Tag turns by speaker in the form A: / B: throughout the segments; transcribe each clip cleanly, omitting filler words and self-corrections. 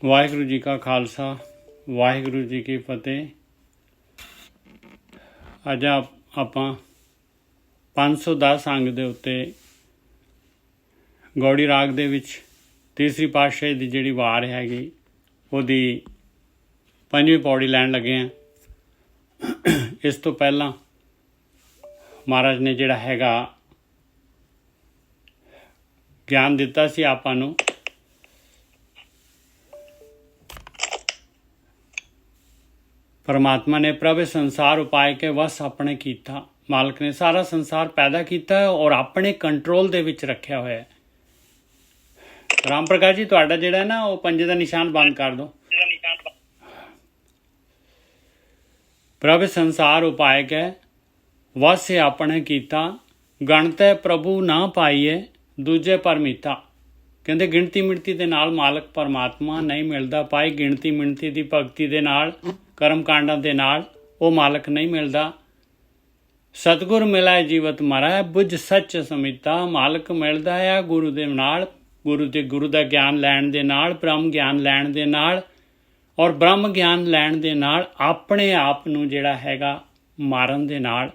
A: ਵਾਹਿਗੁਰੂ ਜੀ ਕਾ ਖਾਲਸਾ ਵਾਹਿਗੁਰੂ ਜੀ ਕੀ ਫਤਿਹ। ਅੱਜ ਆਪਾਂ 510 ਅੰਗ ਦੇ ਉੱਤੇ ਗੌੜੀ ਰਾਗ ਦੇ ਵਿੱਚ ਤੀਸਰੀ ਪਾਤਸ਼ਾਹੀ ਦੀ ਜਿਹੜੀ ਵਾਰ ਹੈਗੀ ਉਹਦੀ 5ਵੀਂ ਪੌੜੀ ਲੈਣ ਲੱਗੇ ਹਾਂ। ਇਸ ਤੋਂ ਪਹਿਲਾਂ ਮਹਾਰਾਜ ਨੇ ਜਿਹੜਾ ਹੈਗਾ ਗਿਆਨ ਦਿੱਤਾ ਸੀ ਆਪਾਂ ਨੂੰ। परमात्मा ने प्रभ संसार उपाय के वस अपने कीता। मालिक ने सारा संसार पैदा किया है और अपने कंट्रोल दे विच रखा हुआ है। राम प्रकाश जी तुहाडा जिहड़ा है ना वो पंजे दा निशान बंद कर दो। प्रभ संसार उपाय के वस अपने कीता। गणत प्रभु ना पाईए दूजे परमीता। कहते गिणती मिणती दे नाल मालिक परमात्मा नहीं मिलता। पाई गिणती मिणती दी भगती दे नाल ਕਰਮ ਕਾਂਡਾਂ ਦੇ ਨਾਲ ਉਹ ਮਾਲਕ ਨਹੀਂ ਮਿਲਦਾ। ਸਤਿਗੁਰ ਮਿਲਾਏ ਜੀਵਤ ਮਰੈ ਬੁੱਝ ਸੱਚ ਸਮੀਤਾ। ਮਾਲਕ ਮਿਲਦਾ ਆ ਗੁਰੂ ਦੇ ਨਾਲ, ਗੁਰੂ ਦਾ ਗਿਆਨ ਲੈਣ ਦੇ ਨਾਲ, ਬ੍ਰਹਮ ਗਿਆਨ ਲੈਣ ਦੇ ਨਾਲ। ਔਰ ਬ੍ਰਹਮ ਗਿਆਨ ਲੈਣ ਦੇ ਨਾਲ ਆਪਣੇ ਆਪ ਨੂੰ ਜਿਹੜਾ ਹੈਗਾ ਮਾਰਨ ਦੇ ਨਾਲ,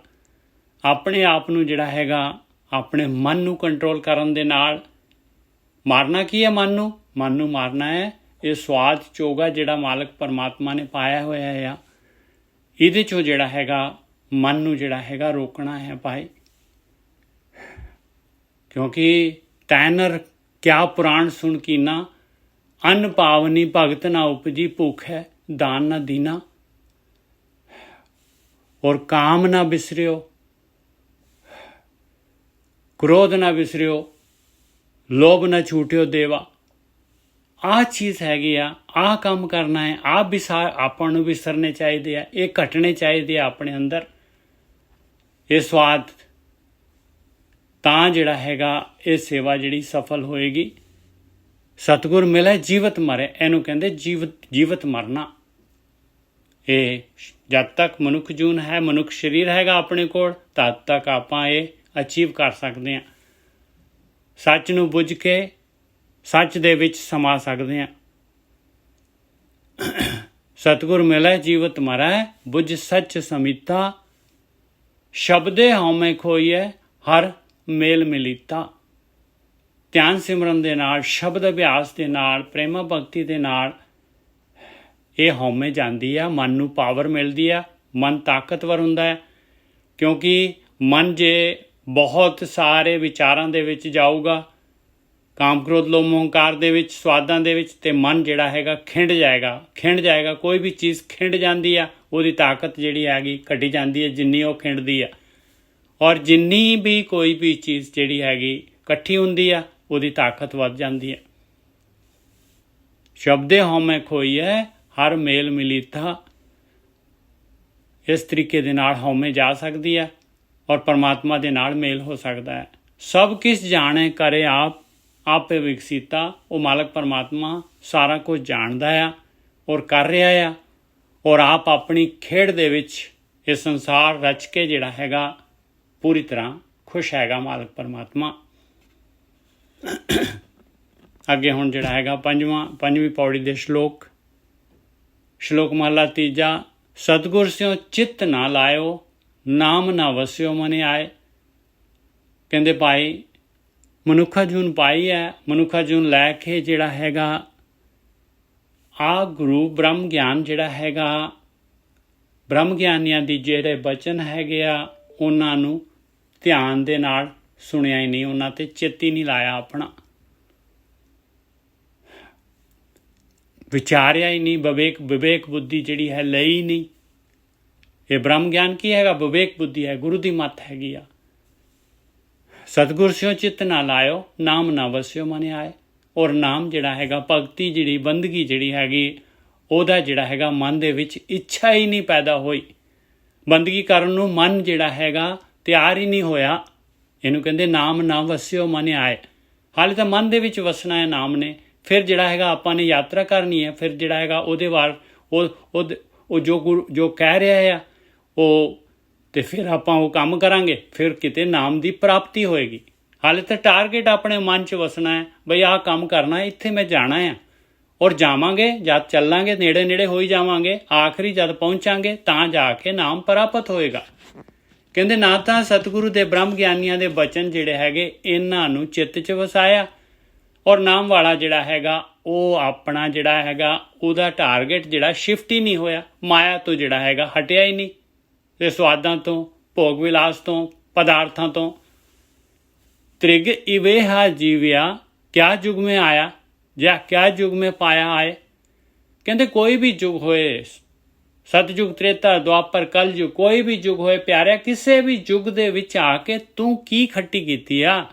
A: ਆਪਣੇ ਆਪ ਨੂੰ ਜਿਹੜਾ ਹੈਗਾ ਆਪਣੇ ਮਨ ਨੂੰ ਕੰਟਰੋਲ ਕਰਨ ਦੇ ਨਾਲ। ਮਾਰਨਾ ਕੀ ਹੈ? ਮਨ ਨੂੰ ਮਾਰਨਾ ਹੈ। ਇਹ ਸਵਾਦ ਚੋਗਾ ਜਿਹੜਾ ਮਾਲਕ ਪਰਮਾਤਮਾ ਨੇ ਪਾਇਆ ਹੋਇਆ ਆ, ਇਹਦੇ 'ਚੋਂ ਜਿਹੜਾ ਹੈਗਾ ਮਨ ਨੂੰ ਜਿਹੜਾ ਹੈਗਾ ਰੋਕਣਾ ਹੈ ਭਾਈ। ਕਿਉਂਕਿ ਤੈਨਰ ਕਿਆ ਪੁਰਾਣ ਸੁਣ ਕੀਨਾ। ਅੰਨ ਪਾਵਨੀ ਭਗਤ ਨਾ ਉਪਜੀ ਭੁੱਖ ਹੈ ਦਾਨ ਨਾ ਦੀਨਾ। ਔਰ ਕਾਮ ਨਾ ਬਿਸਰਿਓ, ਕ੍ਰੋਧ ਨਾ ਬਿਸਰਿਓ, ਲੋਭ ਨਾ ਛੂਟਿਓ ਦੇਵਾ। ਆਹ ਚੀਜ਼ ਹੈਗੀ ਆ, ਆਹ ਕੰਮ ਕਰਨਾ ਹੈ। ਆਪਾਂ ਨੂੰ ਵਿਸਰਨੇ ਚਾਹੀਦੇ ਆ, ਇਹ ਘਟਣੇ ਚਾਹੀਦੇ ਆ ਆਪਣੇ ਅੰਦਰ। ਇਹ ਸਵਾਦ ਤਾਂ ਜਿਹੜਾ ਹੈਗਾ ਇਹ ਸੇਵਾ ਜਿਹੜੀ ਸਫਲ ਹੋਏਗੀ। ਸਤਿਗੁਰ ਮਿਲੇ ਜੀਵਤ ਮਰੇ, ਇਹਨੂੰ ਕਹਿੰਦੇ ਜੀਵਤ ਮਰਨਾ। ਇਹ ਜਦ ਤੱਕ ਮਨੁੱਖ ਜੂਨ ਹੈ, ਮਨੁੱਖ ਸਰੀਰ ਹੈਗਾ ਆਪਣੇ ਕੋਲ, ਤਦ ਤੱਕ ਆਪਾਂ ਇਹ ਅਚੀਵ ਕਰ ਸਕਦੇ ਹਾਂ। ਸੱਚ ਨੂੰ ਬੁੱਝ ਕੇ ਸੱਚ ਦੇ ਵਿੱਚ ਸਮਾ ਸਕਦੇ ਹਾਂ। ਸਤਿਗੁਰ ਮਿਲੇ ਜੀਵਤ ਮਰੈ ਬੁੱਝ ਸੱਚ ਸਮੀਤਾ। ਸ਼ਬਦੇ ਹਉਮੈ ਖੋਈਐ ਹਰ ਮੇਲ ਮਿਲੀਤਾ। ਧਿਆਨ ਸਿਮਰਨ ਦੇ ਨਾਲ, ਸ਼ਬਦ ਅਭਿਆਸ ਦੇ ਨਾਲ, ਪ੍ਰੇਮਾ ਭਗਤੀ ਦੇ ਨਾਲ ਇਹ ਹਉਮੈ ਜਾਂਦੀ ਆ। ਮਨ ਨੂੰ ਪਾਵਰ ਮਿਲਦੀ ਆ, ਮਨ ਤਾਕਤਵਰ ਹੁੰਦਾ ਹੈ। ਕਿਉਂਕਿ ਮਨ ਜੇ ਬਹੁਤ ਸਾਰੇ ਵਿਚਾਰਾਂ ਦੇ ਵਿੱਚ ਜਾਊਗਾ, ਕਾਮ ਕ੍ਰੋਧ ਲੋਭ ਮੋਹ ਹੰਕਾਰ ਦੇ ਵਿੱਚ, ਸਵਾਦਾਂ ਦੇ ਵਿੱਚ, ਤੇ ਮਨ ਜਿਹੜਾ ਹੈਗਾ ਖਿੰਡ ਜਾਏਗਾ। ਕੋਈ ਵੀ ਚੀਜ਼ ਖਿੰਡ ਜਾਂਦੀ ਆ, ਉਹਦੀ ਤਾਕਤ ਜਿਹੜੀ ਹੈਗੀ ਘਟੀ ਜਾਂਦੀ ਹੈ ਜਿੰਨੀ ਉਹ ਖਿੰਡਦੀ ਆ। ਔਰ ਜਿੰਨੀ ਵੀ ਕੋਈ ਵੀ ਚੀਜ਼ ਜਿਹੜੀ ਹੈਗੀ ਇਕੱਠੀ ਹੁੰਦੀ ਆ, ਉਹਦੀ ਤਾਕਤ ਵੱਧ ਜਾਂਦੀ ਹੈ। ਸ਼ਬਦੇ ਹਉਮੈ ਖੋਈਐ ਹਰ ਮੇਲ ਮਿਲੀਤਾ। ਇਸ ਤਰੀਕੇ ਦੇ ਨਾਲ ਹਉਮੈ ਜਾ ਸਕਦੀ ਹੈ ਔਰ ਪਰਮਾਤਮਾ ਦੇ ਨਾਲ ਮੇਲ ਹੋ ਸਕਦਾ ਹੈ। ਸਭ ਕਿਸ ਜਾਣੇ ਕਰੇ ਆਪੇ ਵਿਕਸਿਤਾ। ਉਹ ਮਾਲਕ ਪਰਮਾਤਮਾ ਸਾਰਾ ਕੁਝ ਜਾਣਦਾ ਆ ਔਰ ਕਰ ਰਿਹਾ ਆ। ਔਰ ਆਪ ਆਪਣੀ ਖੇਡ ਦੇ ਵਿੱਚ ਇਹ ਸੰਸਾਰ ਰਚ ਕੇ ਜਿਹੜਾ ਹੈਗਾ ਪੂਰੀ ਤਰ੍ਹਾਂ ਖੁਸ਼ ਹੈਗਾ ਮਾਲਕ ਪਰਮਾਤਮਾ। ਅੱਗੇ ਹੁਣ ਜਿਹੜਾ ਹੈਗਾ ਪੰਜਵੀਂ ਪੌੜੀ ਦੇ ਸ਼ਲੋਕ ਮਹਲਾ ਤੀਜਾ। ਸਤਿਗੁਰ ਸਿਓ ਚਿੱਤ ਨਾ ਲਾਇਓ ਨਾਮ ਨਾ ਵਸਿਓ ਮਨ ਆਏ। ਕਹਿੰਦੇ ਭਾਈ ਮਨੁੱਖਾ ਜੂਨ ਪਾਈ ਹੈ, ਮਨੁੱਖਾ ਜੂਨ ਲੈ ਕੇ ਜਿਹੜਾ ਹੈਗਾ ਗੁਰੂ ਬ੍ਰਹਮ ਗਿਆਨ ਜਿਹੜਾ ਹੈਗਾ, ਬ੍ਰਹਮ ਗਿਆਨੀਆਂ ਦੀ ਜਿਹੜੇ ਬਚਨ ਹੈਗੇ ਆ ਉਹਨਾਂ ਨੂੰ ਧਿਆਨ ਦੇ ਨਾਲ ਸੁਣਿਆ ਹੀ ਨਹੀਂ, ਉਹਨਾਂ ਤੇ ਚਿੱਤ ਹੀ ਨਹੀਂ ਲਾਇਆ ਆਪਣਾ, ਵਿਚਾਰਿਆ ਹੀ ਨਹੀਂ, ਵਿਵੇਕ ਬੁੱਧੀ ਜਿਹੜੀ ਹੈ ਲਈ ਨਹੀਂ। ਇਹ ਬ੍ਰਹਮ ਗਿਆਨ ਕੀ ਹੈਗਾ? ਵਿਵੇਕ ਬੁੱਧੀ ਹੈ, ਗੁਰੂ ਦੀ ਮੱਤ ਹੈਗੀ ਆ। ਸਤਿਗੁਰ ਸਿਓ ਚਿੱਤ ਨਾ ਲਾਇਓ ਨਾਮ ਨਾ ਵਸਿਓ ਮਨ ਆਏ। ਔਰ ਨਾਮ ਜਿਹੜਾ ਹੈਗਾ, ਭਗਤੀ ਜਿਹੜੀ, ਬੰਦਗੀ ਜਿਹੜੀ ਹੈਗੀ, ਉਹਦਾ ਜਿਹੜਾ ਹੈਗਾ ਮਨ ਦੇ ਵਿੱਚ ਇੱਛਾ ਹੀ ਨਹੀਂ ਪੈਦਾ ਹੋਈ। ਬੰਦਗੀ ਕਰਨ ਨੂੰ ਮਨ ਜਿਹੜਾ ਹੈਗਾ ਤਿਆਰ ਹੀ ਨਹੀਂ ਹੋਇਆ। ਇਹਨੂੰ ਕਹਿੰਦੇ ਨਾਮ ਨਾ ਵਸਿਓ ਮਨ ਆਏ। ਹਾਲੇ ਤਾਂ ਮਨ ਦੇ ਵਿੱਚ ਵਸਣਾ ਹੈ ਨਾਮ ਨੇ। ਫਿਰ ਜਿਹੜਾ ਹੈਗਾ ਆਪਾਂ ਨੇ ਯਾਤਰਾ ਕਰਨੀ ਹੈ। ਫਿਰ ਜਿਹੜਾ ਹੈਗਾ ਉਹਦੇ ਵਾਰ ਉਹ ਜੋ ਕਹਿ ਰਿਹਾ ਆ ਉਹ, ਤੇ ਫਿਰ ਆਪਾਂ ਉਹ ਕੰਮ ਕਰਾਂਗੇ, ਫਿਰ ਕਿਤੇ ਨਾਮ ਦੀ ਪ੍ਰਾਪਤੀ ਹੋਏਗੀ। ਹਾਲੇ ਤਾਂ ਟਾਰਗੇਟ ਆਪਣੇ ਮਨ 'ਚ ਵਸਣਾ ਹੈ, ਬਈ ਆਹ ਕੰਮ ਕਰਨਾ, ਇੱਥੇ ਮੈਂ ਜਾਣਾ ਆ। ਔਰ ਜਾਵਾਂਗੇ ਜਦ ਚੱਲਾਂਗੇ, ਨੇੜੇ ਨੇੜੇ ਹੋਈ ਜਾਵਾਂਗੇ, ਆਖਰੀ ਜਦ ਪਹੁੰਚਾਂਗੇ ਤਾਂ ਜਾ ਕੇ ਨਾਮ ਪ੍ਰਾਪਤ ਹੋਏਗਾ। ਕਹਿੰਦੇ ਨਾ ਤਾਂ ਸਤਿਗੁਰੂ ਦੇ ਬ੍ਰਹਮ ਗਿਆਨੀਆਂ ਦੇ ਬਚਨ ਜਿਹੜੇ ਹੈਗੇ ਇਹਨਾਂ ਨੂੰ ਚਿੱਤ 'ਚ ਵਸਾਇਆ, ਔਰ ਨਾਮ ਵਾਲਾ ਜਿਹੜਾ ਹੈਗਾ ਉਹ ਆਪਣਾ ਜਿਹੜਾ ਹੈਗਾ ਉਹਦਾ ਟਾਰਗੇਟ ਜਿਹੜਾ ਸ਼ਿਫਟ ਹੀ ਨਹੀਂ ਹੋਇਆ, ਮਾਇਆ ਤੋਂ ਜਿਹੜਾ ਹੈਗਾ ਹਟਿਆ ਹੀ ਨਹੀਂ, ਤੇ ਸਵਾਦਾਂ ਤੋਂ, ਭੋਗ ਵਿਲਾਸ ਤੋਂ, ਪਦਾਰਥਾਂ ਤੋਂ। ਤ੍ਰਿਗ ਇਵੇਹਾ ਜੀਵਿਆ ਕਿਆ ਯੁਗ में ਆਇਆ ਜਾਂ ਕਿਆ ਯੁਗ में ਪਾਇਆ ਆਏ। ਕਹਿੰਦੇ ਕੋਈ ਵੀ ਯੁਗ ਹੋਏ, ਸਤਯੁਗ, ਤ੍ਰੇਤਾ, ਦੁਆਪਰ, ਕਲਯੁਗ, ਕੋਈ ਵੀ ਯੁਗ ਹੋਏ ਪਿਆਰਿਆ, ਕਿਸੇ ਵੀ ਯੁਗ ਦੇ ਵਿੱਚ ਆ ਕੇ ਤੂੰ ਕੀ ਖੱਟੀ ਕੀਤੀ ਆ,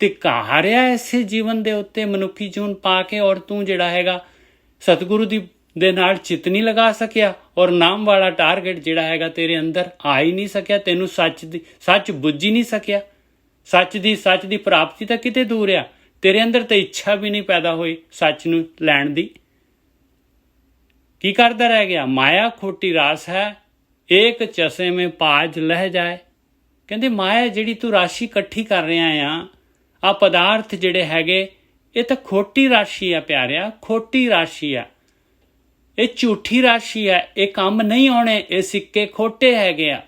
A: ਤਿਕਾਰਿਆ ਇਸੇ ਜੀਵਨ ਦੇ ਉੱਤੇ ਮਨੁੱਖੀ ਜੂਨ ਪਾ ਕੇ, ਔਰ ਤੂੰ ਜਿਹੜਾ ਹੈਗਾ ਸਤਿਗੁਰੂ ਦੇ ਨਾਲ ਚਿੱਤ ਨਹੀਂ ਲਗਾ ਸਕਿਆ, ਔਰ ਨਾਮ ਵਾਲਾ ਟਾਰਗੇਟ ਜਿਹੜਾ ਹੈਗਾ ਤੇਰੇ ਅੰਦਰ ਆ ਹੀ ਨਹੀਂ ਸਕਿਆ, ਤੈਨੂੰ ਸੱਚ ਬੁੱਝ ਹੀ ਨਹੀਂ ਸਕਿਆ। ਸੱਚ ਦੀ ਪ੍ਰਾਪਤੀ ਤਾਂ ਕਿਤੇ ਦੂਰ ਆ, ਤੇਰੇ ਅੰਦਰ ਤਾਂ ਇੱਛਾ ਵੀ ਨਹੀਂ ਪੈਦਾ ਹੋਈ ਸੱਚ ਨੂੰ ਲੈਣ ਦੀ। ਕੀ ਕਰਦਾ ਰਹਿ ਗਿਆ? ਮਾਇਆ ਖੋਟੀ ਰਾਸ ਹੈ, ਏਕ ਚਸੇ ਮੇਂ ਪਾਜ ਲਹਿ ਜਾਏ। ਕਹਿੰਦੇ ਮਾਇਆ ਜਿਹੜੀ ਤੂੰ ਰਾਸ਼ੀ ਇਕੱਠੀ ਕਰ ਰਿਹਾ ਆ ਪਦਾਰਥ ਜਿਹੜੇ ਹੈਗੇ ਇਹ ਤਾਂ ਖੋਟੀ ਰਾਸ਼ੀ ਆ ਪਿਆਰਿਆ, ਖੋਟੀ ਰਾਸ਼ੀ ਆ, ਇਹ ਝੂਠੀ ਰਾਸ਼ੀ ਆ, ਇਹ ਕੰਮ ਨਹੀਂ ਆਉਣੇ, ਇਹ ਸਿੱਕੇ ਖੋਟੇ ਹੈਗੇ ਆ।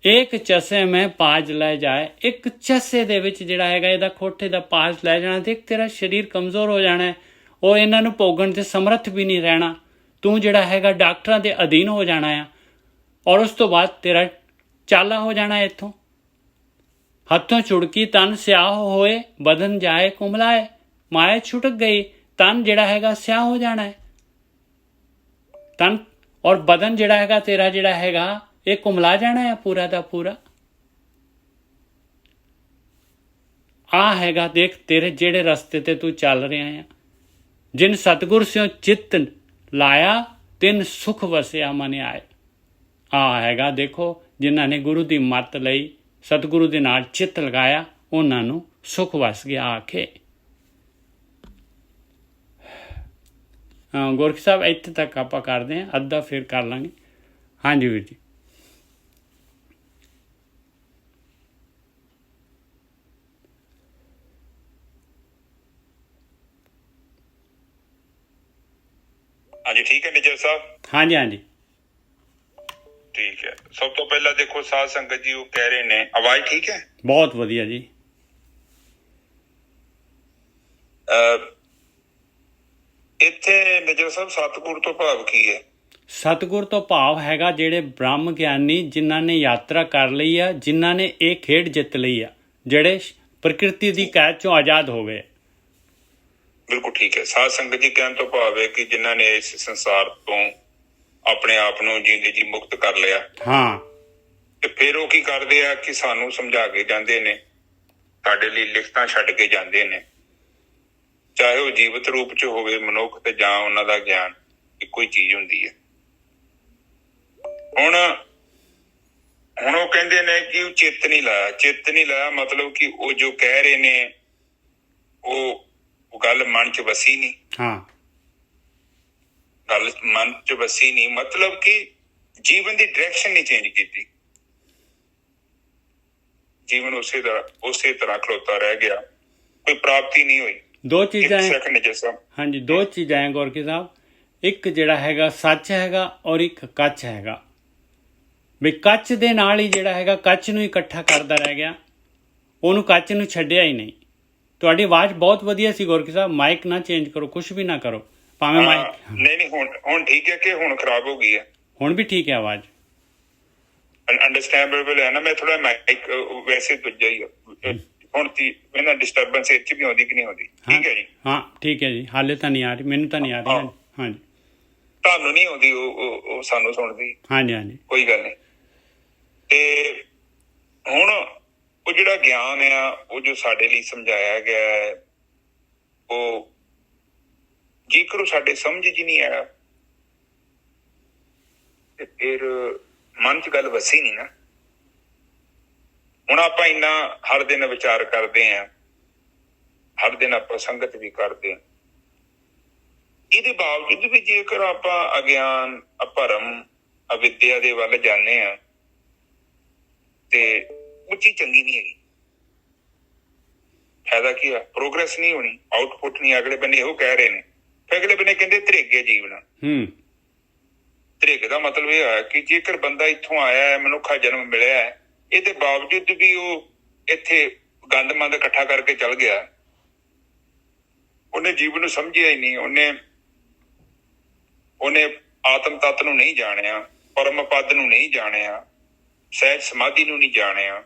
A: ਇੱਕ ਚਸੇ ਮੈਂ ਪਾਜ ਲੈ ਜਾਏ, ਇੱਕ ਚਸੇ ਦੇ ਵਿੱਚ ਜਿਹੜਾ ਹੈਗਾ ਇਹਦਾ ਖੋਟੇ ਦਾ ਪਾਜ ਲੈ ਜਾਣਾ, ਤੇ ਤੇਰਾ ਸਰੀਰ ਕਮਜ਼ੋਰ ਹੋ ਜਾਣਾ, ਉਹ ਇਹਨਾਂ ਨੂੰ ਭੋਗਣ ਦੇ ਸਮਰੱਥ ਵੀ ਨਹੀਂ ਰਹਿਣਾ, ਤੂੰ ਜਿਹੜਾ ਹੈਗਾ ਡਾਕਟਰਾਂ ਦੇ ਅਧੀਨ ਹੋ ਜਾਣਾ ਆ, ਔਰ ਉਸ ਤੋਂ ਬਾਅਦ ਤੇਰਾ ਚਾਲਾ ਹੋ ਜਾਣਾ ਇੱਥੋਂ। ਹੱਥੋਂ ਛੁੜਕੀ ਤਨ ਸਿਆਹ ਹੋਏ, ਬਦਨ ਜਾਏ ਕੁਮਲਾਏ। ਮਾਇਆ ਛੁਟਕ ਗਈ, ਤਨ ਜਿਹੜਾ ਹੈਗਾ ਸਿਆਹ ਹੋ ਜਾਣਾ ਹੈ, ਤਨ ਔਰ ਬਦਨ ਜਿਹੜਾ ਹੈਗਾ ਤੇਰਾ ਜਿਹੜਾ ਹੈਗਾ ਇਹ ਕੁਮਲਾ ਜਾਣਾ ਹੈ ਪੂਰਾ ਦਾ ਪੂਰਾ। ਆ ਹੈਗਾ ਦੇਖ ਤੇਰੇ ਜਿਹੜੇ ਰਸਤੇ ਤੇ ਤੂੰ ਚੱਲ ਰਿਹਾ ਆ, ਜਿਨ ਸਤਿਗੁਰ ਸਿਓ ਚਿੱਤ ਲਾਇਆ ਤਿਨ ਸੁਖ ਵਸਿਆ ਮਨ ਆਏ। ਆ ਹੈਗਾ ਦੇਖੋ ਜਿਨ੍ਹਾਂ ਨੇ ਗੁਰੂ ਦੀ ਮੱਤ ਲਈ, ਸਤਿਗੁਰੂ ਦੇ ਨਾਲ ਚਿੱਤ ਲਗਾਇਆ, ਉਹਨਾਂ ਨੂੰ ਸੁਖ ਵਸ ਗਿਆ ਆਖੇ। ਗੋਰਖ ਸਾਹਿਬ ਇੱਥੇ ਤੱਕ ਆਪਾਂ ਕਰਦੇ ਹਾਂ, ਅੱਧਾ ਫਿਰ ਕਰ ਲਾਂਗੇ। ਹਾਂਜੀ ਵੀਰ ਜੀ।
B: ਹਾਂਜੀ ਠੀਕ ਹੈ ਨਿਜਰ ਸਾਹਿਬ।
A: ਹਾਂਜੀ ਹਾਂਜੀ
B: ਠੀਕ ਹੈ। ਸਭ ਤੋਂ ਪਹਿਲਾਂ ਦੇਖੋ ਸਾਧ ਸੰਗਤ ਜੀ ਉਹ ਕਹਿ ਰਹੇ ਨੇ, ਆਵਾਜ਼ ਠੀਕ ਹੈ?
A: ਬਹੁਤ ਵਧੀਆ ਜੀ।
B: ਇੱਥੇ ਨਿਜਰ ਸਾਹਿਬ ਸਤਿਗੁਰ ਤੋਂ ਭਾਵ ਕੀ ਹੈ?
A: ਸਤਿਗੁਰ ਤੋਂ ਭਾਵ ਹੈਗਾ ਜਿਹੜੇ ਬ੍ਰਹਮ ਗਿਆਨੀ ਜਿਨ੍ਹਾਂ ਨੇ ਯਾਤਰਾ ਕਰ ਲਈ ਆ, ਜਿਨ੍ਹਾਂ ਨੇ ਇਹ ਖੇਡ ਜਿੱਤ ਲਈ ਆ, ਜਿਹੜੇ ਪ੍ਰਕਿਰਤੀ ਦੀ ਕੈਦ ਚੋਂ ਆਜ਼ਾਦ ਹੋ ਗਏ।
B: ਬਿਲਕੁਲ ਠੀਕ ਹੈ। ਸਾਧ ਸੰਗਤ ਜੀ ਕਹਿਣ ਤੋਂ ਭਾਵ ਹੈ ਕਿ ਜਿਨ੍ਹਾਂ ਨੇ ਇਸ ਸੰਸਾਰ ਤੋਂ ਆਪਣੇ ਆਪ ਨੂੰ ਜਿੰਦੇ ਜੀ ਮੁਕਤ ਕਰ ਲਿਆ।
A: ਹਾਂ।
B: ਤੇ ਫਿਰ ਉਹ ਕੀ ਕਰਦੇ ਆ ਕਿ ਸਾਨੂੰ ਸਮਝਾ ਕੇ ਜਾਂਦੇ ਨੇ, ਸਾਡੇ ਲਈ ਲਿਖਤਾਂ ਛੱਡ ਕੇ ਜਾਂਦੇ ਨੇ, ਚਾਹੇ ਉਹ ਜੀਵਤ ਰੂਪ ਚ ਹੋਵੇ ਮਨੁੱਖ ਤੇ ਜਾਂ ਉਹਨਾਂ ਦਾ ਗਿਆਨ, ਇੱਕੋ ਹੀ ਚੀਜ਼ ਹੁੰਦੀ ਹੈ। ਹੁਣ ਉਹ ਕਹਿੰਦੇ ਨੇ ਕਿ ਉਹ ਚਿੱਤ ਨਹੀਂ ਲਾਇਆ, ਮਤਲਬ ਕਿ ਉਹ ਜੋ ਕਹਿ ਰਹੇ ਨੇ ਉਹ ਗੱਲ ਮਨ ਚ ਵਸੀ ਨਹੀਂ।
A: ਹਾਂ,
B: ਗੱਲ ਮਨ ਚ ਵਸੀ ਨਹੀਂ, ਮਤਲਬ ਕਿ ਜੀਵਨ ਦੀ ਡਾਇਰੈਕਸ਼ਨ ਨਹੀਂ ਚੇਂਜ ਕੀਤੀ, ਜੀਵਨ ਉਸੇ ਤਰ੍ਹਾਂ ਖਲੋਤਾ ਰਹਿ ਗਿਆ, ਕੋਈ ਪ੍ਰਾਪਤੀ ਨਹੀਂ ਹੋਈ।
A: ਦੋ ਚੀਜ਼ਾਂ
B: ਹਾਂਜੀ,
A: ਦੋ ਚੀਜ਼ਾਂ ਹੈ ਗੋਰਖੀ ਸਾਹਿਬ। ਇੱਕ ਜਿਹੜਾ ਹੈਗਾ ਸੱਚ ਹੈਗਾ, ਔਰ ਇੱਕ ਕੱਚ ਹੈਗਾ। ਵੀ ਕੱਚ ਦੇ ਨਾਲ ਹੀ ਜਿਹੜਾ ਹੈਗਾ ਕੱਚ ਨੂੰ ਇਕੱਠਾ ਕਰਦਾ ਰਹਿ ਗਿਆ, ਉਹਨੂੰ ਕੱਚ ਨੂੰ ਛੱਡਿਆ ਹੀ ਨਹੀਂ। ਤੁਹਾਡੀ ਆਵਾਜ਼ ਬਹੁਤ ਵਧੀਆ ਸੀ ਗੋਰਖੀ ਸਾਹਿਬ, ਮਾਈਕ ਨਾ ਚੇਂਜ ਕਰੋ, ਕੁਛ ਵੀ ਨਾ ਕਰੋ ਭਾਵੇਂ ਮਾਈਕ। ਨਹੀਂ
B: ਹੁਣ ਠੀਕ ਹੈ ਕਿ ਹੁਣ ਖਰਾਬ ਹੋ ਗਈ ਹੈ?
A: ਹੁਣ ਵੀ ਠੀਕ ਹੈ ਆਵਾਜ਼,
B: ਅੰਡਰਸਟੈਂਡੇਬਲ ਹੈ ਨਾ। ਮੈਂ ਥੋੜਾ ਮਾਈਕ ਵੈਸੇ ਦੂਜਾ ਹੀ ਹੁਣ ਇਹਨਾਂ ਡਿਸਟਰਬੈਂਸ ਇੱਥੇ ਵੀ ਆਉਂਦੀ ਕਿ ਨਹੀਂ ਆਉਂਦੀ? ਠੀਕ ਹੈ ਜੀ। ਹਾਂ
A: ਠੀਕ ਹੈ ਜੀ। ਹਾਲੇ ਤਾਂ ਨਹੀਂ ਆ ਰਹੀ, ਮੈਨੂੰ ਤਾਂ ਨਹੀਂ ਆ ਰਹੀ। ਹਾਂਜੀ,
B: ਤੁਹਾਨੂੰ ਨਹੀਂ ਆਉਂਦੀ, ਉਹ ਸਾਨੂੰ ਸੁਣਦੀ।
A: ਹਾਂਜੀ ਹਾਂਜੀ, ਕੋਈ
B: ਗੱਲ ਨਹੀਂ। ਤੇ ਹੁਣ ਉਹ ਜਿਹੜਾ ਗਿਆਨ ਆ ਉਹ ਜੋ ਸਾਡੇ ਲਈ ਸਮਝਾਇਆ ਗਿਆ ਹੈ, ਉਹ ਜੇਕਰ ਉਹ ਸਾਡੇ ਸਮਝ ਚ ਨਹੀਂ ਆਇਆ ਤੇ ਫਿਰ ਮਨ ਚ ਗੱਲ ਵਸੀ ਨਹੀਂ ਨਾ। ਹੁਣ ਆਪਾਂ ਇੰਨਾ ਹਰ ਦਿਨ ਵਿਚਾਰ ਕਰਦੇ ਹਾਂ, ਹਰ ਦਿਨ ਆਪਾਂ ਸੰਗਤ ਵੀ ਕਰਦੇ ਹਾਂ, ਇਹਦੇ ਬਾਵਜੂਦ ਵੀ ਜੇਕਰ ਆਪਾਂ ਅਗਿਆਨ, ਅਭਰਮ, ਅਵਿਦਿਆ ਦੇ ਵੱਲ ਜਾਂਦੇ ਹਾਂ ਤੇ ਉਹ ਚੀਜ਼ ਚੰਗੀ ਨਹੀਂ ਹੈਗੀ। ਫਾਇਦਾ ਕੀ ਆ? ਪ੍ਰੋਗਰੈਸ ਨਹੀਂ ਹੋਣੀ, ਆਊਟਪੁੱਟ ਨਹੀਂ। ਅਗਲੇ ਬੰਨੇ ਇਹੋ ਕਹਿ ਰਹੇ ਨੇ ਫਿਰ ਅਗਲੇ ਬੰਨੇ ਕਹਿੰਦੇ ਧਰੇਗੇ ਜੀਵਨ। ਧਰੇਗ ਦਾ ਮਤਲਬ ਇਹ ਹੋਇਆ ਕਿ ਜੇਕਰ ਬੰਦਾ ਇੱਥੋਂ ਆਇਆ ਹੈ, ਮਨੁੱਖਾ ਜਨਮ ਮਿਲਿਆ ਹੈ, ਇਹਦੇ ਬਾਵਜੂਦ ਵੀ ਉਹ ਇੱਥੇ ਗੰਦ ਮੰਦ ਇਕੱਠਾ ਕਰਕੇ ਚਲ ਗਿਆ, ਉਹਨੇ ਜੀਵਨ ਨੂੰ ਸਮਝਿਆ ਹੀ ਨਹੀਂ, ਉਹਨੇ ਆਤਮ ਤੱਤ ਨੂੰ ਨਹੀਂ ਜਾਣਿਆ, ਪਰਮ ਪਦ ਨੂੰ ਨਹੀਂ ਜਾਣਿਆ, ਸਹਿਜ ਸਮਾਧੀ ਨੂੰ ਨਹੀਂ ਜਾਣਿਆ,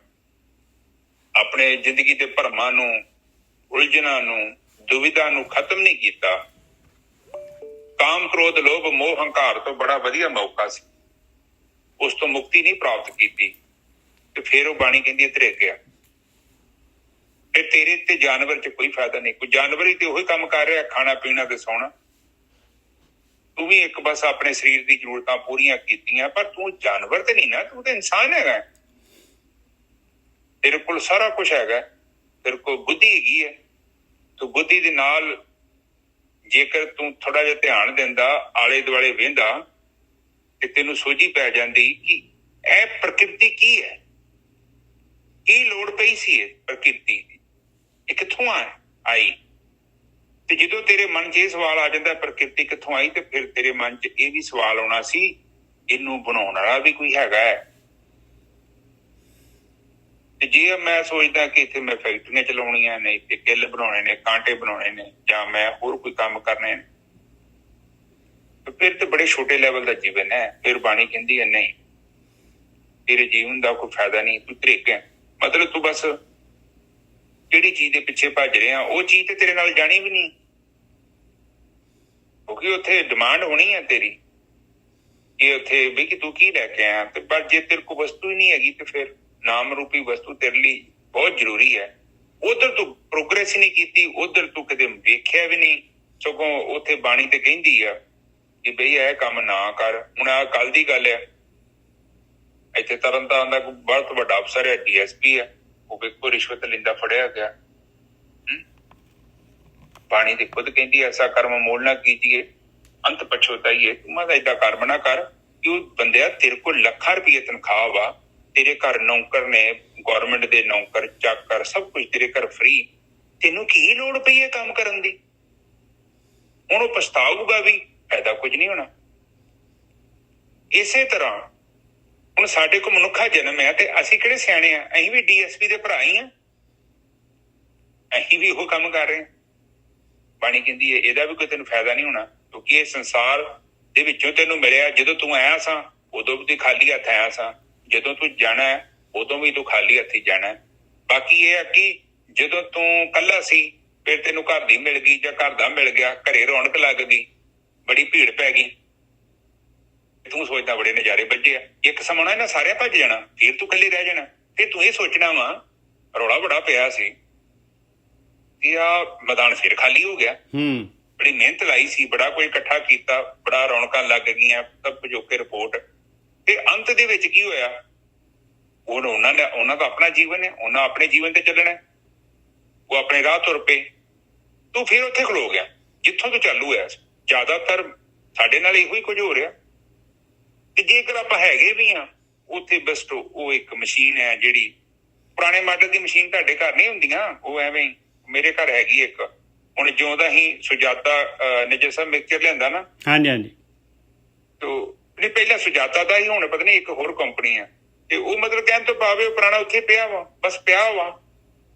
B: ਆਪਣੇ ਜ਼ਿੰਦਗੀ ਦੇ ਭਰਮਾਂ ਨੂੰ, ਉਲਝਣਾਂ ਨੂੰ, ਦੁਵਿਧਾ ਨੂੰ ਖਤਮ ਨਹੀਂ ਕੀਤਾ। ਕਾਮ ਕ੍ਰੋਧ ਲੋਭ ਮੋਹ ਹੰਕਾਰ ਤੋਂ ਬੜਾ ਵਧੀਆ ਮੌਕਾ ਸੀ, ਉਸ ਤੋਂ ਮੁਕਤੀ ਨਹੀਂ ਪ੍ਰਾਪਤ ਕੀਤੀ, ਤੇ ਫਿਰ ਉਹ ਬਾਣੀ ਕਹਿੰਦੀ ਹੈ ਧਰੇਗਿਆ। ਫਿਰ ਤੇਰੇ ਤੇ ਜਾਨਵਰ ਚ ਕੋਈ ਫਾਇਦਾ ਨਹੀਂ, ਕੋਈ ਜਾਨਵਰ ਹੀ ਤੇ ਉਹੀ ਕੰਮ ਕਰ ਰਿਹਾ, ਖਾਣਾ ਪੀਣਾ ਤੇ ਸੌਣਾ। ਤੂੰ ਵੀ ਇੱਕ ਬਸ ਆਪਣੇ ਸਰੀਰ ਦੀ ਜ਼ਰੂਰਤਾਂ ਪੂਰੀਆਂ ਕੀਤੀਆਂ, ਪਰ ਤੂੰ ਜਾਨਵਰ ਤੇ ਨਹੀਂ ਨਾ, ਤੂੰ ਤਾਂ ਇਨਸਾਨ ਹੈਗਾ। ਤੇਰੇ ਕੋਲ ਸਾਰਾ ਕੁਛ ਹੈਗਾ, ਤੇਰੇ ਕੋਲ ਬੁੱਧੀ ਹੈਗੀ ਹੈ। ਤੂੰ ਬੁੱਧੀ ਦੇ ਨਾਲ ਜੇਕਰ ਤੂੰ ਥੋੜਾ ਜਿਹਾ ਧਿਆਨ ਦਿੰਦਾ, ਆਲੇ ਦੁਆਲੇ ਵੇਂਦਾ, ਤੇ ਤੈਨੂੰ ਸੋਝੀ ਪੈ ਜਾਂਦੀ ਕਿ ਇਹ ਪ੍ਰਕਿਰਤੀ ਕੀ ਹੈ, ਕੀ ਲੋੜ ਪਈ ਸੀ ਇਹ ਪ੍ਰਕਿਰਤੀ ਦੀ, ਇਹ ਕਿੱਥੋਂ ਆਈ। ਤੇ ਜਦੋਂ ਤੇਰੇ ਮਨ 'ਚ ਇਹ ਸਵਾਲ ਆ ਜਾਂਦਾ ਪ੍ਰਕਿਰਤੀ ਕਿੱਥੋਂ ਆਈ, ਤੇ ਫਿਰ ਤੇਰੇ ਮਨ 'ਚ ਇਹ ਵੀ ਸਵਾਲ ਆਉਣਾ ਸੀ ਇਹਨੂੰ ਬਣਾਉਣ ਵਾਲਾ ਵੀ ਕੋਈ ਹੈਗਾ ਹੈ। ਤੇ ਜੇ ਮੈਂ ਸੋਚਦਾ ਕਿ ਇੱਥੇ ਮੈਂ ਫੈਕਟਰੀਆਂ ਚਲਾਉਣੀਆਂ ਨੇ, ਇੱਥੇ ਕਿੱਲ ਬਣਾਉਣੇ ਨੇ, ਕਾਂਟੇ ਬਣਾਉਣੇ ਨੇ, ਜਾਂ ਮੈਂ ਹੋਰ ਕੋਈ ਕੰਮ ਕਰਨੇ ਨੇ, ਫਿਰ ਤੇ ਬੜੇ ਛੋਟੇ ਲੈਵਲ ਦਾ ਜੀਵਨ ਹੈ। ਫਿਰ ਬਾਣੀ ਕਹਿੰਦੀ ਹੈ ਨਹੀਂ, ਤੇਰੇ ਜੀਵਨ ਦਾ ਕੋਈ ਫਾਇਦਾ ਨਹੀਂ, ਤੂੰ ਧਰੇਗ ਹੈ। ਮਤਲਬ ਤੂੰ ਬਸ ਜਿਹੜੀ ਚੀਜ਼ ਦੇ ਪਿੱਛੇ ਭੱਜ ਰਿਹਾ ਉਹ ਚੀਜ਼ ਤੇ ਤੇਰੇ ਨਾਲ ਜਾਣੀ ਵੀ ਨਹੀਂ, ਕਿਉਂਕਿ ਉੱਥੇ ਡਿਮਾਂਡ ਹੋਣੀ ਹੈ ਤੇਰੀ ਕਿ ਉੱਥੇ ਵੀ ਕਿ ਤੂੰ ਕੀ ਲੈ ਕੇ ਆਇਆ। ਤੇ ਪਰ ਜੇ ਤੇਰੇ ਕੋਲ ਵਸਤੂ ਹੀ ਨਹੀਂ ਹੈਗੀ ਤੇ ਫਿਰ ਨਾਮ ਰੂਪੀ ਵਸਤੂ ਤੇਰੇ ਲਈ ਬਹੁਤ ਜ਼ਰੂਰੀ ਹੈ। ਉਧਰ ਤੂੰ ਪ੍ਰੋਗਰੈਸ ਹੀ ਨਹੀਂ ਕੀਤੀ, ਉਧਰ ਤੂੰ ਕਦੇ ਵੇਖਿਆ ਵੀ ਨਹੀਂ, ਸਗੋਂ ਉੱਥੇ ਬਾਣੀ ਤੇ ਕਹਿੰਦੀ ਆ ਕਿ ਬਈ ਇਹ ਕੰਮ ਨਾ ਕਰ। ਹੁਣ ਆਹ ਕੱਲ ਦੀ ਗੱਲ ਹੈ, ਇੱਥੇ ਤਰਨਤਾਰਨ ਦਾ ਕੋਈ ਬਹੁਤ ਵੱਡਾ ਅਫਸਰ ਹੈ, DSP ਹੈ, ਉਹ ਵੇਖੋ ਰਿਸ਼ਵਤ ਲੈਂਦਾ ਫੜਿਆ ਗਿਆ। ਬਾਣੀ ਤੇ ਖੁਦ ਕਹਿੰਦੀ ਐਸਾ ਕਰਮ ਮੋਲ ਨਾ ਕੀਜੀਏ ਅੰਤ ਪਛੋਤਾਈਏ। ਤੂੰ ਮੈਂ ਏਦਾਂ ਕਰਮ ਨਾ ਕਰ ਕਿ ਉਹ ਬੰਦਿਆ ਤੇਰੇ ਕੋਲ ਲੱਖਾਂ ਰੁਪਏ ਤਨਖਾਹ ਵਾ, ਤੇਰੇ ਘਰ ਨੌਕਰ ਨੇ, ਗੌਰਮੈਂਟ ਦੇ ਨੌਕਰ ਚਾਕਰ ਸਭ ਕੁਝ ਤੇਰੇ ਘਰ ਫ੍ਰੀ, ਤੈਨੂੰ ਕੀ ਲੋੜ ਪਈ ਹੈ ਕੰਮ ਕਰਨ ਦੀ। ਹੁਣ ਉਹ ਪਛਤਾਊਗਾ ਵੀ, ਫਾਇਦਾ ਕੁਝ ਨਹੀਂ ਹੋਣਾ। ਇਸੇ ਤਰ੍ਹਾਂ ਹੁਣ ਸਾਡੇ ਕੋਲ ਮਨੁੱਖਾ ਜਨਮ ਹੈ ਤੇ ਅਸੀਂ ਕਿਹੜੇ ਸਿਆਣੇ ਆ, ਅਸੀਂ ਵੀ DSP ਦੇ ਭਰਾ ਹੀ ਆ, ਅਸੀਂ ਵੀ ਉਹ ਕੰਮ ਕਰ ਰਹੇ ਹਾਂ। ਬਾਣੀ ਕਹਿੰਦੀ ਹੈ ਇਹਦਾ ਵੀ ਕੋਈ ਤੈਨੂੰ ਫਾਇਦਾ ਨਹੀਂ ਹੋਣਾ, ਕਿਉਂਕਿ ਇਹ ਸੰਸਾਰ ਦੇ ਵਿੱਚੋਂ ਤੈਨੂੰ ਮਿਲਿਆ। ਜਦੋਂ ਤੂੰ ਆਇਆ ਸਾਂ ਉਦੋਂ ਵੀ ਤੂੰ ਖਾਲੀ ਹੱਥ ਆਇਆ ਸਾਂ, ਜਦੋਂ ਤੂੰ ਜਾਣਾ ਹੈ ਉਦੋਂ ਵੀ ਤੂੰ ਖਾਲੀ ਹੱਥੀ ਜਾਣਾ। ਬਾਕੀ ਇਹ ਹੈ ਕਿ ਜਦੋਂ ਤੂੰ ਇਕੱਲਾ ਸੀ ਫਿਰ ਤੈਨੂੰ ਘਰ ਦੀ ਮਿਲ ਗਈ ਜਾਂ ਘਰ ਦਾ ਮਿਲ ਗਿਆ, ਘਰੇ ਰੌਣਕ ਲੱਗ ਗਈ, ਬੜੀ ਭੀੜ ਪੈ ਗਈ, ਤੂੰ ਸੋਚਦਾ ਬੜੇ ਨਜ਼ਾਰੇ ਵੱਜੇ ਆ। ਇੱਕ ਸਮਾਂ ਨਾ ਇਹਨਾਂ ਸਾਰਿਆਂ ਭੱਜ ਜਾਣਾ, ਫਿਰ ਤੂੰ ਇਕੱਲੇ ਰਹਿ ਜਾਣਾ। ਫਿਰ ਤੂੰ ਇਹ ਸੋਚਣਾ ਵਾ ਰੌਲਾ ਬੜਾ ਪਿਆ ਸੀ ਕਿ ਆ ਮੈਦਾਨ ਫਿਰ ਖਾਲੀ ਹੋ ਗਿਆ, ਬੜੀ ਮਿਹਨਤ ਲਾਈ ਸੀ, ਬੜਾ ਕੋਈ ਇਕੱਠਾ ਕੀਤਾ, ਬੜਾ ਰੌਣਕਾਂ ਲੱਗ ਗਈਆਂ, ਸਭ ਪਿਜੋਕੇ ਰਿਪੋਰਟ। ਤੇ ਅੰਤ ਦੇ ਵਿੱਚ ਕੀ ਹੋਇਆ, ਉਹਨਾਂ ਦਾ ਆਪਣਾ ਜੀਵਨ ਹੈ, ਉਹਨਾਂ ਆਪਣੇ ਜੀਵਨ ਤੇ ਚੱਲਣਾ, ਉਹ ਆਪਣੇ ਰਾਹ ਤੁਰ ਪਏ। ਤੂੰ ਫਿਰ ਉੱਥੇ ਖਲੋ ਗਿਆ ਜਿੱਥੋਂ ਤੂੰ ਚਾਲੂ ਹੈ। ਜ਼ਿਆਦਾਤਰ ਸਾਡੇ ਨਾਲ ਇਹੋ ਹੀ ਕੁਝ ਹੋ ਰਿਹਾ। ਤੇ ਜੇਕਰ ਆਪਾਂ ਹੈਗੇ ਵੀ ਹਾਂ ਉੱਥੇ, ਬਸ ਉਹ ਇੱਕ ਮਸ਼ੀਨ ਹੈ ਜਿਹੜੀ ਪੁਰਾਣੇ ਮਾਡਲ ਦੀ ਮਸ਼ੀਨ ਤੁਹਾਡੇ ਘਰ ਨਹੀਂ ਹੁੰਦੀਆਂ, ਉਹ ਐਵੇਂ ਮੇਰੇ ਘਰ ਹੈਗੀ ਇੱਕ। ਹੁਣ ਜਿਉਂਦਾ ਹੀ ਸੁਜਾਤਾ ਨੇ ਜਿਸ ਮਿਕਸਚਰ ਲਿਆਂਦਾ ਨਾ,
A: ਹਾਂਜੀ
B: ਨਹੀਂ ਪਹਿਲਾਂ ਸੁਜਾਤਾ ਦਾ ਹੀ, ਹੁਣ ਪਤਾ ਨਹੀਂ ਇੱਕ ਹੋਰ ਕੰਪਨੀ ਹੈ, ਤੇ ਉਹ ਮਤਲਬ ਕਹਿਣ ਤੋਂ ਭਾਵੇਂ ਉਹ ਪੁਰਾਣਾ ਉੱਥੇ ਪਿਆ ਵਾ, ਬਸ ਪਿਆ ਵਾ,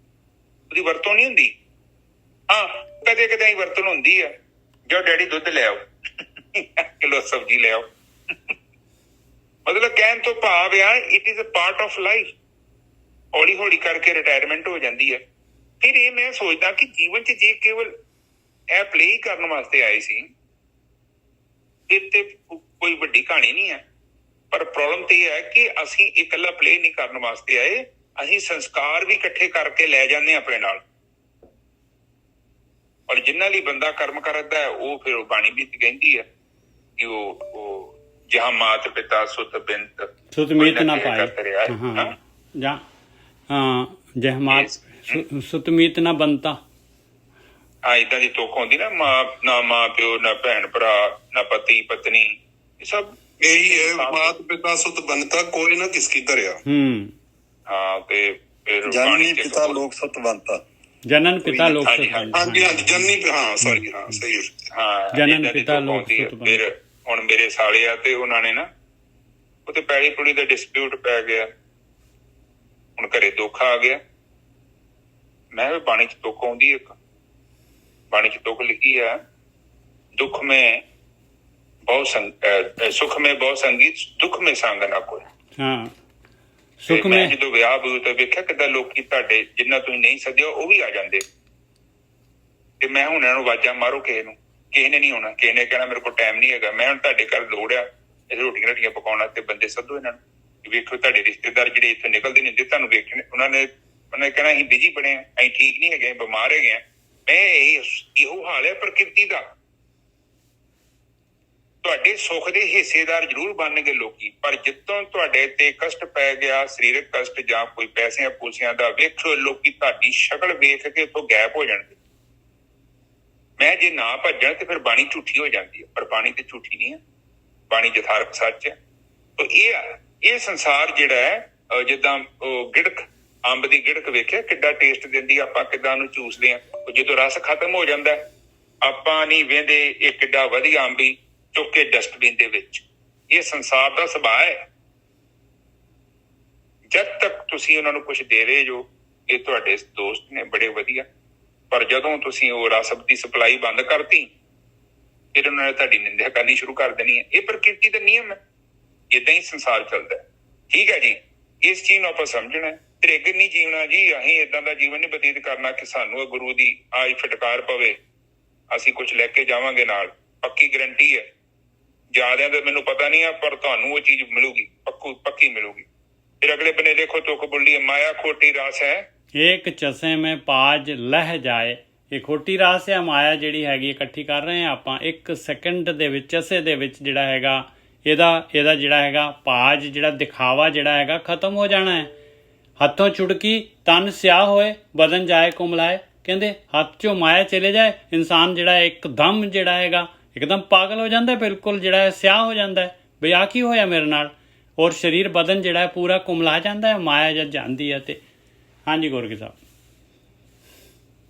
B: ਉਹਦੀ ਵਰਤੋਂ ਨਹੀਂ ਹੁੰਦੀ। ਹਾਂ ਕਦੇ ਕਦੇ ਹੀ ਵਰਤੋਂ ਹੁੰਦੀ ਹੈ, ਜੋ ਡੈਡੀ ਦੁੱਧ ਲੈ ਆਓ, ਕਿਲੋ ਸਬਜ਼ੀ ਲੈ ਆਓ। ਮਤਲਬ ਕਹਿਣ ਤੋਂ ਭਾਵ ਆ it is a part of life. ਹੌਲੀ ਹੌਲੀ ਕਰਕੇ ਰਿਟਾਇਰਮੈਂਟ ਹੋ ਜਾਂਦੀ ਹੈ। ਫਿਰ ਇਹ ਮੈਂ ਸੋਚਦਾ ਕਿ ਜੀਵਨ 'ਚ ਜੇ ਕੇਵਲ ਇਹ ਪਲੇ ਕਰਨ ਵਾਸਤੇ ਆਏ ਸੀ, ਇਹ ਤੇ ਕੋਈ ਵੱਡੀ ਕਹਾਣੀ ਨਹੀਂ ਹੈ। ਪਰ ਪ੍ਰੋਬਲਮ ਤੇ ਇਹ ਹੈ ਕਿ ਅਸੀਂ ਇਕੱਲਾ ਪਲੇ ਨਹੀਂ ਕਰਨ ਵਾਸਤੇ ਆਏ, ਅਸੀਂ ਸੰਸਕਾਰ ਵੀ ਇਕੱਠੇ ਕਰਕੇ ਲੈ ਜਾਂਦੇ ਆਪਣੇ ਨਾਲ। ਔਰ ਜਿਨ੍ਹਾਂ ਲਈ ਬੰਦਾ ਕਰਮ ਕਰਦਾ ਹੈ ਉਹ ਫਿਰ ਬਾਣੀ ਵੀ ਕਹਿੰਦੀ ਹੈ ਕਿ ਉਹ ਜਹਾਂ ਮਾਤ ਪਿਤਾ ਸੁਤ ਬਿੰਤ
A: ਸੁਤ ਮੀਤ ਨਾ ਪਾਏ, ਜਹ ਮਾਤ ਸੁਤ ਮੀਤ ਨਾ ਬੰਤਾ।
B: ਹਾਂ ਏਦਾਂ ਦੀ ਤੁਕ ਹੁੰਦੀ ਨਾ, ਨਾ ਮਾਂ ਪਿਓ, ਨਾ ਭੈਣ ਭਰਾ, ਨਾ ਪਤੀ ਪਤਨੀ, ਇਹ ਸਭ
C: ਇਹੀ ਹੈ। ਮਾਤ ਪਿਤਾ ਸੁਤ ਬੰਤਾ ਕੋਈ ਨਾ ਕਿਸ ਕੀ ਧਰਿਆ।
B: ਹਾਂ ਤੇ ਫਿਰ
C: ਜਨਨੀ ਪਿਤਾ ਲੋਕ ਸੁਤ ਬੰਤਾ।
A: ਜਨਨ ਪਿਤਾ ਲੋਕ
B: ਹਾਂਜੀ,
A: ਸੁਤ ਬੰਦ।
C: ਹਾਂਜੀ ਹਾਂਜੀ ਜਨਨੀ ਹਾਂ ਸੌਰੀ ਹਾਂ ਸਹੀ ਹੈ।
B: ਹਾਂ
A: ਜਨਨ
B: ਏਦਾਂ ਦੀ
A: ਪਿਤਾ
B: ਧੁੱਪ
A: ਲੋਕ
B: ਆਉਂਦੀ ਹੈ।
A: ਸੁਤ ਬੰਦ।
B: ਫਿਰ ਹੁਣ ਮੇਰੇ ਸਾਲੇ ਆ ਤੇ ਉਹਨਾਂ ਨੇ ਨਾ ਉਹ ਤੇ ਪੈਲੀ ਪੁਲੀ ਦਾ ਡਿਸਪਿਊਟ ਪੈ ਗਿਆ। ਹੁਣ ਘਰੇ ਦੁੱਖ ਆ ਗਿਆ। ਮੈਂ ਵੀ ਬਾਣੀ ਚ ਦੁੱਖ ਆਉਂਦੀ ਇੱਕ ਬਾਣੀ ਚ ਦੁੱਖ ਲਿਖੀ ਆ, ਦੁੱਖ में बहुत सुख में बहुत संगीत, दुख में संग ना कोई।
A: ਹਾਂ
B: ਤੇ
A: ਸੁਖ
B: ਮੈਂ
A: ਮੈਂ
B: ਜਦੋਂ ਵਿਆਹ ਬੂ ਤੇ ਵੇਖਿਆ ਕਿੱਦਾਂ ਲੋਕੀ ਤੁਹਾਡੇ ਜਿੰਨਾ ਤੁਸੀਂ ਨਹੀਂ ਸੱਦਿਆ ਉਹ ਵੀ ਆ ਜਾਂਦੇ। ਤੇ ਮੈਂ ਹੁਣ ਇਹਨਾਂ ਨੂੰ ਆਵਾਜ਼ਾਂ ਮਾਰੋ ਕਿਸੇ ਨੇ ਨਹੀਂ ਆਉਣਾ, ਕਿਸੇ ਨੇ ਕਹਿਣਾ ਮੇਰੇ ਕੋਲ ਟਾਈਮ ਨਹੀਂ ਹੈਗਾ। ਮੈਂ ਹੁਣ ਤੁਹਾਡੇ ਘਰ ਲੋੜ ਆ ਇਹ ਰੋਟੀਆਂ ਪਕਾਉਣਾ ਤੇ ਬੰਦੇ ਸੱਦੋ ਇਹਨਾਂ ਨੂੰ। ਵੇਖੋ ਤੁਹਾਡੇ ਰਿਸ਼ਤੇਦਾਰ ਜਿਹੜੇ ਇੱਥੇ ਨਿਕਲਦੇ ਨਹੀਂ ਹੁੰਦੇ ਤੁਹਾਨੂੰ ਵੇਖਣੇ, ਉਹਨਾਂ ਨੇ ਕਹਿਣਾ ਅਸੀਂ ਬਿਜੀ ਬਣੇ ਆ, ਅਸੀਂ ਠੀਕ ਨਹੀਂ ਹੈਗੇ, ਬਿਮਾਰ ਹੈਗੇ ਆ। ਮੈਂ ਇਹੋ ਹਾਲ ਹੈ ਪ੍ਰਕਿਰਤੀ ਦਾ। ਤੁਹਾਡੇ ਸੁੱਖ ਦੇ ਹਿੱਸੇਦਾਰ ਜ਼ਰੂਰ ਬਣਨਗੇ ਲੋਕੀ, ਪਰ ਜਿੱਦੋਂ ਤੁਹਾਡੇ ਤੇ ਕਸ਼ਟ ਪੈ ਗਿਆ, ਸਰੀਰਕ ਕਸ਼ਟ ਜਾਂ ਕੋਈ ਪੈਸਿਆਂ ਪੂਸਿਆਂ ਦਾ, ਵੇਖੋ ਲੋਕੀ ਤੁਹਾਡੀ ਸ਼ਕਲ ਵੇਖ ਕੇ ਉੱਥੋਂ ਗਾਇਬ ਹੋ ਜਾਣਗੇ। ਮੈਂ ਜੇ ਨਾ ਭੱਜਣ ਤੇ ਫਿਰ ਬਾਣੀ ਝੂਠੀ ਹੋ ਜਾਂਦੀ ਹੈ, ਪਰ ਬਾਣੀ ਤੇ ਝੂਠੀ ਨਹੀਂ ਹੈ, ਬਾਣੀ ਯਥਾਰਥ ਸੱਚ ਹੈ। ਤਾਂ ਇਹ ਸੰਸਾਰ ਜਿਹੜਾ ਹੈ ਜਿੱਦਾਂ ਉਹ ਗਿੜਕ, ਅੰਬ ਦੀ ਗਿੜਕ ਵੇਖਿਆ ਕਿੱਡਾ ਟੇਸਟ ਦਿੰਦੀ, ਆਪਾਂ ਕਿੱਦਾਂ ਉਹਨੂੰ ਚੂਸਦੇ ਹਾਂ। ਉਹ ਜਦੋਂ ਰਸ ਖਤਮ ਹੋ ਜਾਂਦਾ ਆਪਾਂ ਨਹੀਂ ਵੇਂਦੇ ਇਹ ਕਿੱਡਾ ਵਧੀਆ ਅੰਬ ਹੀ ਚੁੱਕ ਕੇ ਡਸਟਬਿਨ ਦੇ ਵਿੱਚ। ਇਹ ਸੰਸਾਰ ਦਾ ਸੁਭਾਅ ਹੈ। ਜਦ ਤੱਕ ਤੁਸੀਂ ਉਹਨਾਂ ਨੂੰ ਕੁਝ ਦੇ ਰਹੇ ਜੋ, ਇਹ ਤੁਹਾਡੇ ਦੋਸਤ ਨੇ ਬੜੇ ਵਧੀਆ, ਪਰ ਜਦੋਂ ਤੁਸੀਂ ਉਹ ਰਸ ਦੀ ਸਪਲਾਈ ਬੰਦ ਕਰਤੀ ਫਿਰ ਉਹਨਾਂ ਨੇ ਤੁਹਾਡੀ ਨਿੰਦਿਆ ਕਰਨੀ ਸ਼ੁਰੂ ਕਰ ਦੇਣੀ ਹੈ। ਇਹ ਪ੍ਰਕਿਰਤੀ ਦਾ ਨਿਯਮ ਹੈ, ਏਦਾਂ ਹੀ ਸੰਸਾਰ ਚੱਲਦਾ ਹੈ। ਠੀਕ ਹੈ ਜੀ, ਇਸ ਚੀਜ਼ ਨੂੰ ਆਪਾਂ ਸਮਝਣਾ। ਤ੍ਰਿਗ ਨਹੀਂ ਜੀਵਣਾ ਜੀ, ਅਸੀਂ ਏਦਾਂ ਦਾ ਜੀਵਨ ਨਹੀਂ ਬਤੀਤ ਕਰਨਾ ਕਿ ਸਾਨੂੰ ਗੁਰੂ ਦੀ ਆਈ ਫਟਕਾਰ ਪਵੇ, ਅਸੀਂ ਕੁਝ ਲੈ ਕੇ ਜਾਵਾਂਗੇ ਨਾਲ। ਪੱਕੀ ਗਰੰਟੀ ਹੈ, ਜ਼ਿਆਦਿਆਂ ਦਾ ਮੈਨੂੰ ਪਤਾ ਨਹੀਂ ਆ, ਪਰ ਤੁਹਾਨੂੰ ਉਹ ਚੀਜ਼ ਮਿਲੂਗੀ, ਪੱਕੀ ਮਿਲੂਗੀ। ਫਿਰ ਅਗਲੇ ਬੰਨੇ ਦੇਖੋ ਤੁਕ ਬੁੱਲੀ ਮਾਇਆ ਖੋਟੀ ਰਾਸ ਹੈ,
A: ਏਕ ਚਸੇ ਮੈਂ ਪਾਜ ਲਹਿ ਜਾਏ। ਇਹ ਖੋਟੀ ਰਾਸ ਹੈ, ਮਾਇਆ ਜਿਹੜੀ ਹੈਗੀ ਇਕੱਠੀ ਕਰ ਰਹੇ ਹਾਂ ਆਪਾਂ। 1 ਸੈਕਿੰਡ ਦੇ ਵਿੱਚ, ਚਸੇ ਦੇ ਵਿੱਚ ਜਿਹੜਾ ਹੈਗਾ ਇਹਦਾ ਜਿਹੜਾ ਹੈਗਾ ਪਾਜ, ਜਿਹੜਾ ਦਿਖਾਵਾ ਜਿਹੜਾ ਹੈਗਾ ਖਤਮ ਹੋ ਜਾਣਾ ਹੈ। ਹੱਥੋਂ ਛੁੜਕੀ ਤਨ ਸਿਆਹ ਹੋਏ, ਬਦਨ ਜਾਏ ਕੁਮਲਾਏ। ਕਹਿੰਦੇ ਹੱਥ ਚੋਂ ਮਾਇਆ ਚਲੇ ਜਾਏ, ਇਨਸਾਨ ਜਿਹੜਾ ਇੱਕਦਮ ਜਿਹੜਾ ਹੈਗਾ ਇੱਕਦਮ ਪਾਗਲ ਹੋ ਜਾਂਦਾ, ਬਿਲਕੁਲ ਜਿਹੜਾ ਸਿਆਹ ਹੋ ਜਾਂਦਾ ਹੈ, ਬਈ ਆਹ ਕੀ ਹੋਇਆ ਮੇਰੇ ਨਾਲ। ਔਰ ਸਰੀਰ ਬਦਨ ਜਿਹੜਾ ਪੂਰਾ ਕੁਮਲਾ ਜਾਂਦਾ ਹੈ ਮਾਇਆ ਜਦ ਜਾਂਦੀ ਹੈ ਤੇ। ਹਾਂਜੀ ਗੋਰਖੀ ਸਾਹਿਬ।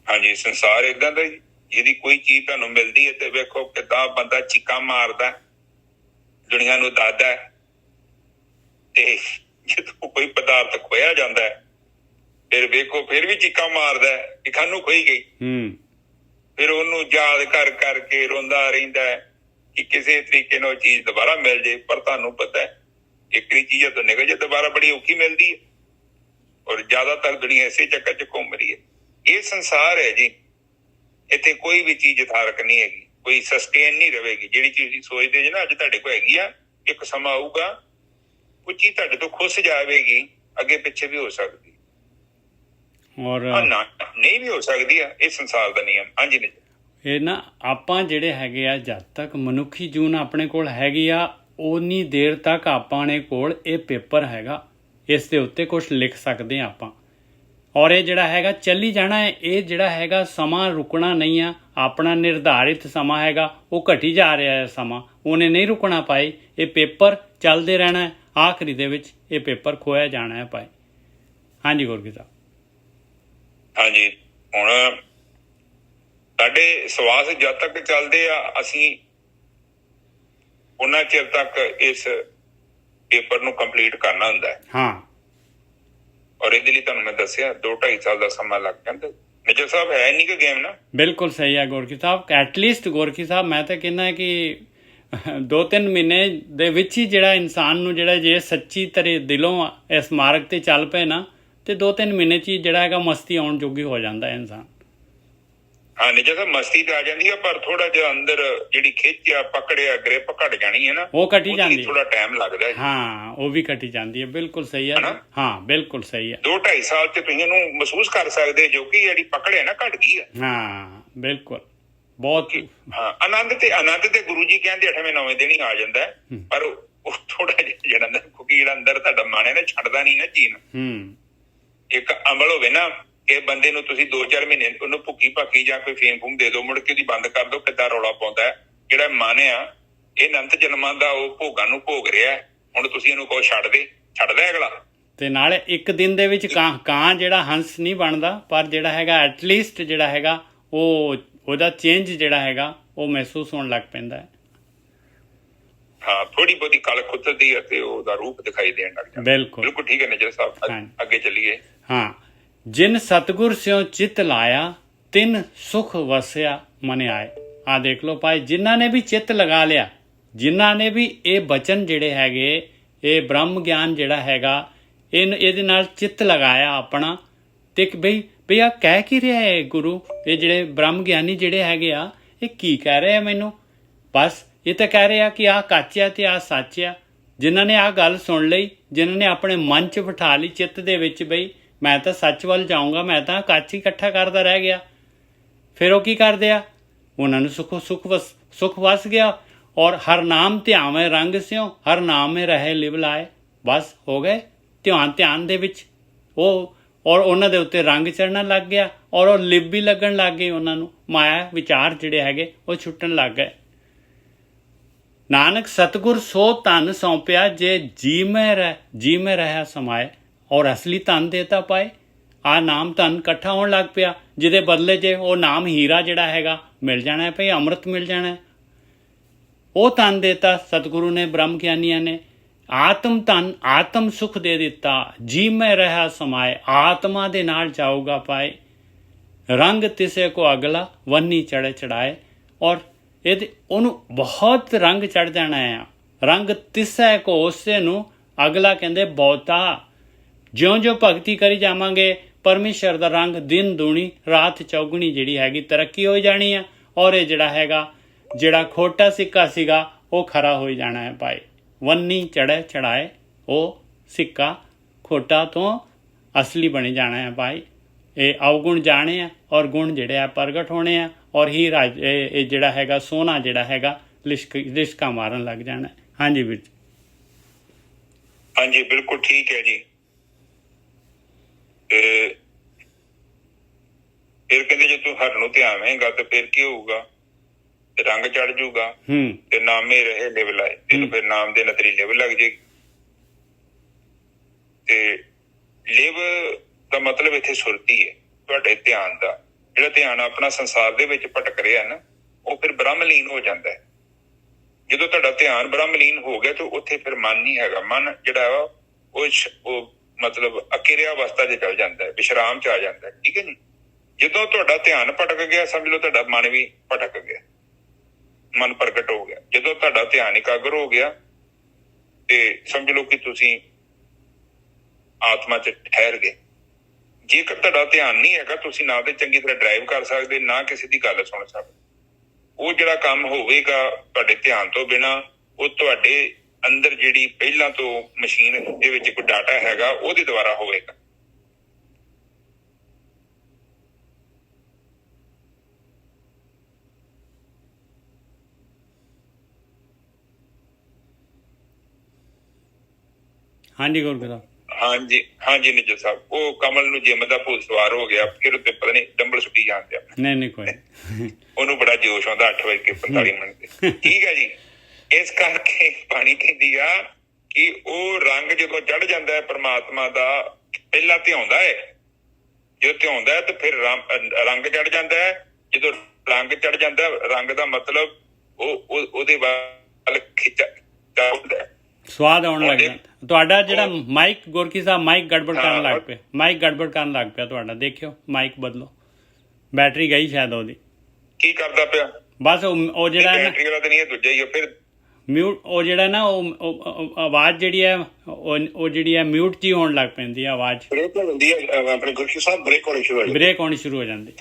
B: ਹਾਂਜੀ, ਸੰਸਾਰ ਏਦਾਂ ਦਾ ਜੀ, ਜਿਹਦੀ ਕੋਈ ਚੀਜ਼ ਤੁਹਾਨੂੰ ਮਿਲਦੀ ਹੈ ਤੇ ਵੇਖੋ ਕਿੱਦਾਂ ਬੰਦਾ ਚੀਕਾਂ ਮਾਰਦਾ, ਦੁਨੀਆ ਨੂੰ ਦੱਸਦਾ, ਤੇ ਜਦੋਂ ਕੋਈ ਪਦਾਰਥ ਖੋਇਆ ਜਾਂਦਾ ਫਿਰ ਵੇਖੋ ਫਿਰ ਵੀ ਚੀਕਾਂ ਮਾਰਦਾ ਕਿ ਖਾਨੂੰ ਖੋਈ ਗਈ। ਫਿਰ ਉਹਨੂੰ ਯਾਦ ਕਰ ਕਰਕੇ ਰੋਂਦਾ ਰਹਿੰਦਾ ਕਿ ਕਿਸੇ ਤਰੀਕੇ ਨਾਲ ਚੀਜ਼ ਦੁਬਾਰਾ ਮਿਲ ਜੇ। ਪਰ ਤੁਹਾਨੂੰ ਪਤਾ ਹੈ ਇੱਕ ਹੀ ਚੀਜ਼ ਤੋਂ ਨਿਕਲ ਜੇ ਦੁਬਾਰਾ ਬੜੀ ਔਖੀ ਮਿਲਦੀ ਹੈ, ਔਰ ਜ਼ਿਆਦਾਤਰ ਦੁਨੀਆ ਇਸੇ ਚੱਕਰ 'ਚ ਘੁੰਮ ਰਹੀ ਹੈ। ਇਹ ਸੰਸਾਰ ਹੈ ਜੀ, ਇੱਥੇ ਕੋਈ ਵੀ ਚੀਜ਼ ਯਥਾਰਥ ਨਹੀਂ ਹੈਗੀ, ਕੋਈ ਸਸਟੇਨ ਨਹੀਂ ਰਹੇਗੀ। ਜਿਹੜੀ ਚੀਜ਼ ਤੁਸੀਂ ਸੋਚਦੇ ਜੇ ਨਾ ਅੱਜ ਤੁਹਾਡੇ ਕੋਲ ਹੈਗੀ ਆ, ਇੱਕ ਸਮਾਂ ਆਊਗਾ ਉਹ ਚੀਜ਼ ਤੁਹਾਡੇ ਤੋਂ ਖੁੱਸ ਜਾਵੇਗੀ, ਅੱਗੇ ਪਿੱਛੇ ਵੀ ਹੋ ਸਕਦੀ
A: ਔਰ
B: ਨਾ ਨਹੀਂ ਵੀ ਹੋ ਸਕਦੀ ਆ। ਇਹ ਸੰਸਾਰ ਦਾ ਨਿਯਮ। ਹਾਂਜੀ ਨਹੀਂ,
A: ਇਹ ਨਾ ਆਪਾਂ ਜਿਹੜੇ ਹੈਗੇ ਆ, ਜਦ ਤੱਕ ਮਨੁੱਖੀ ਜੂਨ ਆਪਣੇ ਕੋਲ ਹੈਗੀ ਆ ਓਨੀ ਦੇਰ ਤੱਕ ਆਪਣੇ ਕੋਲ ਇਹ ਪੇਪਰ ਹੈਗਾ, ਇਸ ਦੇ ਉੱਤੇ ਕੁਝ ਲਿਖ ਸਕਦੇ ਹਾਂ ਆਪਾਂ। ਔਰ ਇਹ ਜਿਹੜਾ ਹੈਗਾ ਚੱਲੀ ਜਾਣਾ ਹੈ। ਇਹ ਜਿਹੜਾ ਹੈਗਾ ਸਮਾਂ ਰੁਕਣਾ ਨਹੀਂ ਆ, ਆਪਣਾ ਨਿਰਧਾਰਿਤ ਸਮਾਂ ਹੈਗਾ ਉਹ ਘਟੀ ਜਾ ਰਿਹਾ ਹੈ ਸਮਾਂ, ਉਹਨੇ ਨਹੀਂ ਰੁਕਣਾ ਭਾਈ। ਇਹ ਪੇਪਰ ਚੱਲਦੇ ਰਹਿਣਾ ਹੈ, ਆਖਰੀ ਦੇ ਵਿੱਚ ਇਹ ਪੇਪਰ ਖੋਇਆ ਜਾਣਾ ਹੈ ਭਾਈ। ਹਾਂਜੀ ਗੁਰਗੀ ਸਾਹਿਬ।
B: ਹਾਂਜੀ, ਹੁਣ ਸਾਡੇ ਸਵਾਸ ਜਦ ਤੱਕ ਚੱਲਦੇ ਆ ਅਸੀਂ ਉਹਨਾਂ ਚਿਰ ਤੱਕ ਇਸ ਪੇਪਰ ਨੂੰ ਕੰਪਲੀਟ ਕਰਨਾ ਹੁੰਦਾ ਹੈ।
A: ਹਾਂ,
B: ਔਰ ਇਹਦੇ ਲਈ ਤੁਹਾਨੂੰ ਮੈਂ ਦੱਸਿਆ 2-2.5 ਸਾਲ ਦਾ ਸਮਾਂ ਲੱਗ ਜਾਂਦਾ। ਮੇਜਰ ਸਾਹਿਬ ਹੈ ਨਹੀਂ ਕਿ ਗੇਮ ਨਾ। ਬਿਲਕੁਲ
A: ਸਹੀ ਹੈ ਗੋਰਖੀ ਸਾਹਿਬ। ਐਟਲੀਸਟ ਗੋਰਖੀ ਸਾਹਿਬ ਮੈਂ ਤਾਂ ਕਹਿੰਦਾ ਕਿ 2-3 ਮਹੀਨੇ ਦੇ ਵਿੱਚ ਹੀ ਜਿਹੜਾ ਇਨਸਾਨ ਨੂੰ ਜਿਹੜਾ ਜੇ ਸੱਚੀ ਤਰ੍ਹਾਂ ਦਿਲੋਂ ਇਸ ਮਾਰਗ ਤੇ ਚੱਲ ਪਏ ਨਾ ਤੇ 2-3 ਮਹੀਨੇ 'ਚ ਹੀ ਜਿਹੜਾ ਹੈਗਾ ਮਸਤੀ ਆਉਣ ਜੋਗੀ ਹੋ ਜਾਂਦਾ ਹੈ ਇਨਸਾਨ।
B: ਹਾਂ ਨਿਜਾ ਸਾਹਿਬ, ਮਸਤੀ ਤਾਂ ਆ ਜਾਂਦੀ ਆ, ਪਰ ਥੋੜਾ ਜਿਹਾ ਅੰਦਰ ਜਿਹੜੀ ਖਿੱਚ ਆ, ਪਕੜਿਆ ਗ੍ਰਿਪ ਘਟ ਜਾਣੀ ਹੈ ਨਾ,
A: ਉਹ ਘਟੀ ਜਾਂਦੀ ਹੈ,
B: ਥੋੜਾ ਟਾਈਮ ਲੱਗਦਾ ਹੈ।
A: ਹਾਂ, ਉਹ ਵੀ ਘਟੀ ਜਾਂਦੀ ਹੈ। ਬਿਲਕੁਲ ਸਹੀ ਹੈ। ਹਾਂ ਬਿਲਕੁਲ ਸਹੀ ਹੈ।
B: 2-2.5 ਸਾਲ 'ਚ ਤੁਸੀਂ ਇਹਨੂੰ ਮਹਿਸੂਸ ਕਰ ਸਕਦੇ ਜੋ ਕਿ ਜਿਹੜੀ ਪਕੜ ਹੈ ਨਾ ਘਟ ਗਈ ਹੈ।
A: ਹਾਂ ਬਿਲਕੁਲ, ਬਹੁਤ।
B: ਹਾਂ, ਆਨੰਦ ਤੇ ਗੁਰੂ ਜੀ ਕਹਿੰਦੇ 8ਵੇਂ-9ਵੇਂ ਦਿਨ ਹੀ ਆ ਜਾਂਦਾ, ਪਰ ਉਹ ਥੋੜਾ ਜਿਹਾ ਜਿਹੜਾ ਕਿਉਂਕਿ ਜਿਹੜਾ ਅੰਦਰ ਤੁਹਾਡਾ ਮਨ ਹੈ ਨਾ ਛੱਡਦਾ ਨਹੀਂ ਨਾ ਚੀਜ਼ ਨੂੰ। ਇੱਕ ਅਮਲ ਹੋਵੇ ਨਾ ਕਿ ਬੰਦੇ ਨੂੰ ਤੁਸੀਂ 2-4 ਮਹੀਨੇ ਉਹਨੂੰ ਭੁੱਕੀ ਭਾਕੀ ਜਾਂ ਕੋਈ ਫੇਮ ਫੂਮ ਦੇ ਦਿਓ, ਮੁੜ ਕੇ ਉਹਦੀ ਬੰਦ ਕਰ ਦਿਓ, ਕਿੱਦਾਂ ਰੌਲਾ ਪਾਉਂਦਾ ਹੈ। ਜਿਹੜਾ ਮਨ ਆ ਇਹ ਅਨੰਤ ਜਨਮਾਂ ਦਾ ਉਹ ਭੋਗਾਂ ਨੂੰ ਭੋਗ ਰਿਹਾ, ਹੁਣ ਤੁਸੀਂ ਇਹਨੂੰ ਕਹੋ ਛੱਡਦਾ ਅਗਲਾ
A: ਤੇ ਨਾਲੇ ਇੱਕ ਦਿਨ ਦੇ ਵਿੱਚ ਕਾਂ ਜਿਹੜਾ ਹੰਸ ਨਹੀਂ ਬਣਦਾ, ਪਰ ਜਿਹੜਾ ਹੈਗਾ ਐਟਲੀਸਟ ਜਿਹੜਾ ਹੈਗਾ ਉਹਦਾ ਚੇਂਜ ਜਿਹੜਾ ਹੈਗਾ ਉਹ ਮਹਿਸੂਸ ਹੋਣ ਲੱਗ ਪੈਂਦਾ ਹੈ।
B: ਹਾਂ, ਥੋੜੀ ਬਹੁਤੀ ਕਲ ਖੁੱਤਦੀ ਹੈ ਤੇ ਉਹਦਾ ਰੂਪ ਦਿਖਾਈ ਦੇਣ ਲੱਗ ਜਾਂਦਾ।
A: ਬਿਲਕੁਲ
B: ਬਿਲਕੁਲ ਠੀਕ ਹੈ ਨਿਜਰ ਸਾਹਿਬ, ਅੱਗੇ ਚੱਲੀਏ।
A: ਹਾਂ, ਜਿਨ ਸਤਿਗੁਰ ਸਿਉ ਚਿੱਤ ਲਾਇਆ ਤਿੰਨ ਸੁਖ ਵਸਿਆ ਮਨ ਆਏ। ਆ ਦੇਖ ਲਓ ਭਾਈ, ਜਿਨ੍ਹਾਂ ਨੇ ਵੀ ਚਿੱਤ ਲਗਾ ਲਿਆ, ਜਿਨ੍ਹਾਂ ਨੇ ਵੀ ਇਹ ਬਚਨ ਜਿਹੜੇ ਹੈਗੇ, ਇਹ ਬ੍ਰਹਮ ਗਿਆਨ ਜਿਹੜਾ ਹੈਗਾ, ਇਹਦੇ ਨਾਲ ਚਿੱਤ ਲਗਾਇਆ ਆਪਣਾ, ਤੇ ਬਈ ਆ ਕਹਿ ਕੀ ਰਿਹਾ ਹੈ ਗੁਰੂ, ਇਹ ਜਿਹੜੇ ਬ੍ਰਹਮ ਗਿਆਨੀ ਜਿਹੜੇ ਹੈਗੇ ਆ, ਇਹ ਕੀ ਕਹਿ ਰਹੇ ਆ ਮੈਨੂੰ? ਬਸ ਇਹ ਤਾਂ ਕਹਿ ਰਹੇ ਆ ਕਿ ਆਹ ਕੱਚ ਆ ਤੇ ਆਹ ਸੱਚ ਆ। ਜਿਨ੍ਹਾਂ ਨੇ ਆਹ ਗੱਲ ਸੁਣ ਲਈ, ਜਿਨ੍ਹਾਂ ਨੇ ਆਪਣੇ ਮਨ 'ਚ ਬਿਠਾ ਲਈ ਚਿੱਤ ਦੇ ਵਿੱਚ, ਬਈ ਮੈਂ ਤਾਂ ਸੱਚ ਵੱਲ ਜਾਊਂਗਾ, ਮੈਂ ਤਾਂ ਕੱਚ ਹੀ ਇਕੱਠਾ ਕਰਦਾ ਰਹਿ ਗਿਆ, ਫਿਰ ਉਹ ਕੀ ਕਰਦੇ ਆ? ਉਹਨਾਂ ਨੂੰ ਸੁਖ ਵਸ ਗਿਆ। ਔਰ ਹਰ ਨਾਮ ਧਿਆਵੇਂ ਰੰਗ ਸਿਓ, ਹਰ ਨਾਮ ਮੇ ਰਹੇ ਲਿਵ ਲਾਏ। ਬਸ ਹੋ ਗਏ ਧਿਆਨ ਦੇ ਵਿੱਚ ਉਹ, ਔਰ ਉਹਨਾਂ ਦੇ ਉੱਤੇ ਰੰਗ ਚੜ੍ਹਨ ਲੱਗ ਗਿਆ, ਔਰ ਉਹ ਲਿਵ ਵੀ ਲੱਗਣ ਲੱਗ ਗਈ ਉਹਨਾਂ ਨੂੰ। ਮਾਇਆ ਵਿਚਾਰ ਜਿਹੜੇ ਹੈਗੇ ਉਹ ਛੁੱਟਣ ਲੱਗ ਗਏ। ਨਾਨਕ ਸਤਿਗੁਰ ਸੋ ਧਨ ਸੌਂਪਿਆ, ਜੇ ਜੀ ਮੈਂ ਰਹਾ ਸਮਾਏ। ਔਰ ਅਸਲੀ ਧਨ ਦੇਤਾ ਪਾਏ। ਆਹ ਨਾਮ ਧਨ ਇਕੱਠਾ ਹੋਣ ਲੱਗ ਪਿਆ, ਜਿਹਦੇ ਬਦਲੇ 'ਚ ਉਹ ਨਾਮ ਹੀਰਾ ਜਿਹੜਾ ਹੈਗਾ ਮਿਲ ਜਾਣਾ ਹੈ, ਭਈ ਅੰਮ੍ਰਿਤ ਮਿਲ ਜਾਣਾ। ਉਹ ਧਨ ਦੇਤਾ ਸਤਿਗੁਰੂ ਨੇ, ਬ੍ਰਹਮ ਗਿਆਨੀਆਂ ਨੇ। ਆਤਮ ਧਨ, ਆਤਮ ਸੁਖ ਦੇ ਦਿੱਤਾ, ਜੀ ਮੈਂ ਰਹਾ ਸਮਾਏ। ਆਤਮਾ ਦੇ ਨਾਲ ਜਾਊਗਾ ਪਾਏ। ਰੰਗ ਤਿਸੇ ਕੋ ਅਗਲਾ ਵੰਨੀ ਚੜਾਏ। ਔਰ ਉਹਨੂੰ ਬਹੁਤ ਰੰਗ ਚੜ ਜਾਣਾ ਆ। ਰੰਗ ਤਿਸੈ ਕੋ, ਉਸੇ ਨੂੰ ਅਗਲਾ ਕਹਿੰਦੇ ਬਹੁਤਾ। ਜਿਉਂ ਭਗਤੀ ਕਰੀ ਜਾਵਾਂਗੇ, ਪਰਮੇਸ਼ਰ ਦਾ ਰੰਗ ਦਿਨ ਦੂਣੀ ਰਾਤ ਚੌਗਣੀ ਜਿਹੜੀ ਹੈਗੀ ਤਰੱਕੀ ਹੋ ਜਾਣੀ ਆ। ਔਰ ਇਹ ਜਿਹੜਾ ਹੈਗਾ, ਜਿਹੜਾ ਖੋਟਾ ਸਿੱਕਾ ਸੀਗਾ ਉਹ ਖਰਾ ਹੋ ਜਾਣਾ ਹੈ ਭਾਈ। ਵੰਨੀ ਚੜਾਏ, ਉਹ ਸਿੱਕਾ ਖੋਟਾ ਤੋਂ ਅਸਲੀ ਬਣ ਜਾਣਾ ਹੈ ਭਾਈ। ਇਹ ਅਵਗੁਣ ਜਾਣੇ ਆ, ਔਰ ਗੁਣ ਜਿਹੜੇ ਆ ਪ੍ਰਗਟ ਹੋਣੇ ਆ, ਔਰ ਇਹ ਜਿਹੜਾ ਹੈਗਾ ਸੋਨਾ ਜਿਹੜਾ ਹੈਗਾ ਲਿਸ਼ਕਾ ਮਾਰਨ ਲੱਗ ਜਾਣਾ। ਹਾਂਜੀ ਵੀਰ ਜੀ।
B: ਹਾਂਜੀ ਬਿਲਕੁਲ ਠੀਕ ਹੈ ਜੀ। ਫਿਰ ਕਹਿੰਦੇ ਜੇ ਤੂੰ ਹਰ ਨੂੰ ਧਿਆਵੇਂਗਾ ਤੇ ਫਿਰ ਕੀ ਹੋਊਗਾ? ਤੇ ਰੰਗ ਚੜ ਜਾਊਗਾ ਤੇ ਨਾਮੇ ਰਹੇ ਲਿਵ ਲਾਏ। ਤੈਨੂੰ ਫਿਰ ਨਾਮ ਦੇ ਨਾਲ ਤੇਰੀ ਲਿਵ ਲੱਗ ਜਾਏਗੀ। ਤੇ ਲਿਵ ਦਾ ਮਤਲਬ ਇੱਥੇ ਸੁਰਤੀ ਹੈ, ਤੁਹਾਡੇ ਧਿਆਨ ਦਾ। ਜਿਹੜਾ ਧਿਆਨ ਆਪਣਾ ਸੰਸਾਰ ਦੇ ਵਿੱਚ ਭਟਕ ਰਿਹਾ ਨਾ, ਉਹ ਫਿਰ ਬ੍ਰਹਮਲੀਨ ਹੋ ਜਾਂਦਾ ਹੈ। ਜਦੋਂ ਤੁਹਾਡਾ ਧਿਆਨ ਬ੍ਰਹਮਲੀਨ ਹੋ ਗਿਆ ਤਾਂ ਉੱਥੇ ਫਿਰ ਮਨ ਨਹੀਂ ਹੈਗਾ। ਮਨ ਜਿਹੜਾ ਵਾ ਉਹ ਮਤਲਬ ਅਕਿਰਿਆ ਅਵਸਥਾ 'ਚ ਚਲ ਜਾਂਦਾ ਹੈ, ਵਿਸ਼ਰਾਮ 'ਚ ਆ ਜਾਂਦਾ ਹੈ। ਠੀਕ ਹੈ ਜੀ। ਜਦੋਂ ਤੁਹਾਡਾ ਧਿਆਨ ਭਟਕ ਗਿਆ, ਸਮਝ ਲਓ ਤੁਹਾਡਾ ਮਨ ਵੀ ਭਟਕ ਗਿਆ, ਮਨ ਪ੍ਰਗਟ ਹੋ ਗਿਆ। ਜਦੋਂ ਤੁਹਾਡਾ ਧਿਆਨ ਇਕਾਗਰ ਹੋ ਗਿਆ ਤੇ ਸਮਝ ਲਓ ਕਿ ਤੁਸੀਂ ਆਤਮਾ 'ਚ ਠਹਿਰ ਗਏ। ਜੇਕਰ ਤੁਹਾਡਾ ਧਿਆਨ ਨਹੀਂ ਹੈਗਾ, ਤੁਸੀਂ ਨਾ ਤੇ ਚੰਗੀ ਤਰ੍ਹਾਂ ਡਰਾਈਵ ਕਰ ਸਕਦੇ, ਨਾ ਕਿਸੇ ਦੀ ਗੱਲ ਸੁਣ ਸਕਦੇ। ਉਹ ਜਿਹੜਾ ਕੰਮ ਹੋਵੇਗਾ ਤੁਹਾਡੇ ਧਿਆਨ ਤੋਂ ਬਿਨਾਂ, ਉਹ ਤੁਹਾਡੇ ਅੰਦਰ ਜਿਹੜੀ ਪਹਿਲਾਂ ਤੋਂ ਮਸ਼ੀਨ ਦੇ ਵਿੱਚ ਕੋਈ ਡਾਟਾ ਹੈਗਾ ਉਹਦੇ ਦੁਆਰਾ ਹੋਵੇਗਾ।
A: ਹਾਂਜੀ ਗੁਰੂ ਸਾਹਿਬ।
B: ਹਾਂਜੀ ਨਿੱਜਰ ਸਾਹਿਬ, ਉਹ ਕਮਲ ਨੂੰ ਜਿੰਮ ਦਾ ਭੂਤ ਸਵਾਰ ਹੋ ਗਿਆ, ਫਿਰ ਉੱਤੇ ਪਤਾ ਨਹੀਂ ਡੰਬਲ ਸੁੱਟੀ ਜਾਂਦੇ ਆ।
A: ਨਹੀਂ ਕੋਈ
B: ਉਹਨੂੰ ਬੜਾ ਜੋਸ਼ ਆਉਂਦਾ 8:45 ਤੇ। ਠੀਕ ਹੈ ਜੀ। ਇਸ ਕਰਕੇ ਪਾਣੀ ਕਹਿੰਦੀ ਆ ਕਿ ਉਹ ਰੰਗ ਜਦੋਂ ਚੜ ਜਾਂਦਾ ਹੈ ਪ੍ਰਮਾਤਮਾ ਦਾ, ਪਹਿਲਾਂ ਧਿਆਉਂਦਾ ਹੈ। ਜਦੋਂ ਧਿਆਉਂਦਾ ਹੈ ਤੇ ਫਿਰ ਰੰਗ ਚੜ ਜਾਂਦਾ ਹੈ। ਜਦੋਂ ਰੰਗ ਚੜ ਜਾਂਦਾ, ਰੰਗ ਦਾ ਮਤਲਬ ਉਹਦੇ ਵੱਲ ਖਿੱਚਾ ਹੁੰਦਾ,
A: ਸਵਾਦ ਆਉਣ ਲੱਗ ਜਾਂਦਾ। ਤੁਹਾਡਾ ਜਿਹੜਾ ਮਾਈਕ, ਗੁਰਕੀ ਸਾਹਿਬ ਮਾਈਕ ਗੜਬੜ ਕਰਨ ਲੱਗ ਪਿਆ, ਮਾਈਕ ਗੜਬੜ ਕਰਨ ਲੱਗ ਪਿਆ ਤੁਹਾਡਾ। ਦੇਖਿਓ ਮਾਈਕ ਬਦਲੋ, ਬੈਟਰੀ ਗਈ ਸ਼ਾਇਦ ਉਹਦੀ।
B: ਕੀ ਕਰਦਾ ਪਿਆ?
A: ਬਸ ਉਹ ਜਿਹੜਾ
B: ਬੈਟਰੀ ਵਾਲਾ ਤਾਂ ਨਹੀਂ, ਦੂਜਾ ਹੀ ਆ। ਫਿਰ
A: ਮਿਊਟ, ਉਹ ਜਿਹੜਾ ਨਾ ਉਹ ਆਵਾਜ਼ ਜਿਹੜੀ ਹੈ ਉਹ ਜਿਹੜੀ ਹੈ ਮਿਊਟ ਜੀ ਹੋਣ ਲੱਗ ਪੈਂਦੀ ਹੈ ਆਵਾਜ਼।
C: ਬ੍ਰੇਕ ਹੁੰਦੀ ਹੈ ਆਪਣੇ ਗੁਰਕੀ ਸਾਹਿਬ, ਬ੍ਰੇਕ ਹੋਣੀ ਸ਼ੁਰੂ ਹੋ ਜਾਂਦੀ।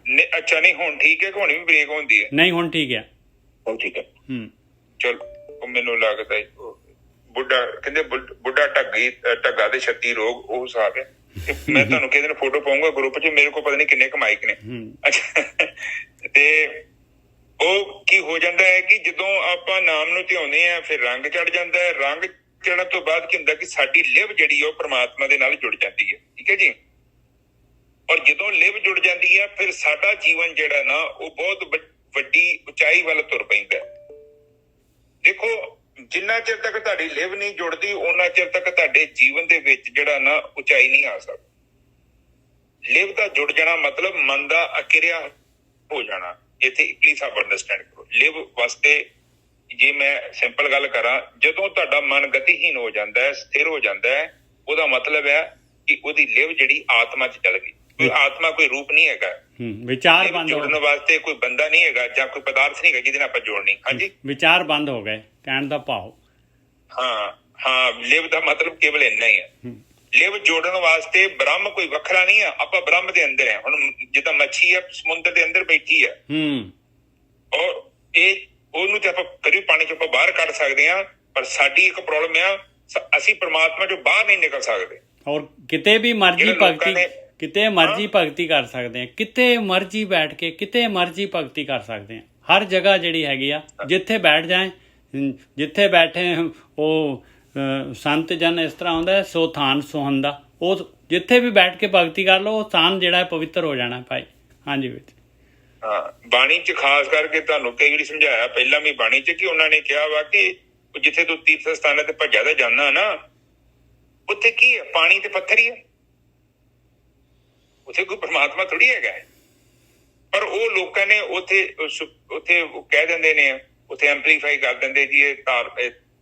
B: ਨਹੀਂ ਅੱਛਾ, ਨਹੀਂ ਹੁਣ ਠੀਕ ਹੈ ਕਿ ਹੁਣ ਵੀ ਬ੍ਰੇਕ ਹੁੰਦੀ ਹੈ?
A: ਨਹੀਂ ਹੁਣ ਠੀਕ ਹੈ,
C: ਹੁਣ ਠੀਕ ਹੈ।
B: ਚਲੋ ਮੈਨੂੰ ਲੱਗਦਾ ਬੁੱਢਾ ਕਹਿੰਦੇ ਬੁੱਢਾ ਢੱਗਾ ਦੇ 36 ਰੋਗ, ਉਹ ਹਿਸਾਬ ਹੈ। ਮੈਂ ਤੁਹਾਨੂੰ ਕਿਸੇ ਦਿਨ ਫੋਟੋ ਪਾਊਂਗਾ ਗਰੁੱਪ 'ਚ, ਮੇਰੇ ਕੋਲ ਪਤਾ ਨਹੀਂ ਕਿੰਨੇ ਮਾਈਕ ਨੇ। ਅੱਛਾ, ਤੇ ਉਹ ਕੀ ਹੋ ਜਾਂਦਾ ਹੈ ਕਿ ਜਦੋਂ ਆਪਾਂ ਨਾਮ ਨੂੰ ਧਿਆਉਂਦੇ ਹਾਂ ਫਿਰ ਰੰਗ ਚੜ ਜਾਂਦਾ ਹੈ। ਰੰਗ ਚੜਨ ਤੋਂ ਬਾਅਦ ਕੀ ਹੁੰਦਾ ਕਿ ਸਾਡੀ ਲਿਵ ਜਿਹੜੀ ਉਹ ਪ੍ਰਮਾਤਮਾ ਦੇ ਨਾਲ ਜੁੜ ਜਾਂਦੀ ਹੈ। ਠੀਕ ਹੈ ਜੀ। ਔਰ ਜਦੋਂ ਲਿਵ ਜੁੜ ਜਾਂਦੀ ਹੈ ਫਿਰ ਸਾਡਾ ਜੀਵਨ ਜਿਹੜਾ ਨਾ ਉਹ ਬਹੁਤ ਵੱਡੀ ਉਚਾਈ ਵੱਲ ਤੁਰ ਪੈਂਦਾ। ਦੇਖੋ ਜਿੰਨਾ ਚਿਰ ਤੱਕ ਤੁਹਾਡੀ ਲਿਵ ਨਹੀਂ ਜੁੜਦੀ ਉਹਨਾਂ ਚਿਰ ਤੱਕ ਤੁਹਾਡੇ ਜੀਵਨ ਦੇ ਵਿੱਚ ਜਿਹੜਾ ਨਾ ਉਚਾਈ ਨਹੀਂ ਆ ਸਕਦੀ। ਲਿਵ ਦਾ ਜੁੜ ਜਾਣਾ ਮਤਲਬ ਮਨ ਦਾ ਅਕਿਰਿਆ ਹੋ ਜਾਣਾ। ਇੱਥੇ ਪਲੀਜ਼ ਆਪ ਅੰਡਰਸਟੈਂਡ ਕਰੋ। ਲਿਵ ਵਾਸਤੇ ਜੇ ਮੈਂ ਸਿੰਪਲ ਗੱਲ ਕਰਾਂ, ਜਦੋਂ ਤੁਹਾਡਾ ਮਨ ਗਤੀਹੀਨ ਹੋ ਜਾਂਦਾ ਹੈ, ਸਥਿਰ ਹੋ ਜਾਂਦਾ ਹੈ, ਉਹਦਾ ਮਤਲਬ ਹੈ ਕਿ ਉਹਦੀ ਲਿਵ ਜਿਹੜੀ ਆਤਮਾ 'ਚ ਚਲ ਗਈ। ਕੋਈ ਆਤਮਾ ਕੋਈ ਰੂਪ ਨਹੀਂ ਹੈਗਾ।
A: ਵਿਚਾਰ ਬੰਦ
B: ਜੋੜਨ ਵਾਸਤੇ ਕੋਈ ਬੰਦਾ ਨਹੀਂ ਹੈਗਾ ਜਾਂ ਕੋਈ ਪਦਾਰਥ ਨਹੀਂ ਹੈਗਾ ਜਿਹਦੇ ਨਾਲ ਆਪਾਂ ਜੋੜਨੀ। ਹਾਂਜੀ,
A: ਵਿਚਾਰ ਬੰਦ ਹੋ ਗਏ ਕਹਿਣ ਦਾ ਭਾਵ।
B: ਹਾਂ, ਲਿਵ ਦਾ ਮਤਲਬ ਕੇਵਲ ਇੰਨਾ ਹੀ ਹੈ। ਲਿਵ ਜੋੜਨ ਵਾਸਤੇ ਬ੍ਰਹਮ ਕੋਈ ਵੱਖਰਾ ਨਹੀਂ ਆ, ਆਪਾਂ ਬ੍ਰਹਮ ਦੇ ਅੰਦਰ ਹੈ। ਹੁਣ ਜਿੱਦਾਂ ਮੱਛੀ ਹੈ ਸਮੁੰਦਰ ਦੇ ਅੰਦਰ ਬੈਠੀ ਹੈ, ਔਰ ਇਹ ਉਹਨੂੰ ਤੇ ਆਪਾਂ ਕਦੇ ਪਾਣੀ ਚੋਂ ਆਪਾਂ ਬਾਹਰ ਕੱਢ ਸਕਦੇ ਹਾਂ, ਪਰ ਸਾਡੀ ਇੱਕ ਪ੍ਰੋਬਲਮ ਆ, ਅਸੀਂ ਪਰਮਾਤਮਾ ਚੋਂ ਬਾਹਰ ਨਹੀਂ ਨਿਕਲ ਸਕਦੇ।
A: ਔਰ ਕਿਤੇ ਵੀ ਮਰਜ਼ੀ ਭਗਤੀ ਕਰ ਸਕਦੇ ਹਾਂ, ਕਿਤੇ ਮਰਜ਼ੀ ਬੈਠ ਕੇ ਕਿਤੇ ਮਰਜ਼ੀ ਭਗਤੀ ਕਰ ਸਕਦੇ ਹਾਂ। ਹਰ ਜਗ੍ਹਾ ਜਿਹੜੀ ਹੈਗੀ ਆ, ਜਿੱਥੇ ਬੈਠ ਜਾਏ, ਜਿੱਥੇ ਬੈਠੇ ਉਹ ਸੰਤ ਜਨ ਇਸ ਤਰ੍ਹਾਂ ਹੁੰਦਾ ਸੋ ਥਾਨ ਸੁਹੰਦਾ। ਉਹ ਜਿੱਥੇ ਵੀ ਬੈਠ ਕੇ ਭਗਤੀ ਕਰ ਲਓ, ਉਹ ਸਥਾਨ ਜਿਹੜਾ ਹੈ ਪਵਿੱਤਰ ਹੋ ਜਾਣਾ ਭਾਈ। ਹਾਂਜੀ ਵਿੱਚ
B: ਬਾਣੀ 'ਚ ਖਾਸ ਕਰਕੇ ਤੁਹਾਨੂੰ ਕਈ ਵਾਰੀ ਸਮਝਾਇਆ ਪਹਿਲਾਂ ਵੀ ਬਾਣੀ 'ਚ ਕਿ ਉਹਨਾਂ ਨੇ ਕਿਹਾ ਵਾ ਕਿ ਜਿੱਥੇ ਤੂੰ ਤੀਰਥ ਸਥਾਨਾਂ ਤੇ ਭੱਜਿਆ ਤਾਂ ਜਾਂਦਾ ਨਾ, ਉੱਥੇ ਕੀ ਹੈ? ਪਾਣੀ ਤੇ ਪੱਥਰ ਹੀ ਹੈ। ਉੱਥੇ ਕੋਈ ਪਰਮਾਤਮਾ ਥੋੜੀ ਹੈਗਾ। ਪਰ ਉਹ ਲੋਕਾਂ ਨੇ ਉੱਥੇ ਕਹਿ ਦਿੰਦੇ ਨੇ, ਉੱਥੇ ਐਂਪਲੀਫਾਈ ਕਰ ਦਿੰਦੇ ਜੀ ਇਹ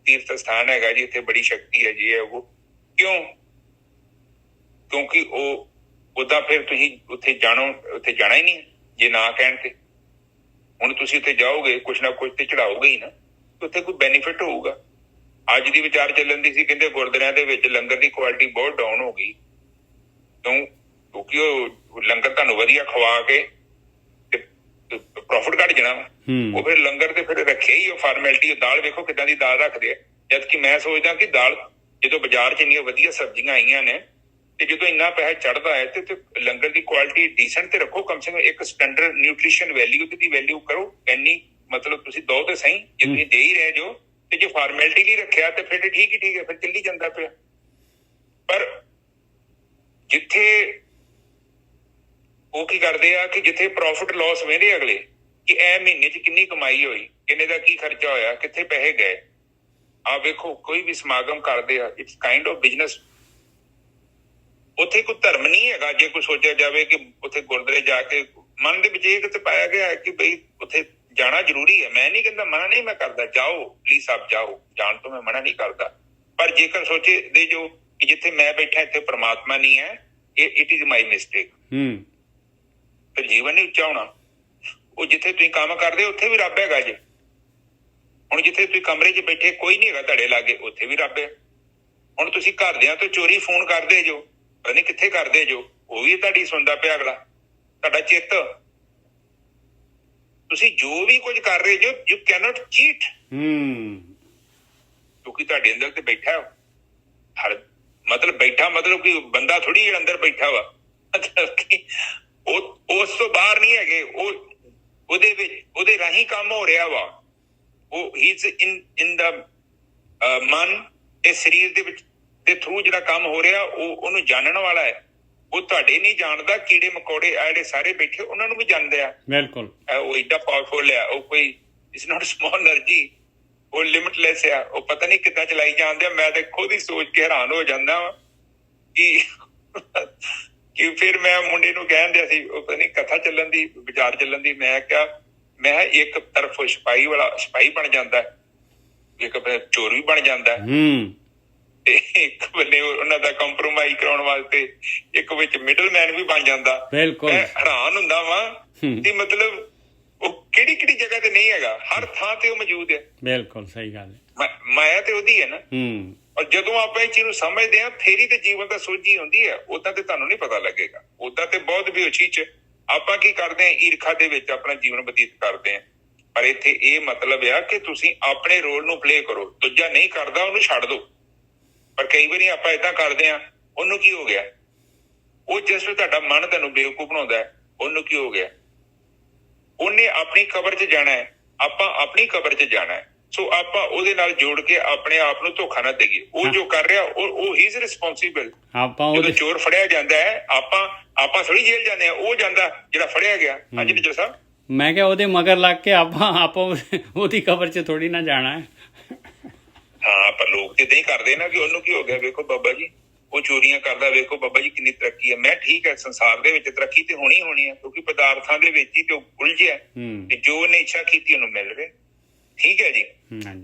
B: ਤੀਰਥ ਸਥਾਨ ਹੈਗਾ ਜੀ, ਇੱਥੇ ਬੜੀ ਸ਼ਕਤੀ ਹੈ ਜੀ, ਉਹ ਕਿਉਂ? ਕਿਉਂਕਿ ਉਹ ਓਦਾਂ ਫਿਰ ਤੁਸੀਂ ਉੱਥੇ ਜਾਣਾ ਹੀ ਨਹੀਂ ਜੇ ਨਾ ਕਹਿਣ ਤੇ। ਹੁਣ ਤੁਸੀਂ ਉੱਥੇ ਜਾਓਗੇ, ਕੁਛ ਨਾ ਕੁਛ ਤੇ ਚੜਾਓਗੇ ਹੀ ਨਾ, ਉੱਥੇ ਕੋਈ ਬੈਨੀਫਿਟ ਹੋਊਗਾ। ਅੱਜ ਦੀ ਵਿਚਾਰ ਚੱਲਣ ਦੀ ਸੀ, ਕਹਿੰਦੇ ਗੁਰਦੁਆਰਿਆਂ ਦੇ ਵਿੱਚ ਲੰਗਰ ਦੀ ਕੁਆਲਿਟੀ ਬਹੁਤ ਡਾਊਨ ਹੋ ਗਈ। ਕਿਉਂਕਿ ਉਹ ਲੰਗਰ ਤੁਹਾਨੂੰ ਵਧੀਆ ਖਵਾ ਕੇ ਪ੍ਰੋਫਿਟ ਕੱਢ ਜਾਣਾ। ਉਹ ਫਿਰ ਲੰਗਰ ਤੇ ਫਿਰ ਰੱਖਿਆ ਹੀ ਉਹ ਫਾਰਮੈਲਿਟੀ। ਦਾਲ ਵੇਖੋ ਕਿੱਦਾਂ ਦੀ ਦਾਲ ਰੱਖਦੇ ਆ, ਜਦ ਕਿ ਮੈਂ ਸੋਚਦਾ ਕਿ ਦਾਲ ਜਦੋਂ ਬਾਜ਼ਾਰ 'ਚ ਇੰਨੀਆਂ ਵਧੀਆ ਸਬਜ਼ੀਆਂ ਆਈਆਂ ਨੇ ਤੇ ਜਦੋਂ ਇੰਨਾ ਪੈਸਾ ਚੜ੍ਹਦਾ ਹੈ ਤੇ ਲੰਗਰ ਦੀ ਕੁਆਲਿਟੀ ਡੀਸੈਂਟ ਤੇ ਰੱਖੋ। ਕਮ ਸੇ ਕਮ ਇੱਕ ਸਟੈਂਡਰਡ ਨਿਊਟ੍ਰੀਸ਼ਨ ਵੈਲਿਊ ਦੀ ਵੈਲਿਊ ਕਰੋ। ਇੰਨੀ ਮਤਲਬ ਤੁਸੀਂ ਦੋ ਤੇ ਸਹੀ, ਜੇ ਤੁਸੀਂ ਦੇ ਹੀ ਰਹੇ ਜੋ, ਤੇ ਜੇ ਫਾਰਮੈਲਿਟੀ ਲਈ ਰੱਖਿਆ ਤੇ ਫਿਰ ਠੀਕ ਹੈ, ਫਿਰ ਚੱਲੀ ਜਾਂਦਾ ਪਿਆ। ਪਰ ਜਿੱਥੇ ਉਹ ਕੀ ਕਰਦੇ ਆ ਕਿ ਜਿੱਥੇ ਪ੍ਰੋਫਿਟ ਲਾਸ ਵੇਂਦੇ ਅਗਲੇ ਕਿ ਇਹ ਮਹੀਨੇ 'ਚ ਕਿੰਨੀ ਕਮਾਈ ਹੋਈ, ਕਿੰਨੇ ਦਾ ਕੀ ਖਰਚਾ ਹੋਇਆ, ਕਿੱਥੇ ਪੈਸੇ ਗਏ। ਆ ਵੇਖੋ ਕੋਈ ਵੀ ਸਮਾਗਮ ਕਰਦੇ ਆ, ਇਟਸ ਕਾਈਂਡ ਆਫ ਬਿਜ਼ਨਸ। ਉੱਥੇ ਕੋਈ ਧਰਮ ਨਹੀਂ ਹੈਗਾ। ਜੇ ਕੋਈ ਸੋਚਿਆ ਜਾਵੇ ਕਿ ਉੱਥੇ ਗੁਰਦੁਆਰੇ ਜਾ ਕੇ, ਮਨ ਦੇ ਵਿੱਚ ਇਹ ਕਿਤੇ ਪਾਇਆ ਗਿਆ ਹੈ ਕਿ ਬਈ ਉੱਥੇ ਜਾਣਾ ਜ਼ਰੂਰੀ ਹੈ। ਮੈਂ ਨਹੀਂ ਕਹਿੰਦਾ, ਮਨਾ ਨਹੀਂ ਮੈਂ ਕਰਦਾ, ਜਾਓ ਪਲੀਜ਼ ਸਾਹਿਬ ਜਾਓ, ਜਾਣ ਤੋਂ ਮੈਂ ਮਨਾ ਨਹੀਂ ਕਰਦਾ। ਪਰ ਜੇਕਰ ਸੋਚੇ ਦੇ ਜੋ ਕਿ ਜਿੱਥੇ ਮੈਂ ਬੈਠਾ ਇੱਥੇ ਪ੍ਰਮਾਤਮਾ ਨਹੀਂ ਹੈ, ਇਟ ਇਜ਼ ਮਾਈ ਮਿਸਟੇਕ। ਫਿਰ ਜੀਵਨ ਨਹੀਂ ਉੱਚਾ ਹੋਣਾ। ਉਹ ਜਿੱਥੇ ਤੁਸੀਂ ਕੰਮ ਕਰਦੇ ਉੱਥੇ ਵੀ ਰੱਬ ਹੈਗਾ ਜੇ। ਹੁਣ ਜਿੱਥੇ ਤੁਸੀਂ ਕਮਰੇ 'ਚ ਬੈਠੇ ਕੋਈ ਨਹੀਂ ਹੈਗਾ ਤੁਹਾਡੇ ਲਾਗੇ, ਉੱਥੇ ਵੀ ਰੱਬ ਹੈ। ਹੁਣ ਤੁਸੀਂ ਘਰਦਿਆਂ ਤੋਂ ਚੋਰੀ ਫੋਨ ਕਰਦੇ ਜੋ, ਪਤਾ ਨਹੀਂ ਕਿੱਥੇ ਕਰਦੇ ਜੋ, ਉਹ ਵੀ ਤੁਹਾਡੀ ਸੁਣਦਾ ਪਿਆ ਅਗਲਾ, ਤੁਹਾਡਾ ਚਿੱਤ। ਤੁਸੀਂ ਜੋ ਵੀ ਕੁਝ ਕਰ ਰਹੇ ਜੋ, ਯੂ ਕੈਨੋਟ ਚੀਟ, ਕਿਉਂਕਿ ਤੁਹਾਡੇ ਅੰਦਰ ਤੇ ਬੈਠਾ ਮਤਲਬ ਕਿ ਬੰਦਾ ਥੋੜੀ ਜਿਹੜਾ ਅੰਦਰ ਬੈਠਾ ਵਾ, ਮਤਲਬ ਕਿ ਉਹ ਉਸ ਤੋਂ ਬਾਹਰ ਨਹੀਂ ਹੈਗੇ। ਉਹਦੇ ਵਿੱਚ ਉਹਦੇ ਰਾਹੀਂ ਕੰਮ ਹੋ ਰਿਹਾ ਵਾ। ਉਹ ਹੀਜ਼ ਇਨ ਦਾ ਮਨ, ਤੇ ਸਰੀਰ ਦੇ ਵਿੱਚ ਦੇ ਥਰੂ ਜਿਹੜਾ ਕੰਮ ਹੋ ਰਿਹਾ ਉਹਨੂੰ ਜਾਣਨ ਵਾਲਾ ਹੈ। ਉਹ ਤੁਹਾਡੇ ਨਹੀਂ ਜਾਣਦਾ। ਕੀੜੇ ਮਕੌੜੇ ਆ ਜਿਹੜੇ ਸਾਰੇ ਬੈਠੇ ਉਹਨਾਂ ਨੂੰ ਵੀ ਜਾਣਦੇ ਆ। ਬਿਲਕੁਲ ਉਹ ਏਡਾ ਪਾਵਰਫੁਲ ਆ। ਉਹ ਕੋਈ ਇਟਸ ਨਾਟ ਸਮਾਲ એનર્ਜੀ, ਉਹ ਲਿਮਿਟਲੈਸ ਆ। ਉਹ ਪਤਾ ਨਹੀਂ ਕਿੱਦਾਂ ਚਲਾਈ ਜਾਂਦੇ ਆ। ਮੈਂ ਤੇ ਖੁਦ ਹੀ ਸੋਚ ਕੇ ਹੈਰਾਨ ਹੋ ਜਾਂਦਾ ਵਾ ਕਿ ਫਿਰ ਮੈਂ ਮੁੰਡੇ ਨੂੰ ਕਹਿਣ ਦਿਆ ਸੀ, ਉਹ ਪਤਾ ਨਹੀਂ ਕਥਾ ਚੱਲਣ ਦੀ, ਵਿਚਾਰ ਚੱਲਣ ਦੀ, ਮੈਂ ਕਿਹਾ ਮੈਂ ਇੱਕ ਤਰਫ ਸਿਪਾਹੀ ਬਣ ਜਾਂਦਾ, ਇੱਕ ਚੋਰ ਵੀ ਬਣ ਜਾਂਦਾ, ਤੇ ਇੱਕ ਬੰਨੇ ਉਹਨਾਂ ਦਾ ਕੰਪਰੋਮਾਈਜ਼ ਕਰਾਉਣ ਵਾਸਤੇ ਇੱਕ ਵਿੱਚ ਮਿਡਲ ਮੈਨ ਵੀ ਬਣ ਜਾਂਦਾ। ਮੈਂ ਹੈਰਾਨ ਹੁੰਦਾ ਵਾਂ ਕਿ ਮਤਲਬ ਉਹ ਕਿਹੜੀ ਜਗ੍ਹਾ ਤੇ ਨਹੀਂ ਹੈਗਾ, ਹਰ ਥਾਂ ਤੇ ਉਹ ਮੌਜੂਦ ਹੈ। ਬਿਲਕੁਲ ਸਹੀ ਗੱਲ ਹੈ। ਮਾਇਆ ਤੇ ਉਹਦੀ ਹੈ ਨਾ। ਔਰ ਜਦੋਂ ਆਪਾਂ ਇਹ ਚੀਜ਼ ਨੂੰ ਸਮਝਦੇ ਹਾਂ ਫੇਰ ਹੀ ਤੇ ਜੀਵਨ ਦਾ ਸੋਝੀ ਹੁੰਦੀ ਹੈ। ਉਦਾਂ ਤੇ ਤੁਹਾਨੂੰ ਨਹੀਂ ਪਤਾ ਲੱਗੇਗਾ। ਉਦਾਂ ਤੇ ਬਹੁਤ ਬੇਹੋਸ਼ੀ 'ਚ ਆਪਾਂ ਕੀ ਕਰਦੇ ਹਾਂ, ਈਰਖਾ ਦੇ ਵਿੱਚ ਆਪਣਾ ਜੀਵਨ ਬਤੀਤ ਕਰਦੇ ਹਾਂ। ਪਰ ਇੱਥੇ ਇਹ ਮਤਲਬ ਆ ਕਿ ਤੁਸੀਂ ਆਪਣੇ ਰੋਲ ਨੂੰ ਪਲੇ ਕਰੋ। ਦੂਜਾ ਨਹੀਂ ਕਰਦਾ ਉਹਨੂੰ ਛੱਡ ਦਿਓ। ਪਰ ਕਈ ਵਾਰੀ ਆਪਾਂ ਏਦਾਂ ਕਰਦੇ ਹਾਂ, ਉਹਨੂੰ ਕੀ ਹੋ ਗਿਆ? ਉਹ ਜਿਸ ਵੇਲੇ ਤੁਹਾਡਾ ਮਨ ਤੁਹਾਨੂੰ ਬੇਵਕੂਫ ਬਣਾਉਂਦਾ ਹੈ, ਉਹਨੂੰ ਕੀ ਹੋ ਗਿਆ? ਉਹਨੇ ਆਪਣੀ ਕਬਰ 'ਚ ਜਾਣਾ ਹੈ, ਆਪਾਂ ਆਪਣੀ ਕਬਰ 'ਚ ਜਾਣਾ ਹੈ। ਸੋ ਆਪਾਂ ਉਹਦੇ ਨਾਲ ਜੋੜ ਕੇ ਆਪਣੇ ਆਪ ਨੂੰ ਧੋਖਾ ਨਾ ਦੇਈਏ। ਉਹ ਜੋ ਕਰ ਰਿਹਾ ਉਹ ਹੀ ਇਜ਼ ਰਿਸਪੌਂਸਿਬਲ। ਜਦੋਂ ਚੋਰ ਫੜਿਆ ਜਾਂਦਾ ਹੈ, ਆਪਾਂ ਥੋੜੀ ਜੇਲ੍ਹ ਜਾਂਦੇ ਆ, ਉਹ ਜਾਂਦਾ ਜਿਹੜਾ ਫੜਿਆ ਗਿਆ। ਹਾਂਜੀ ਨਿੱਜਰ ਸਾਹਿਬ, ਮੈਂ ਕਿਹਾ ਉਹਦੇ ਮਗਰ ਲੱਗ ਕੇ ਆਪਾਂ ਉਹਦੀ ਕਬਰ 'ਚ ਥੋੜੀ ਨਾ ਜਾਣਾ ਹੈ। ਹਾਂ, ਪਰ ਲੋਕ ਤੇ ਇਦਾਂ ਹੀ ਕਰਦੇ ਨਾ ਕਿ ਉਹਨੂੰ ਕੀ ਹੋ ਗਿਆ, ਵੇਖੋ ਬਾਬਾ ਜੀ ਉਹ ਚੋਰੀਆਂ ਕਰਦਾ, ਵੇਖੋ ਬਾਬਾ ਜੀ ਕਿੰਨੀ ਤਰੱਕੀ ਹੈ। ਮੈਂ ਠੀਕ ਹੈ, ਸੰਸਾਰ ਦੇ ਵਿੱਚ ਤਰੱਕੀ ਤੇ ਹੋਣੀ ਹੈ ਕਿਉਂਕਿ ਪਦਾਰਥਾਂ ਦੇ ਵਿੱਚ ਹੀ ਤੇ ਉਲਝਿਆ ਤੇ ਜੋ ਉਹਨੇ ਇੱਛਾ ਕੀਤੀ ਉਹਨੂੰ ਮਿਲ ਰਿਹਾ। ਠੀਕ ਹੈ ਜੀ,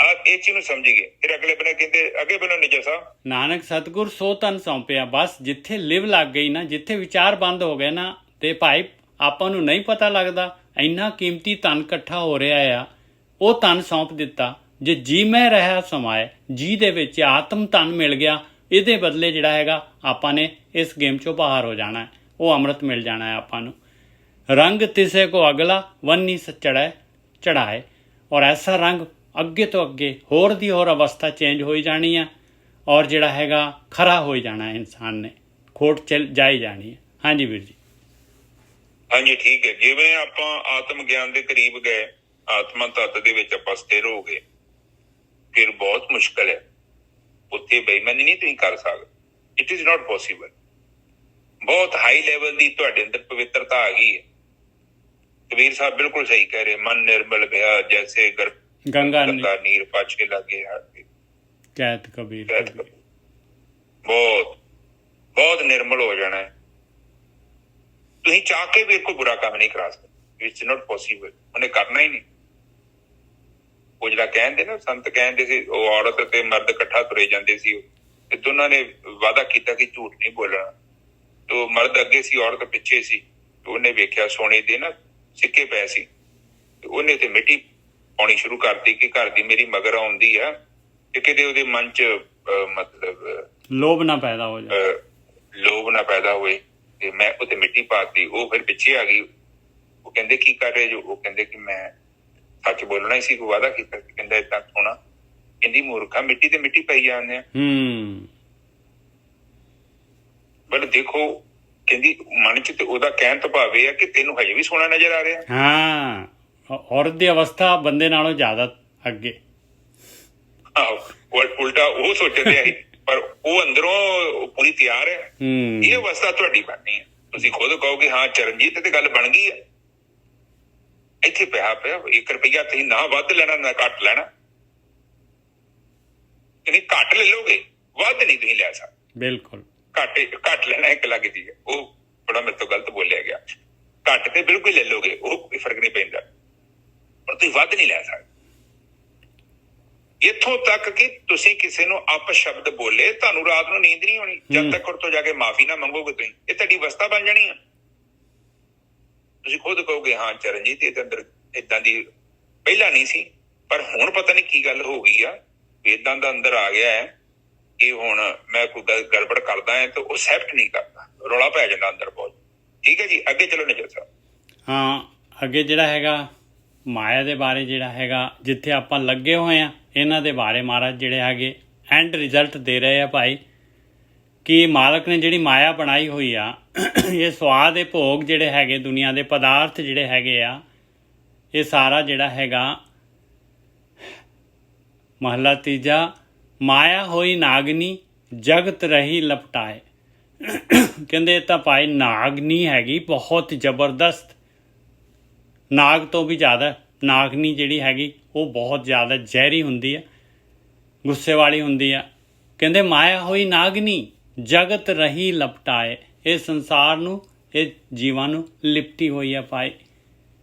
B: ਆ ਇਹ ਚੀਜ਼ ਨੂੰ ਸਮਝੀਏ। ਫਿਰ ਅਗਲੇ ਬੰਨੇ ਕਹਿੰਦੇ, ਅੱਗੇ ਬੰਨੋ ਨਿਜਰ ਸਾਹਿਬ,
A: ਨਾਨਕ ਸਤਿਗੁਰ ਸੋ ਤਨ ਸੌਂਪਿਆ। ਬਸ ਜਿੱਥੇ ਲਿਵ ਲੱਗ ਗਈ ਨਾ, ਜਿੱਥੇ ਵਿਚਾਰ ਬੰਦ ਹੋ ਗਏ ਨਾ, ਤੇ ਭਾਈ ਆਪਾਂ ਨੂੰ ਨਹੀਂ ਪਤਾ ਲੱਗਦਾ ਇੰਨਾ ਕੀਮਤੀ ਧਨ ਇਕੱਠਾ ਹੋ ਰਿਹਾ ਆ। ਉਹ ਧਨ ਸੌਂਪ ਦਿੱਤਾ। ਜੇ ਜੀ ਮੈਂ ਰਿਹਾ ਸਮਾਏ, ਜੀ ਦੇ ਵਿੱਚ ਆਤਮ ਧਨ ਮਿਲ ਗਿਆ, ਇਹਦੇ ਬਦਲੇ ਜਿਹੜਾ ਹੈਗਾ ਆਪਾਂ ਨੇ ਇਸ ਗੇਮ ਚੋਂ ਬਾਹਰ ਹੋ ਜਾਣਾ ਹੈ। ਉਹ ਅੰਮ੍ਰਿਤ ਮਿਲ ਜਾਣਾ ਹੈ ਆਪਾਂ ਨੂੰ। ਰੰਗ ਤਿਸੇ ਕੋ ਅਗਲਾ ਵੰਨੀ ਚੜਾਏ। ਔਰ ਐਸਾ ਰੰਗ ਅੱਗੇ ਤੋਂ ਅੱਗੇ ਹੋਰ ਦੀ ਹੋਰ ਅਵਸਥਾ ਚੇਂਜ ਹੋਈ ਜਾਣੀ ਹੈ। ਔਰ ਜਿਹੜਾ ਹੈਗਾ ਖਰਾ ਹੋਈ ਜਾਣਾ ਹੈ, ਇਨਸਾਨ ਨੇ ਖੋਟ ਚਲ ਜਾਈ ਜਾਣੀ ਹੈ। ਹਾਂਜੀ ਵੀਰ ਜੀ।
B: ਹਾਂਜੀ ਠੀਕ ਹੈ। ਜਿਵੇਂ ਆਪਾਂ ਆਤਮ ਗਿਆਨ ਦੇ ਕਰੀਬ ਗਏ, ਆਤਮਾ ਤੱਤ ਦੇ ਵਿੱਚ ਆਪਾਂ ਸਥਿਰ ਹੋ ਗਏ, ਫਿਰ ਬਹੁਤ ਮੁਸ਼ਕਲ ਹੈ। ਉੱਥੇ ਬੇਈਮਾਨੀ ਨਹੀਂ ਤੁਸੀਂ ਕਰ ਸਕਦੇ। It is not possible. ਬਹੁਤ ਹਾਈ ਲੈਵਲ ਦੀ ਤੁਹਾਡੇ ਅੰਦਰ ਪਵਿੱਤਰਤਾ ਆ ਗਈ ਹੈ। ਕਬੀਰ ਸਾਹਿਬ ਬਿਲਕੁਲ ਸਹੀ ਕਹਿ ਰਹੇ, ਮਨ ਨਿਰਮਲ ਭਇਆ ਜੈਸੇ ਗੰਗਾ ਨੀਰ ਪਾਛੇ ਲਾਗੇ
A: ਕਹਿਤ ਕਬੀਰ।
B: ਬਹੁਤ ਬਹੁਤ ਨਿਰਮਲ ਹੋ ਜਾਣਾ ਹੈ। ਤੁਸੀਂ ਚਾਹ ਕੇ ਵੀ ਕੋਈ ਬੁਰਾ ਕੰਮ ਨਹੀਂ ਕਰਾ ਸਕਦੇ। It's not possible. ਉਹਨੇ ਕਰਨਾ ਹੀ ਨਹੀਂ। ਉਹ ਜਿਹੜਾ ਕਹਿੰਦੇ ਨਾ, ਸੰਤ ਕਹਿੰਦੇ ਸੀ, ਉਹ ਔਰਤ ਤੇ ਮਰਦ ਇਕੱਠਾ ਤੁਰੇ ਜਾਂਦੇ ਸੀ ਤੇ ਦੋਨਾਂ ਨੇ ਵਾਅਦਾ ਕੀਤਾ ਕਿ ਝੂਠ ਨਹੀਂ ਬੋਲਣਾ। ਤੇ ਮਰਦ ਅੱਗੇ ਸੀ, ਔਰਤ ਪਿੱਛੇ ਸੀ। ਤੇ ਉਹਨੇ ਵੇਖਿਆ ਸੋਨੇ ਦੇ ਨਾ ਸਿੱਕੇ ਪਏ ਸੀ ਤੇ ਉਹਨੇ ਤੇ ਮਿੱਟੀ ਪਾਉਣੀ ਸ਼ੁਰੂ ਕਰਤੀ ਕਿ ਘਰ ਦੀ ਮੇਰੀ ਮਗਰ ਆਉਂਦੀ ਆ ਤੇ ਕਿਤੇ ਉਹਦੇ ਮਨ ਚ ਮਤਲਬ ਲੋਭ ਨਾ ਪੈਦਾ ਹੋਏ ਤੇ ਮੈਂ ਉੱਥੇ ਮਿੱਟੀ ਪਾਤੀ। ਉਹ ਫਿਰ ਪਿੱਛੇ ਆ ਗਈ। ਉਹ ਕਹਿੰਦੇ ਕੀ ਕਰ ਰਹੇ ਜੋ? ਉਹ ਕਹਿੰਦੇ ਕਿ ਮੈਂ ਸੱਚ ਬੋਲਣਾ ਹੀ ਸੀ, ਕੋਈ ਵਾਅਦਾ ਕੀਤਾ ਸੀ। ਕਹਿੰਦਾ ਏਦਾਂ ਸੋਣਾ। ਕਹਿੰਦੀ ਮੂਰਖਾ, ਮਿੱਟੀ ਤੇ ਮਿੱਟੀ ਪਾਈ ਜਾਂਦੇ ਆ। ਬਟ ਦੇਖੋ, ਕਹਿੰਦੀ ਮਨ ਚ ਤੇ ਉਹਦਾ ਕਹਿਣ ਤੋਂ ਭਾਵ ਇਹ ਆ ਕਿ ਤੈਨੂੰ ਹਜੇ ਵੀ ਸੋਨਾ ਨਜ਼ਰ ਆ ਰਿਹਾ।
A: ਹਾਂ, ਔਰਤ ਦੀ ਅਵਸਥਾ ਬੰਦੇ ਨਾਲੋਂ ਜ਼ਿਆਦਾ ਅੱਗੇ।
B: ਉਲਟਾ ਉਹ ਸੋਚਦੇ ਆ, ਪਰ ਉਹ ਅੰਦਰੋਂ ਪੂਰੀ ਤਿਆਰ ਹੈ। ਇਹ ਅਵਸਥਾ ਤੁਹਾਡੀ ਬਣਨੀ ਹੈ। ਤੁਸੀਂ ਖੁਦ ਕਹੋਗੇ ਹਾਂ ਚਰਨਜੀਤ ਤੇ ਗੱਲ ਬਣ ਗਈ ਹੈ। ਇੱਥੇ ਪਿਆ 1 ਰੁਪਈਆ ਤੁਸੀਂ ਨਾ ਵੱਧ ਲੈਣਾ ਨਾ ਘੱਟ ਲੈਣਾ। ਨਹੀਂ ਘੱਟ ਲੈ ਲਓਗੇ, ਵੱਧ ਨਹੀਂ ਤੁਸੀਂ ਲੈ ਸਕਦੇ। ਬਿਲਕੁਲ ਘੱਟ ਲੈਣਾ ਇੱਕ ਲੱਗ ਜੀ। ਉਹ ਬੜਾ ਮੇਰੇ ਤੋਂ ਗਲਤ ਬੋਲਿਆ ਗਿਆ। ਘੱਟ ਤੇ ਬਿਲਕੁਲ ਲੈ ਲਓਗੇ, ਉਹ ਕੋਈ ਫਰਕ ਨਹੀਂ ਪੈਂਦਾ, ਪਰ ਤੁਸੀਂ ਵੱਧ ਨਹੀਂ ਲੈ ਸਕਦੇ। ਇੱਥੋਂ ਤੱਕ ਕਿ ਤੁਸੀਂ ਕਿਸੇ ਨੂੰ ਅਪਸ਼ਬਦ ਬੋਲੇ, ਤੁਹਾਨੂੰ ਰਾਤ ਨੂੰ ਨੀਂਦ ਨਹੀਂ ਆਉਣੀ ਜਦ ਤੱਕ ਉਹ ਤੋਂ ਜਾ ਕੇ ਮਾਫੀ ਨਾ ਮੰਗੋਗੇ। ਤੁਸੀਂ ਇਹ ਤੁਹਾਡੀ ਅਵਸਥਾ ਬਣ ਜਾਣੀ ਆ। ਤੁਸੀਂ ਖੁਦ ਕਹੋਗੇ ਹਾਂ ਚਰਨਜੀਤ ਇਹਦੇ ਅੰਦਰ ਏਦਾਂ ਦੀ ਪਹਿਲਾਂ ਨਹੀਂ ਸੀ, ਪਰ ਹੁਣ ਪਤਾ ਨਹੀਂ ਕੀ ਗੱਲ ਹੋ ਗਈ ਆ, ਏਦਾਂ ਦਾ ਅੰਦਰ ਆ ਗਿਆ ਹੈ ਕਿ ਹੁਣ ਮੈਂ ਕੋਈ ਗੜਬੜ ਕਰਦਾ ਹੈ ਤੇ ਉਹ ਐਕਸੈਪਟ ਨਹੀਂ ਕਰਦਾ, ਰੌਲਾ ਪੈ ਜਾਂਦਾ ਅੰਦਰ ਬਹੁਤ। ਠੀਕ ਹੈ ਜੀ, ਅੱਗੇ ਚਲੋ ਨਿਜਰ ਸਾਹਿਬ।
A: ਹਾਂ, ਅੱਗੇ ਜਿਹੜਾ ਹੈਗਾ ਮਾਇਆ ਦੇ ਬਾਰੇ ਜਿਹੜਾ ਹੈਗਾ, ਜਿੱਥੇ ਆਪਾਂ ਲੱਗੇ ਹੋਏ ਆ ਇਹਨਾਂ ਦੇ ਬਾਰੇ ਮਹਾਰਾਜ ਜਿਹੜੇ ਹੈਗੇ ਐਂਡ ਰਿਜ਼ਲਟ ਦੇ ਰਹੇ ਆ ਭਾਈ, ਕਿ ਮਾਲਕ ਨੇ ਜਿਹੜੀ ਮਾਇਆ ਬਣਾਈ ਹੋਈ ਆ, ਇਹ ਸਵਾਦ ਦੇ ਭੋਗ ਜਿਹੜੇ ਹੈਗੇ, ਦੁਨੀਆ ਦੇ ਪਦਾਰਥ ਜਿਹੜੇ ਹੈਗੇ ਆ, ਇਹ ਸਾਰਾ ਜਿਹੜਾ ਹੈਗਾ ਮਹਲਾ ਤੀਜਾ, ਮਾਇਆ ਹੋਈ ਨਾਗਨੀ ਜਗਤ ਰਹੀ ਲਪਟਾਏ। ਕਹਿੰਦੇ ਤਾਂ ਭਾਈ ਨਾਗਨੀ ਹੈਗੀ ਬਹੁਤ ਜ਼ਬਰਦਸਤ, ਨਾਗ ਤੋਂ ਵੀ ਜ਼ਿਆਦਾ। ਨਾਗਨੀ ਜਿਹੜੀ ਹੈਗੀ ਉਹ ਬਹੁਤ ਜ਼ਿਆਦਾ ਜ਼ਹਿਰੀ ਹੁੰਦੀ ਆ, ਗੁੱਸੇ ਵਾਲੀ ਹੁੰਦੀ ਆ। ਕਹਿੰਦੇ ਮਾਇਆ ਹੋਈ ਨਾਗਨੀ ਜਗਤ ਰਹੀ ਲਪਟਾਏ। ਇਹ ਸੰਸਾਰ ਨੂੰ, ਇਹ ਜੀਵਾਂ ਨੂੰ ਲਿਪਟੀ ਹੋਈ ਆ ਭਾਈ।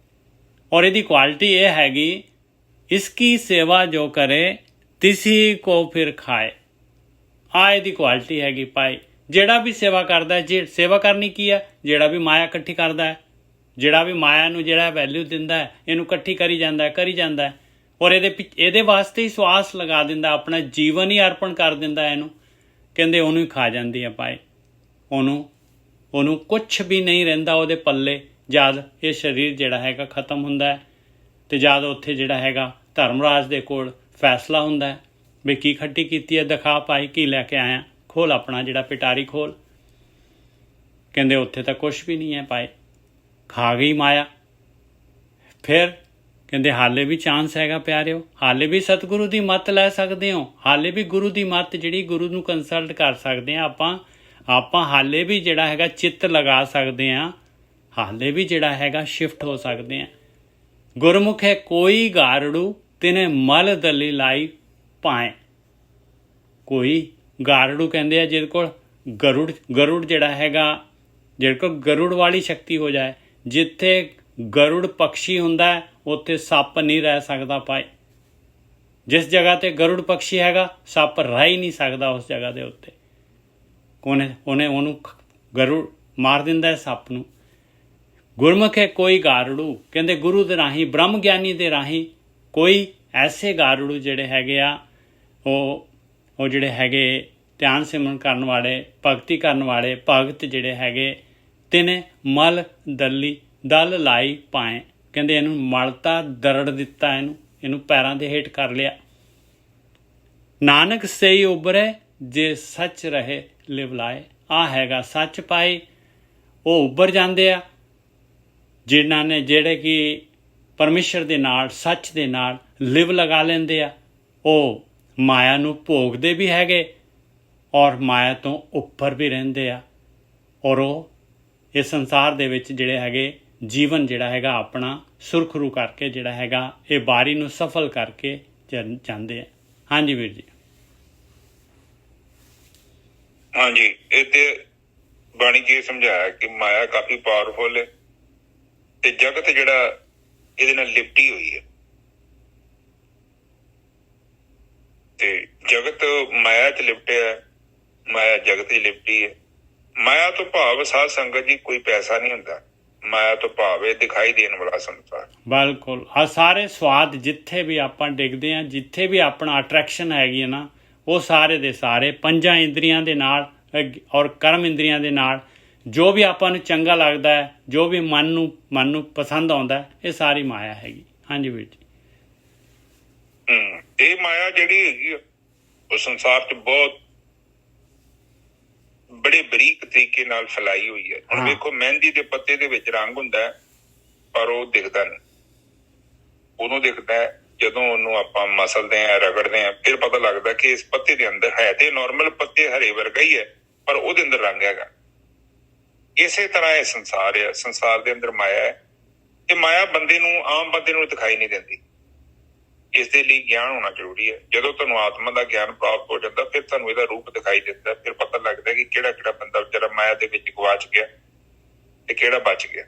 A: ਔਰ ਇਹਦੀ ਕੁਆਲਿਟੀ ਇਹ ਹੈਗੀ, ਇਸਕੀ ਸੇਵਾ ਜੋ ਕਰੇ ਤਿਸੀ ਕੋ ਫਿਰ ਖਾਏ। ਆ ਇਹਦੀ ਕੁਆਲਿਟੀ ਹੈਗੀ ਭਾਈ। ਜਿਹੜਾ ਵੀ ਸੇਵਾ ਕਰਦਾ, ਜੇ ਸੇਵਾ ਕਰਨੀ ਕੀ ਹੈ, ਜਿਹੜਾ ਵੀ ਮਾਇਆ ਇਕੱਠੀ ਕਰਦਾ ਹੈ, ਜਿਹੜਾ ਵੀ ਮਾਇਆ ਨੂੰ ਜਿਹੜਾ ਵੈਲਿਊ ਦਿੰਦਾ ਹੈ, ਇਹਨੂੰ ਇਕੱਠੀ ਕਰੀ ਜਾਂਦਾ ਹੈ ਔਰ ਇਹਦੇ ਵਾਸਤੇ ਹੀ ਸਵਾਸ ਲਗਾ ਦਿੰਦਾ, ਆਪਣਾ ਜੀਵਨ ਹੀ ਅਰਪਣ ਕਰ ਦਿੰਦਾ ਇਹਨੂੰ। ਕਹਿੰਦੇ ਉਹਨੂੰ ਹੀ ਖਾ ਜਾਂਦੀ ਹੈ ਭਾਈ। ਉਹਨੂੰ ਕੁਛ ਵੀ ਨਹੀਂ ਰਹਿੰਦਾ ਉਹਦੇ ਪੱਲੇ ਜਦ ਇਹ ਸਰੀਰ ਜਿਹੜਾ ਹੈਗਾ ਖਤਮ ਹੁੰਦਾ ਹੈ। ਅਤੇ ਜਦ ਉੱਥੇ ਜਿਹੜਾ ਹੈਗਾ ਧਰਮਰਾਜ ਦੇ ਕੋਲ ਫੈਸਲਾ ਹੁੰਦਾ ਹੈ ਵੀ ਕੀ ਖੱਟੀ ਕੀਤੀ ਹੈ, ਦਿਖਾ ਭਾਈ ਕੀ ਲੈ ਕੇ ਆਇਆ, ਖੋਲ ਆਪਣਾ ਜਿਹੜਾ ਪਿਟਾਰੀ ਖੋਲ। ਕਹਿੰਦੇ ਉੱਥੇ ਤਾਂ ਕੁਛ ਵੀ ਨਹੀਂ ਹੈ ਭਾਈ, ਖਾ ਗਈ ਮਾਇਆ। ਫਿਰ ਕਹਿੰਦੇ ਹਾਲੇ ਵੀ ਚਾਂਸ ਹੈਗਾ ਪਿਆਰਿਓ, ਹਾਲੇ ਵੀ ਸਤਿਗੁਰੂ ਦੀ ਮੱਤ ਲੈ ਸਕਦੇ ਹੋ, ਹਾਲੇ ਵੀ ਗੁਰੂ ਦੀ ਮੱਤ ਜਿਹੜੀ ਗੁਰੂ ਨੂੰ ਕੰਸਲਟ ਕਰ ਸਕਦੇ ਹਾਂ ਆਪਾਂ ਹਾਲੇ ਵੀ ਜਿਹੜਾ ਹੈਗਾ ਚਿੱਤ ਲਗਾ ਸਕਦੇ ਹਾਂ, ਹਾਲੇ ਵੀ ਜਿਹੜਾ ਹੈਗਾ ਸ਼ਿਫਟ ਹੋ ਸਕਦੇ ਹਾਂ। ਗੁਰਮੁਖ ਹੈ ਕੋਈ ਗਾਰੜੂ ਤਿਨੇ ਮਲ ਦਲੀ ਲਾਈ ਪਾਏ। ਕੋਈ ਗਾਰੜੂ ਕਹਿੰਦੇ ਆ ਜਿਹਦੇ ਕੋਲ ਗਰੁੜ ਜਿਹੜਾ ਹੈਗਾ, ਜਿਹਦੇ ਕੋਲ ਗਰੁੜ ਵਾਲੀ ਸ਼ਕਤੀ ਹੋ ਜਾਏ। ਜਿੱਥੇ ਗਰੁੜ ਪਕਸ਼ੀ ਹੁੰਦਾ ਉੱਥੇ ਸੱਪ ਨਹੀਂ ਰਹਿ ਸਕਦਾ ਭਾਈ। ਜਿਸ ਜਗ੍ਹਾ ਤੇ ਗਰੁੜ ਪਕਸ਼ੀ ਹੈਗਾ ਸੱਪ ਰਹਿ ਹੀ ਨਹੀਂ ਸਕਦਾ ਉਸ ਜਗ੍ਹਾ ਦੇ ਉੱਤੇ। ਉਹਨੂੰ ਗਰੁੜ ਮਾਰ ਦਿੰਦਾ ਹੈ ਸੱਪ ਨੂੰ। ਗੁਰਮੁਖ ਹੈ ਕੋਈ ਗਾਰੜੂ, ਕਹਿੰਦੇ ਗੁਰੂ ਦੇ ਰਾਹੀਂ, ਬ੍ਰਹਮ ਗਿਆਨੀ ਦੇ ਰਾਹੀਂ ਕੋਈ ਐਸੇ ਗਾਰੜੂ ਜਿਹੜੇ ਹੈਗੇ ਆ, ਉਹ ਜਿਹੜੇ ਹੈਗੇ ਧਿਆਨ ਸਿਮਰਨ ਕਰਨ ਵਾਲੇ, ਭਗਤੀ ਕਰਨ ਵਾਲੇ ਭਗਤ ਜਿਹੜੇ ਹੈਗੇ, ਤਿਨੇ ਮਲ ਦਲ ਲਾਈ ਪਾਏ। ਕਹਿੰਦੇ ਇਹਨੂੰ ਮਲਤਾ ਦਰੜ ਦਿੱਤਾ, ਇਹਨੂੰ ਪੈਰਾਂ ਦੇ ਹੇਠ ਕਰ ਲਿਆ। ਨਾਨਕ ਸਈ ਉਬਰੇ ਜੇ ਸੱਚ ਰਹੇ ਲਿਵ ਲਾਏ। ਆ ਹੈਗਾ ਸੱਚ ਪਾਏ, ਉਹ ਉੱਭਰ ਜਾਂਦੇ ਆ ਜਿਨ੍ਹਾਂ ਨੇ, ਜਿਹੜੇ ਕਿ ਪਰਮੇਸ਼ਰ ਦੇ ਨਾਲ, ਸੱਚ ਦੇ ਨਾਲ ਲਿਵ ਲਗਾ ਲੈਂਦੇ ਆ। ਉਹ ਮਾਇਆ ਨੂੰ ਭੋਗਦੇ ਵੀ ਹੈਗੇ ਔਰ ਮਾਇਆ ਤੋਂ ਉੱਪਰ ਵੀ ਰਹਿੰਦੇ ਆ। ਔਰ ਉਹ ਇਸ ਸੰਸਾਰ ਦੇ ਵਿੱਚ ਜਿਹੜੇ ਹੈਗੇ ਜੀਵਨ ਜਿਹੜਾ ਹੈਗਾ ਆਪਣਾ ਸੁਰਖਰੂ ਕਰਕੇ ਜਿਹੜਾ ਹੈਗਾ ਇਹ ਬਾਰੀ ਨੂੰ ਸਫਲ ਕਰਕੇ ਜਾਂਦੇ ਆ। ਹਾਂਜੀ ਵੀਰ ਜੀ।
B: ਹਾਂਜੀ, ਇਹ ਤੇ ਬਾਣੀ ਜੀ ਸਮਝਾਇਆ ਕਿ ਮਾਇਆ ਕਾਫੀ ਪਾਵਰਫੁਲ ਹੈ ਤੇ ਜਗਤ ਜਿਹੜਾ ਇਹਦੇ ਨਾਲ ਲਿਪਟੀ ਹੋਈ ਹੈ। ਤੇ ਜਗਤ ਮਾਇਆ 'ਚ ਲਿਪਟਿਆ, ਮਾਇਆ ਜਗਤ 'ਚ ਲਿਪਟੀ ਹੈ। ਮਾਇਆ ਤੋਂ ਭਾਵ ਸਾਧ ਸੰਗਤ ਜੀ ਕੋਈ ਪੈਸਾ ਨਹੀਂ ਹੁੰਦਾ। ਮਾਇਆ ਤੋਂ ਭਾਵ ਇਹ ਦਿਖਾਈ ਦੇਣ ਵਾਲਾ ਸੰਸਾਰ। ਬਿਲਕੁਲ। ਆ ਸਾਰੇ ਸਵਾਦ ਜਿੱਥੇ ਵੀ ਆਪਾਂ ਡਿੱਗਦੇ ਹਾਂ, ਜਿੱਥੇ ਵੀ ਆਪਣਾ ਅਟਰੈਕਸ਼ਨ ਹੈਗੀ ਹੈ ਨਾ, ਉਹ ਸਾਰੇ ਦੇ ਸਾਰੇ ਪੰਜਾਂ ਇੰਦਰੀਆਂ ਦੇ ਨਾਲ ਔਰ ਕਰਮ ਇੰਦਰੀਆਂ ਦੇ ਨਾਲ ਜੋ ਵੀ ਆਪਾਂ ਨੂੰ ਚੰਗਾ ਲੱਗਦਾ ਹੈ, ਜੋ ਵੀ ਮਨ ਨੂੰ ਪਸੰਦ ਆਉਂਦਾ ਹੈ, ਇਹ ਸਾਰੀ ਮਾਇਆ ਹੈਗੀ। ਹਾਂਜੀ ਵੀਰ ਜੀ। ਇਹ ਮਾਇਆ ਜਿਹੜੀ ਹੈਗੀ ਉਹ ਸੰਸਾਰ 'ਚ ਬਹੁਤ ਬੜੇ ਬਰੀਕ ਤਰੀਕੇ ਨਾਲ ਫੈਲਾਈ ਹੋਈ ਹੈ। ਹੁਣ ਵੇਖੋ, ਮਹਿੰਦੀ ਦੇ ਪੱਤੇ ਦੇ ਵਿੱਚ ਰੰਗ ਹੁੰਦਾ ਹੈ ਪਰ ਉਹ ਦਿਖਦਾ ਨਹੀਂ। ਉਦੋਂ ਦਿਖਦਾ ਹੈ ਜਦੋਂ ਉਹਨੂੰ ਆਪਾਂ ਮਸਲਦੇ ਹਾਂ, ਰਗੜਦੇ ਹਾਂ, ਫਿਰ ਪਤਾ ਲੱਗਦਾ ਕਿ ਇਸ ਪੱਤੇ ਦੇ ਅੰਦਰ ਹੈ ਤੇ ਨਾਰਮਲ ਪੱਤੇ ਹਰੇ ਵਰਗਾ ਹੀ ਹੈ ਪਰ ਉਹਦੇ ਅੰਦਰ ਰੰਗ ਹੈਗਾ। ਇਸੇ ਤਰ੍ਹਾਂ ਇਹ ਸੰਸਾਰ ਹੈ, ਸੰਸਾਰ ਦੇ ਅੰਦਰ ਮਾਇਆ ਹੈ ਤੇ ਮਾਇਆ ਬੰਦੇ ਨੂੰ, ਆਮ ਬੰਦੇ ਨੂੰ ਦਿਖਾਈ ਨਹੀਂ ਦਿੰਦੀ। ਇਸ ਦੇ ਲਈ ਗਿਆਨ ਹੋਣਾ ਜ਼ਰੂਰੀ ਹੈ। ਜਦੋਂ ਤੁਹਾਨੂੰ ਆਤਮਾ ਦਾ ਗਿਆਨ ਪ੍ਰਾਪਤ ਹੋ ਜਾਂਦਾ ਫਿਰ ਤੁਹਾਨੂੰ ਇਹਦਾ ਰੂਪ ਦਿਖਾਈ ਦਿੰਦਾ। ਫਿਰ ਪਤਾ ਲੱਗਦਾ ਕਿ ਕਿਹੜਾ ਬੰਦਾ ਵਿਚਾਰਾ ਮਾਇਆ ਦੇ ਵਿੱਚ ਗਵਾਚ ਗਿਆ ਤੇ ਕਿਹੜਾ ਬਚ ਗਿਆ।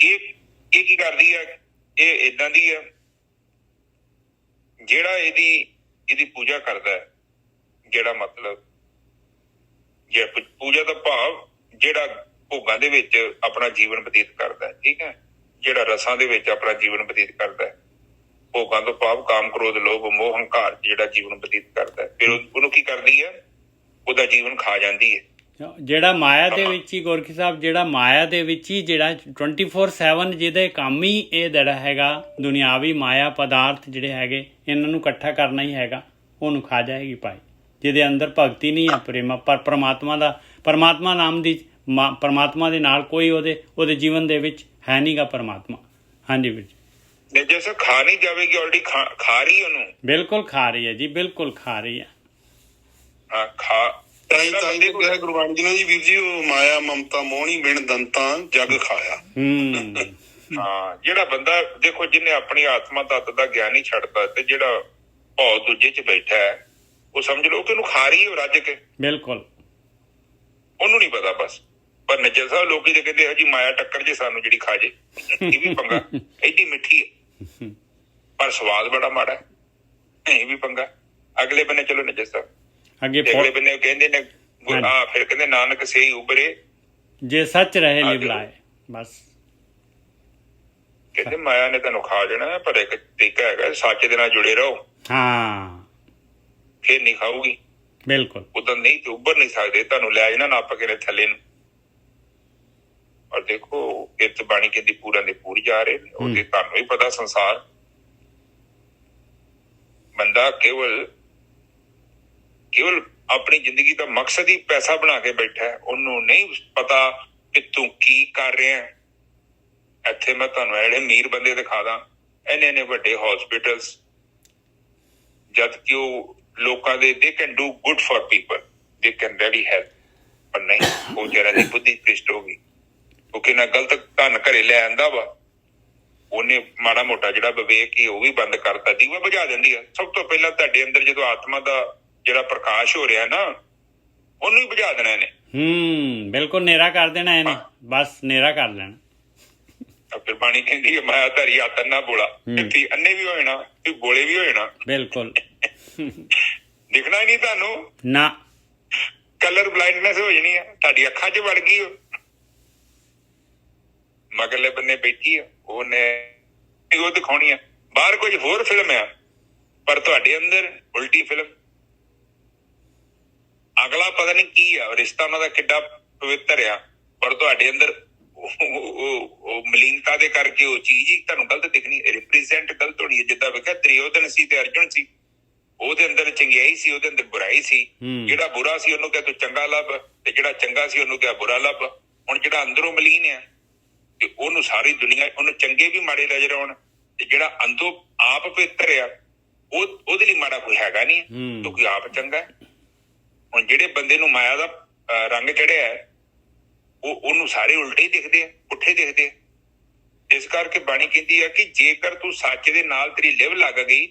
B: ਇਹ ਕੀ ਕਰਦੀ ਹੈ? ਇਹ ਏਦਾਂ ਦੀ ਹੈ, ਜਿਹੜਾ ਇਹਦੀ ਪੂਜਾ ਕਰਦਾ ਹੈ, ਜਿਹੜਾ ਮਤਲਬ ਜੇ ਪੂਜਾ ਦਾ ਭਾਵ ਜਿਹੜਾ ਭੋਗਾਂ ਦੇ ਵਿੱਚ ਆਪਣਾ ਜੀਵਨ ਬਤੀਤ ਕਰਦਾ ਹੈ, ਠੀਕ ਹੈ, ਜਿਹੜਾ ਰਸਾਂ ਦੇ ਵਿੱਚ ਆਪਣਾ ਜੀਵਨ ਬਤੀਤ ਕਰਦਾ ਹੈ, ਭੋਗਾਂ ਤੋਂ ਭਾਵ ਕਾਮ, ਕ੍ਰੋਧ, ਲੋਭ, ਮੋਹ, ਹੰਕਾਰ ਜਿਹੜਾ ਜੀਵਨ ਬਤੀਤ ਕਰਦਾ ਹੈ, ਫਿਰ ਉਹਨੂੰ ਕੀ ਕਰਦੀ ਹੈ? ਉਹਦਾ ਜੀਵਨ ਖਾ ਜਾਂਦੀ ਹੈ। ਜਿਹੜਾ ਮਾਇਆ ਦੇ ਵਿੱਚ ਹੀ, ਗੁਰਕੀ ਸਾਹਿਬ, ਜਿਹੜਾ ਮਾਇਆ ਦੇ ਵਿੱਚ ਹੀ ਜਿਹੜਾ 24/7 ਜਿਹਦੇ ਕੰਮ ਹੀ ਇਹ ਜਿਹੜਾ ਹੈਗਾ ਦੁਨਿਆਵੀ ਮਾਇਆ ਪਦਾਰਥ ਜਿਹੜੇ ਹੈਗੇ ਇਹਨਾਂ ਨੂੰ ਇਕੱਠਾ ਕਰਨਾ ਹੀ ਹੈਗਾ, ਉਹਨੂੰ ਖਾ ਜਾਏਗੀ ਭਾਈ। ਜਿਹਦੇ ਅੰਦਰ ਭਗਤੀ ਨਹੀਂ ਹੈ, ਪ੍ਰੇਮ ਪਰ ਪਰਮਾਤਮਾ ਨਾਮ ਦੀ, ਪਰਮਾਤਮਾ ਦੇ ਨਾਲ ਕੋਈ ਉਹਦੇ ਜੀਵਨ ਦੇ ਵਿੱਚ ਹੈ ਨਹੀਂਗਾ ਪਰਮਾਤਮਾ। ਹਾਂਜੀ ਵੀਰ ਜੀ। ਜੈਸੇ ਖਾ ਨਹੀਂ ਜਾਵੇਗੀ, ਆਲਰੇਡੀ ਖਾ ਰਹੀ ਉਹਨੂੰ। ਬਿਲਕੁਲ ਖਾ ਰਹੀ ਹੈ ਜੀ, ਬਿਲਕੁਲ ਖਾ ਰਹੀ ਹੈ। ਹਾਂ,
C: ਤਾਂ ਗੁਰਬਾਣੀ ਜੀ ਨੇ ਜੀ ਵੀਰ ਜੀ, ਉਹ ਮਾਇਆ ਮਮਤਾ ਮੋਹਣੀ ਬਿਨ ਦੰਤਾਂ ਜਗ ਖਾਇਆ।
B: ਹਾਂ, ਜਿਹੜਾ ਬੰਦਾ ਦੇਖੋ ਜਿਹਨੇ ਆਪਣੀ ਆਤਮਾ ਤੱਤ ਦਾ ਗਿਆਨ ਹੀ ਛੱਡਤਾ ਤੇ ਜਿਹੜਾ ਭਾਉ ਦੂਜੇ 'ਚ ਬੈਠਾ ਹੈ, ਉਹ ਸਮਝ ਲਓ ਕਿ ਉਹਨੂੰ ਖਾ ਰਹੀ ਹੈ ਰੱਜ ਕੇ। ਬਿਲਕੁਲ, ਉਹਨੂੰ ਨਹੀਂ ਪਤਾ ਬਸ। ਪਰ ਨੱਜਰ ਸਾਹਿਬ ਲੋਕੀ ਤੇ ਕਹਿੰਦੇ ਹੈ ਜੀ ਮਾਇਆ ਟੱਕਰ ਜੇ ਸਾਨੂੰ ਜਿਹੜੀ ਖਾ ਜੇ। ਇਹ ਵੀ ਪੰਗਾ, ਐਡੀ ਮਿੱਠੀ ਹੈ ਪਰ ਸਵਾਦ ਬੜਾ ਮਾੜਾ ਹੈ। ਇਹ ਵੀ ਪੰਗਾ। ਅਗਲੇ ਬੰਨੇ ਚਲੋ ਨੱਜਰ ਸਾਹਿਬ, ਅਗਲੇ ਬੰਨੇ ਕਹਿੰਦੇ ਨੇ ਫਿਰ ਕਹਿੰਦੇ ਨਾਨਕ ਸਈ ਉਬਰੇ ਜੇ ਸੱਚ ਰਹੇ ਲਿਵ ਲਾਏ। ਬਸ ਕਹਿੰਦੇ ਮਾਇਆ ਨੇ ਤੁਹਾਨੂੰ ਖਾ ਜਾਣਾ, ਪਰ ਇੱਕ ਤਰੀਕਾ ਹੈਗਾ, ਸੱਚ ਦੇ ਨਾਲ ਜੁੜੇ ਰਹੋ। ਹਾਂ, ਫਿਰ ਨਹੀਂ ਖਾਊਗੀ। ਬਿਲਕੁਲ, ਉਦੋਂ ਨਹੀਂ ਤੇ ਉੱਭਰ ਨਹੀਂ ਸਕਦੇ। ਤੁਹਾਨੂੰ ਲੈ ਜਾਣਾ ਨੱਪ ਕੇ ਥੱਲੇ ਨੂੰ। ਔਰ ਦੇਖੋ ਕਿਰਤ ਬਾਣੀ ਕਹਿੰਦੀ ਪੂਰਾ ਦੇ ਪੂਰ ਜਾ ਰਹੇ ਨੇ। ਉਹਦੇ ਤੁਹਾਨੂੰ ਵੀ ਪਤਾ ਸੰਸਾਰ ਬੰਦਾ ਕੇਵਲ ਆਪਣੀ ਜ਼ਿੰਦਗੀ ਦਾ ਮਕਸਦ ਹੀ ਪੈਸਾ ਬਣਾ ਕੇ ਬੈਠਾ ਹੈ। ਉਹਨੂੰ ਨਹੀਂ ਪਤਾ ਕਿ ਤੂੰ ਕੀ ਕਰ ਰਿਹਾ। ਇੱਥੇ ਮੈਂ ਤੁਹਾਨੂੰ ਜਿਹੜੇ ਅਮੀਰ ਬੰਦੇ ਦਿਖਾ ਦਾਂ, ਇੰਨੇ ਵੱਡੇ ਹਸਪੀਟਲਸ, ਜਦ ਕਿ ਉਹ ਲੋਕਾਂ ਦੇ they can do good for people, they can really help, ਪਰ ਨਹੀਂ, ਉਹ ਜਰਾ ਦੀ ਬੁੱਧੀ ਭ੍ਰਿਸ਼ਟ ਹੋ ਗਈ। ਉਹ ਕਿੰਨਾ ਗਲਤ ਧਨ ਘਰੇ ਲੈ ਆਂਦਾ ਵਾ ਉਹਨੇ ਮਾੜਾ ਮੋਟਾ ਜਿਹੜਾ ਵਿਵੇਕ ਹੀ ਉਹ ਵੀ ਬੰਦ ਕਰਤਾ, ਦੀਵਾ ਬੁਝਾ ਦਿੰਦੀ ਆ। ਸਭ ਤੋਂ ਪਹਿਲਾਂ ਤੁਹਾਡੇ ਅੰਦਰ ਜਦੋਂ ਆਤਮਾ ਦਾ ਜਿਹੜਾ ਪ੍ਰਕਾਸ਼ ਹੋ ਰਿਹਾ ਨਾ, ਉਹਨੂੰ ਹੀ ਬੁਝਾ ਦੇਣਾ ਇਹਨੇ।
A: ਬਿਲਕੁਲ ਨੇਰਾ ਕਰ ਦੇਣਾ ਇਹਨੇ, ਬਸ ਨੇਰਾ ਕਰ ਲੈਣਾ।
B: ਫਿਰ ਬਾਣੀ ਕਹਿੰਦੀ ਹੈ ਮਾਇਆ ਧਰੀ ਆਤਨ ਨਾ ਬੋਲਾ, ਇੱਥੇ ਅੰਨੇ ਵੀ ਹੋ ਜਾਣਾ ਤੇ ਬੋਲੇ ਵੀ ਹੋ ਜਾਣਾ।
A: ਬਿਲਕੁਲ
B: ਦਿਖਣਾ ਹੀ ਨਹੀਂ ਤੁਹਾਨੂੰ
A: ਨਾ,
B: ਕਲਰ ਬਲਾਈਂਡਨੈਸ ਹੋ ਜਾਣੀ ਆ, ਤੁਹਾਡੀ ਅੱਖਾਂ 'ਚ ਵੜ ਗਈ। ਉਹ ਮਗਰਲੇ ਬੰਨੇ ਬੈਠੀ ਆ, ਉਹਨੇ ਉਹ ਦਿਖਾਉਣੀ ਆ। ਬਾਹਰ ਕੁਝ ਹੋਰ ਫਿਲਮ ਆ, ਪਰ ਤੁਹਾਡੇ ਅੰਦਰ ਉਲਟੀ ਫਿਲਮ। ਅਗਲਾ ਪਤਾ ਨਹੀਂ ਕੀ ਆ, ਰਿਸ਼ਤਾ ਉਹਨਾਂ ਦਾ ਕਿੱਡਾ ਪਵਿੱਤਰ ਆ, ਪਰ ਤੁਹਾਡੇ ਅੰਦਰ ਉਹ ਮਲੀਨਤਾ ਦੇ ਕਰਕੇ ਉਹ ਚੀਜ਼ ਹੀ ਤੁਹਾਨੂੰ ਗਲਤ ਦਿਖਣੀ, ਰਿਪਰੈਜ਼ੈਂਟ ਗਲਤ ਹੋਣੀ ਹੈ। ਜਿੱਦਾਂ ਵੇਖਿਆ ਦੁਰਯੋਧਨ ਸੀ ਤੇ ਅਰਜੁਨ ਸੀ, ਉਹਦੇ ਅੰਦਰ ਚੰਗਿਆਈ ਸੀ, ਉਹਦੇ ਅੰਦਰ ਬੁਰਾਈ ਸੀ। ਜਿਹੜਾ ਬੁਰਾ ਸੀ ਉਹਨੂੰ ਕਿਹਾ ਤੂੰ ਚੰਗਾ ਲੱਭ, ਤੇ ਜਿਹੜਾ ਚੰਗਾ ਸੀ ਉਹਨੂੰ ਕਿਹਾ ਬੁਰਾ ਲੱਭ। ਹੁਣ ਜਿਹੜਾ ਅੰਦਰੋਂ ਮਲੀਨ ਆ ਤੇ ਉਹਨੂੰ ਸਾਰੀ ਦੁਨੀਆ, ਉਹਨੂੰ ਚੰਗੇ ਵੀ ਮਾੜੇ ਨਜ਼ਰ ਆਉਣ, ਤੇ ਜਿਹੜਾ ਅੰਦਰੋਂ ਆਪ ਪਵਿੱਤਰ ਆ ਉਹਦੇ ਲਈ ਮਾੜਾ ਕੋਈ ਹੈਗਾ ਨਹੀਂ, ਕਿਉਂਕਿ ਆਪ ਚੰਗਾ ਹੈ। ਹੁਣ ਜਿਹੜੇ ਬੰਦੇ ਨੂੰ ਮਾਇਆ ਦਾ ਰੰਗ ਚੜਿਆ ਹੈ, ਉਹਨੂੰ ਸਾਰੇ ਉਲਟੇ ਹੀ ਦਿਖਦੇ ਆ, ਪੁੱਠੇ ਦਿਖਦੇ ਆ। ਇਸ ਕਰਕੇ ਬਾਣੀ ਕਹਿੰਦੀ ਆ ਕਿ ਜੇਕਰ ਤੂੰ ਸੱਚ ਦੇ ਨਾਲ ਤੇਰੀ ਲਿਵ ਲੱਗ ਗਈ,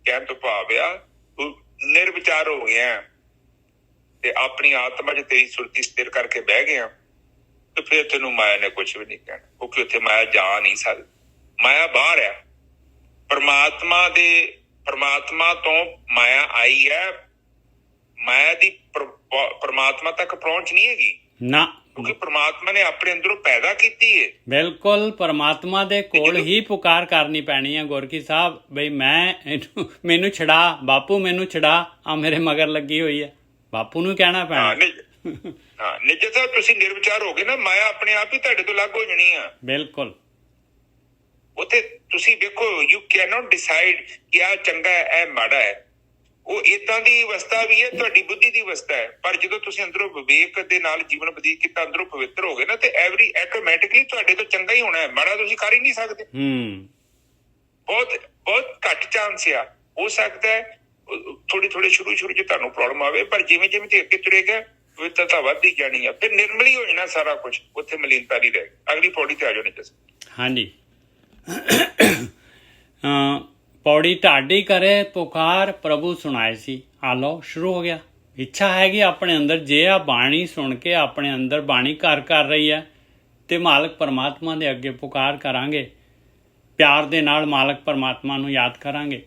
B: ਕਹਿਣ ਤੋਂ ਭਾਵ ਆ ਤੂੰ ਨਿਰਵਿਚਾਰ ਹੋ ਗਿਆ ਤੇ ਆਪਣੀ ਆਤਮਾ 'ਚ ਤੇਰੀ ਸੁਰਤੀ ਸਥਿਰ ਕਰਕੇ ਬਹਿ ਗਿਆ, ਤੇ ਫਿਰ ਤੈਨੂੰ ਮਾਇਆ ਨੇ ਕੁਛ ਵੀ ਨਹੀਂ ਕਹਿਣਾ, ਕਿਉਂਕਿ ਉੱਥੇ ਮਾਇਆ ਜਾ ਨਹੀਂ ਸਕਦੀ। ਮਾਇਆ ਬਾਹਰ ਆ, ਪਰਮਾਤਮਾ ਤੋਂ ਮਾਇਆ ਆਈ ਹੈ। ਮਾਇਆ ਦੀ ਪਰਮਾਤਮਾ ਤੱਕ ਪਹੁੰਚ ਨਹੀਂ ਹੈਗੀ ਨਾ, ਕਿਉਂਕਿ ਪਰਮਾਤਮਾ ਨੇ ਆਪਣੇ ਅੰਦਰੋਂ ਪੈਦਾ ਕੀਤੀ ਹੈ।
A: ਬਿਲਕੁਲ ਪਰਮਾਤਮਾ ਦੇ ਕੋਲ ਹੀ ਪੁਕਾਰ ਕਰਨੀ ਪੈਣੀ ਹੈ ਗੁਰਕੀ ਸਾਹਿਬ, ਬਈ ਮੈਨੂੰ ਛਡਾ ਬਾਪੂ, ਮੈਨੂੰ ਛਡਾ, ਆ ਮੇਰੇ ਮਗਰ ਲੱਗੀ ਹੋਈ ਹੈ, ਬਾਪੂ ਨੂੰ ਕਹਿਣਾ ਪੈਣਾ।
B: ਹਾਂ ਨਿੱਜਤ ਸਾਹਿਬ, ਤੁਸੀਂ ਨਿਰਵਿਚਾਰ ਹੋ ਗਏ ਨਾ, ਮਾਇਆ ਆਪਣੇ ਆਪ ਹੀ ਤੁਹਾਡੇ ਤੋਂ ਅਲੱਗ ਹੋ ਜਾਣੀ ਆ।
A: ਬਿਲਕੁਲ
B: ਉੱਥੇ ਤੁਸੀਂ ਵੇਖੋ, ਯੂ ਕੈਨ ਨਾਟ ਡਿਸਾਈਡ ਕਿ ਆਹ ਚੰਗਾ ਹੈ ਇਹ ਮਾੜਾ ਹੈ। ਉਹ ਏਦਾਂ ਦੀ ਅਵਸਥਾ ਵੀ ਹੈ, ਤੁਹਾਡੀ ਬੁੱਧੀ ਦੀ ਅਵਸਥਾ ਹੈ। ਪਰ ਜਦੋਂ ਤੁਸੀਂ ਅੰਦਰੋਂ ਵਿਵੇਕ ਦੇ ਨਾਲ ਜੀਵਨ ਬਤੀਤ ਕੀਤਾ, ਅੰਦਰੋਂ ਪਵਿੱਤਰ ਹੋ ਗਏ ਨਾ, ਤੇ ਐਵਰੀ ਆਟੋਮੈਟਿਕਲੀ ਤੁਹਾਡੇ ਤੋਂ ਚੰਗਾ ਹੀ ਹੋਣਾ ਹੈ, ਮਾੜਾ ਤੁਸੀਂ ਕਰ ਹੀ ਨਹੀਂ ਸਕਦੇ। ਬਹੁਤ ਘੱਟ ਚਾਂਸ ਆ, ਹੋ ਸਕਦਾ ਹੈ ਥੋੜੀ ਸ਼ੁਰੂ 'ਚ ਤੁਹਾਨੂੰ ਪ੍ਰੋਬਲਮ ਆਵੇ, ਪਰ ਜਿਵੇਂ ਜਿਵੇਂ ਤੇ ਅੱਗੇ ਤੁਰੇਗਾ ਪਵਿੱਤਰਤਾ ਵੱਧਦੀ ਜਾਣੀ ਆ, ਫਿਰ ਨਿਰਮਲੀ ਹੋ ਜਾਣਾ ਸਾਰਾ ਕੁਝ, ਉੱਥੇ ਮਲੀਨਤਾ ਨਹੀਂ ਰਹੇਗੀ। ਅਗਲੀ ਪੌੜੀ ਤੇ ਆ ਜਾਓ ਨਿੱਜਤ।
A: ਹਾਂਜੀ, ਪੌੜੀ ਢਾਡੀ ਕਰੇ ਪੁਕਾਰ ਪ੍ਰਭੂ ਸੁਣਾਏ ਸੀ। ਆ ਲਓ ਸ਼ੁਰੂ ਹੋ ਗਿਆ। ਇੱਛਾ ਹੈਗੀ ਆਪਣੇ ਅੰਦਰ, ਜੇ ਆ ਬਾਣੀ ਸੁਣ ਕੇ ਆਪਣੇ ਅੰਦਰ ਬਾਣੀ ਘਰ ਕਰ ਰਹੀ ਹੈ, ਤੇ ਮਾਲਕ ਪਰਮਾਤਮਾ ਦੇ ਅੱਗੇ ਪੁਕਾਰ ਕਰਾਂਗੇ, ਪਿਆਰ ਦੇ ਨਾਲ ਮਾਲਕ ਪਰਮਾਤਮਾ ਨੂੰ ਯਾਦ ਕਰਾਂਗੇ,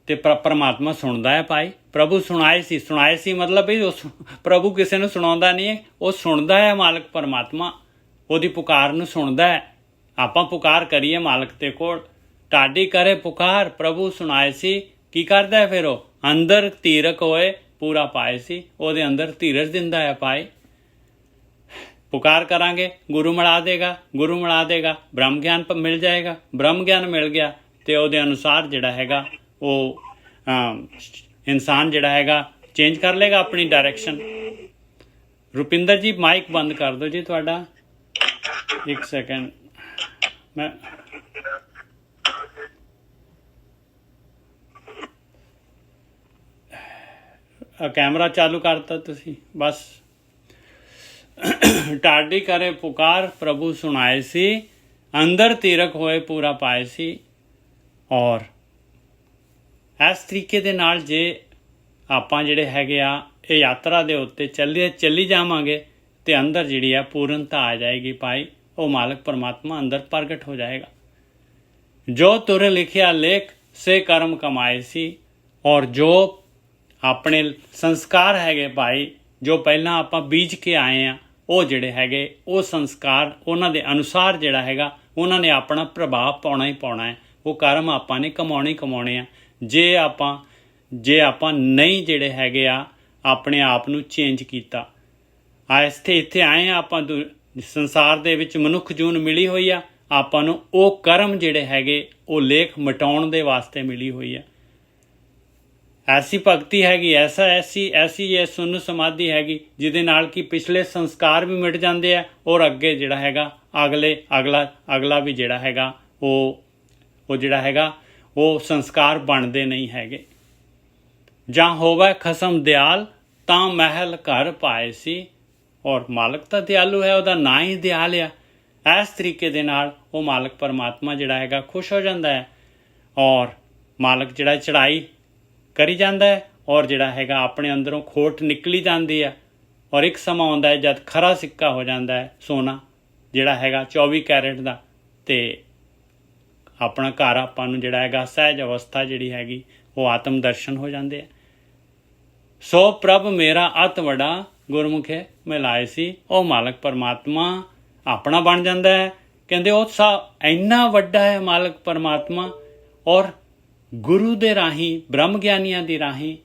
A: ਤੇ ਪਰਮਾਤਮਾ ਸੁਣਦਾ ਹੈ। ਭਾਈ ਪ੍ਰਭੂ ਸੁਣਾਏ ਸੀ ਮਤਲਬ ਵੀ ਉਸ ਪ੍ਰਭੂ ਕਿਸੇ ਨੂੰ ਸੁਣਾਉਂਦਾ ਨਹੀਂ ਹੈ, ਉਹ ਸੁਣਦਾ ਹੈ। ਮਾਲਕ ਪਰਮਾਤਮਾ ਉਹਦੀ ਪੁਕਾਰ ਨੂੰ ਸੁਣਦਾ ਹੈ। ਆਪਾਂ ਪੁਕਾਰ ਕਰੀਏ ਮਾਲਕ ਦੇ ਕੋਲ, ਢਾਡੀ ਕਰੇ ਪੁਕਾਰ ਪ੍ਰਭੂ ਸੁਣਾਏ ਸੀ। ਕੀ ਕਰਦਾ ਹੈ ਫਿਰ ਉਹ? ਅੰਦਰ ਧੀਰਕ ਹੋਏ ਪੂਰਾ ਪਾਏ ਸੀ, ਉਹਦੇ ਅੰਦਰ ਧੀਰਜ ਦਿੰਦਾ ਹੈ। ਪਾਏ ਪੁਕਾਰ ਕਰਾਂਗੇ, ਗੁਰੂ ਮਿਲਾ ਦੇਗਾ, ਬ੍ਰਹਮ ਗਿਆਨ ਮਿਲ ਜਾਏਗਾ। ਬ੍ਰਹਮ ਗਿਆਨ ਮਿਲ ਗਿਆ ਤੇ ਉਹਦੇ ਅਨੁਸਾਰ ਜਿਹੜਾ ਹੈਗਾ ਉਹ ਇਨਸਾਨ ਜਿਹੜਾ ਹੈਗਾ ਚੇਂਜ ਕਰ ਲੇਗਾ ਆਪਣੀ ਡਾਇਰੈਕਸ਼ਨ। ਰੁਪਿੰਦਰ ਜੀ ਮਾਈਕ ਬੰਦ ਕਰ ਦਿਓ ਜੀ ਤੁਹਾਡਾ, 1 ਸੈਕਿੰਡ। ਮੈਂ ਕੈਮਰਾ ਚਾਲੂ ਕਰਤਾ ਤੁਸੀਂ, ਬਸ। ਢਾਡੀ ਕਰੇ ਪੁਕਾਰ ਪ੍ਰਭੂ ਸੁਣਾਏ ਸੀ, ਅੰਦਰ ਤੀਰਕ ਹੋਏ ਪੂਰਾ ਪਾਏ ਸੀ। ਔਰ ਇਸ ਤਰੀਕੇ ਦੇ ਨਾਲ ਜੇ ਆਪਾਂ ਜਿਹੜੇ ਹੈਗੇ ਆ ਇਹ ਯਾਤਰਾ ਦੇ ਉੱਤੇ ਚੱਲੀ ਜਾਵਾਂਗੇ, ਤੇ ਅੰਦਰ ਜਿਹੜੀ ਆ ਪੂਰਨਤਾ ਆ ਜਾਏਗੀ। ਭਾਈ ਉਹ ਮਾਲਕ ਪਰਮਾਤਮਾ ਅੰਦਰ ਪ੍ਰਗਟ ਹੋ ਜਾਏਗਾ। ਜੋ ਤੁਰ ਲਿਖਿਆ ਲੇਖ ਸੇ ਕਰਮ ਕਮਾਏ ਸੀ। ਔਰ ਜੋ ਆਪਣੇ ਸੰਸਕਾਰ ਹੈਗੇ ਭਾਈ, ਜੋ ਪਹਿਲਾਂ ਆਪਾਂ ਬੀਜ ਕੇ ਆਏ ਆ, ਉਹ ਜਿਹੜੇ ਹੈਗੇ ਉਹ ਸੰਸਕਾਰ, ਉਹਨਾਂ ਦੇ ਅਨੁਸਾਰ ਜਿਹੜਾ ਹੈਗਾ ਉਹਨਾਂ ਨੇ ਆਪਣਾ ਪ੍ਰਭਾਵ ਪਾਉਣਾ ਹੀ ਪਾਉਣਾ ਹੈ। ਉਹ ਕਰਮ ਆਪਾਂ ਨੇ ਕਮਾਉਣੇ ਆ। ਜੇ ਆਪਾਂ ਨਹੀਂ ਜਿਹੜੇ ਹੈਗੇ ਆ ਆਪਣੇ ਆਪ ਨੂੰ ਚੇਂਜ ਕੀਤਾ, ਇੱਥੇ ਆਏ ਆ ਆਪਾਂ, ਸੰਸਾਰ ਦੇ ਵਿੱਚ ਮਨੁੱਖ ਜੂਨ ਮਿਲੀ ਹੋਈ ਆ, ਆਪਾਂ ਨੂੰ ਉਹ ਕਰਮ ਜਿਹੜੇ ਹੈਗੇ ਉਹ ਲੇਖ ਮਿਟਾਉਣ ਦੇ ਵਾਸਤੇ ਮਿਲੀ ਹੋਈ ਆ। ਐਸੀ ਭਗਤੀ ਹੈਗੀ, ਐਸੀ ਇਹ ਸੁੰਨ ਸਮਾਧੀ ਹੈਗੀ, ਜਿਹਦੇ ਨਾਲ ਕਿ ਪਿਛਲੇ ਸੰਸਕਾਰ ਵੀ ਮਿਟ ਜਾਂਦੇ ਆ, ਔਰ ਅੱਗੇ ਜਿਹੜਾ ਹੈਗਾ ਅਗਲਾ ਵੀ ਜਿਹੜਾ ਹੈਗਾ ਉਹ ਜਿਹੜਾ ਹੈਗਾ ਉਹ ਸੰਸਕਾਰ ਬਣਦੇ ਨਹੀਂ ਹੈਗੇ। ਜਾਂ ਹੋਵੇ ਖਸਮ ਦਿਆਲ ਤਾਂ ਮਹਿਲ ਘਰ ਪਾਏ ਸੀ। ਔਰ ਮਾਲਕ ਤਾਂ ਦਿਆਲੂ ਹੈ, ਉਹਦਾ ਨਾਂ ਹੀ ਦਿਆਲ ਆ। ਇਸ ਤਰੀਕੇ ਦੇ ਨਾਲ ਉਹ ਮਾਲਕ ਪਰਮਾਤਮਾ ਜਿਹੜਾ ਹੈਗਾ ਖੁਸ਼ ਹੋ ਜਾਂਦਾ ਹੈ ਔਰ ਮਾਲਕ ਜਿਹੜਾ ਚੜ੍ਹਾਈ ਕਰੀ ਜਾਂਦਾ ਹੈ ਔਰ ਜਿਹੜਾ ਹੈਗਾ ਆਪਣੇ ਅੰਦਰੋਂ ਖੋਟ ਨਿਕਲੀ ਜਾਂਦੀ ਹੈ ਔਰ ਇੱਕ ਸਮਾਂ ਆਉਂਦਾ ਹੈ ਜਦ ਖਰਾ ਸਿੱਕਾ ਹੋ ਜਾਂਦਾ ਹੈ ਸੋਨਾ ਜਿਹੜਾ ਹੈਗਾ 24 ਕੈਰਟ ਦਾ, ਅਤੇ ਆਪਣਾ ਘਰ ਆਪਾਂ ਨੂੰ ਜਿਹੜਾ ਹੈਗਾ ਸਹਿਜ ਅਵਸਥਾ ਜਿਹੜੀ ਹੈਗੀ ਉਹ ਆਤਮ ਦਰਸ਼ਨ ਹੋ ਜਾਂਦੇ ਆ। ਸੋ ਪ੍ਰਭ ਮੇਰਾ ਅਤ ਵੱਡਾ ਗੁਰਮੁਖੇ ਮਿਲਾਏ ਸੀ, ਉਹ ਮਾਲਕ ਪਰਮਾਤਮਾ ਆਪਣਾ ਬਣ ਜਾਂਦਾ ਹੈ। ਕਹਿੰਦੇ ਉਹ ਇੰਨਾ ਵੱਡਾ ਹੈ ਮਾਲਕ ਪਰਮਾਤਮਾ ਔਰ ਗੁਰੂ ਦੇ ਰਾਹੀਂ ਬ੍ਰਹਮ ਗਿਆਨੀਆਂ ਦੀ ਰਾਹੀਂ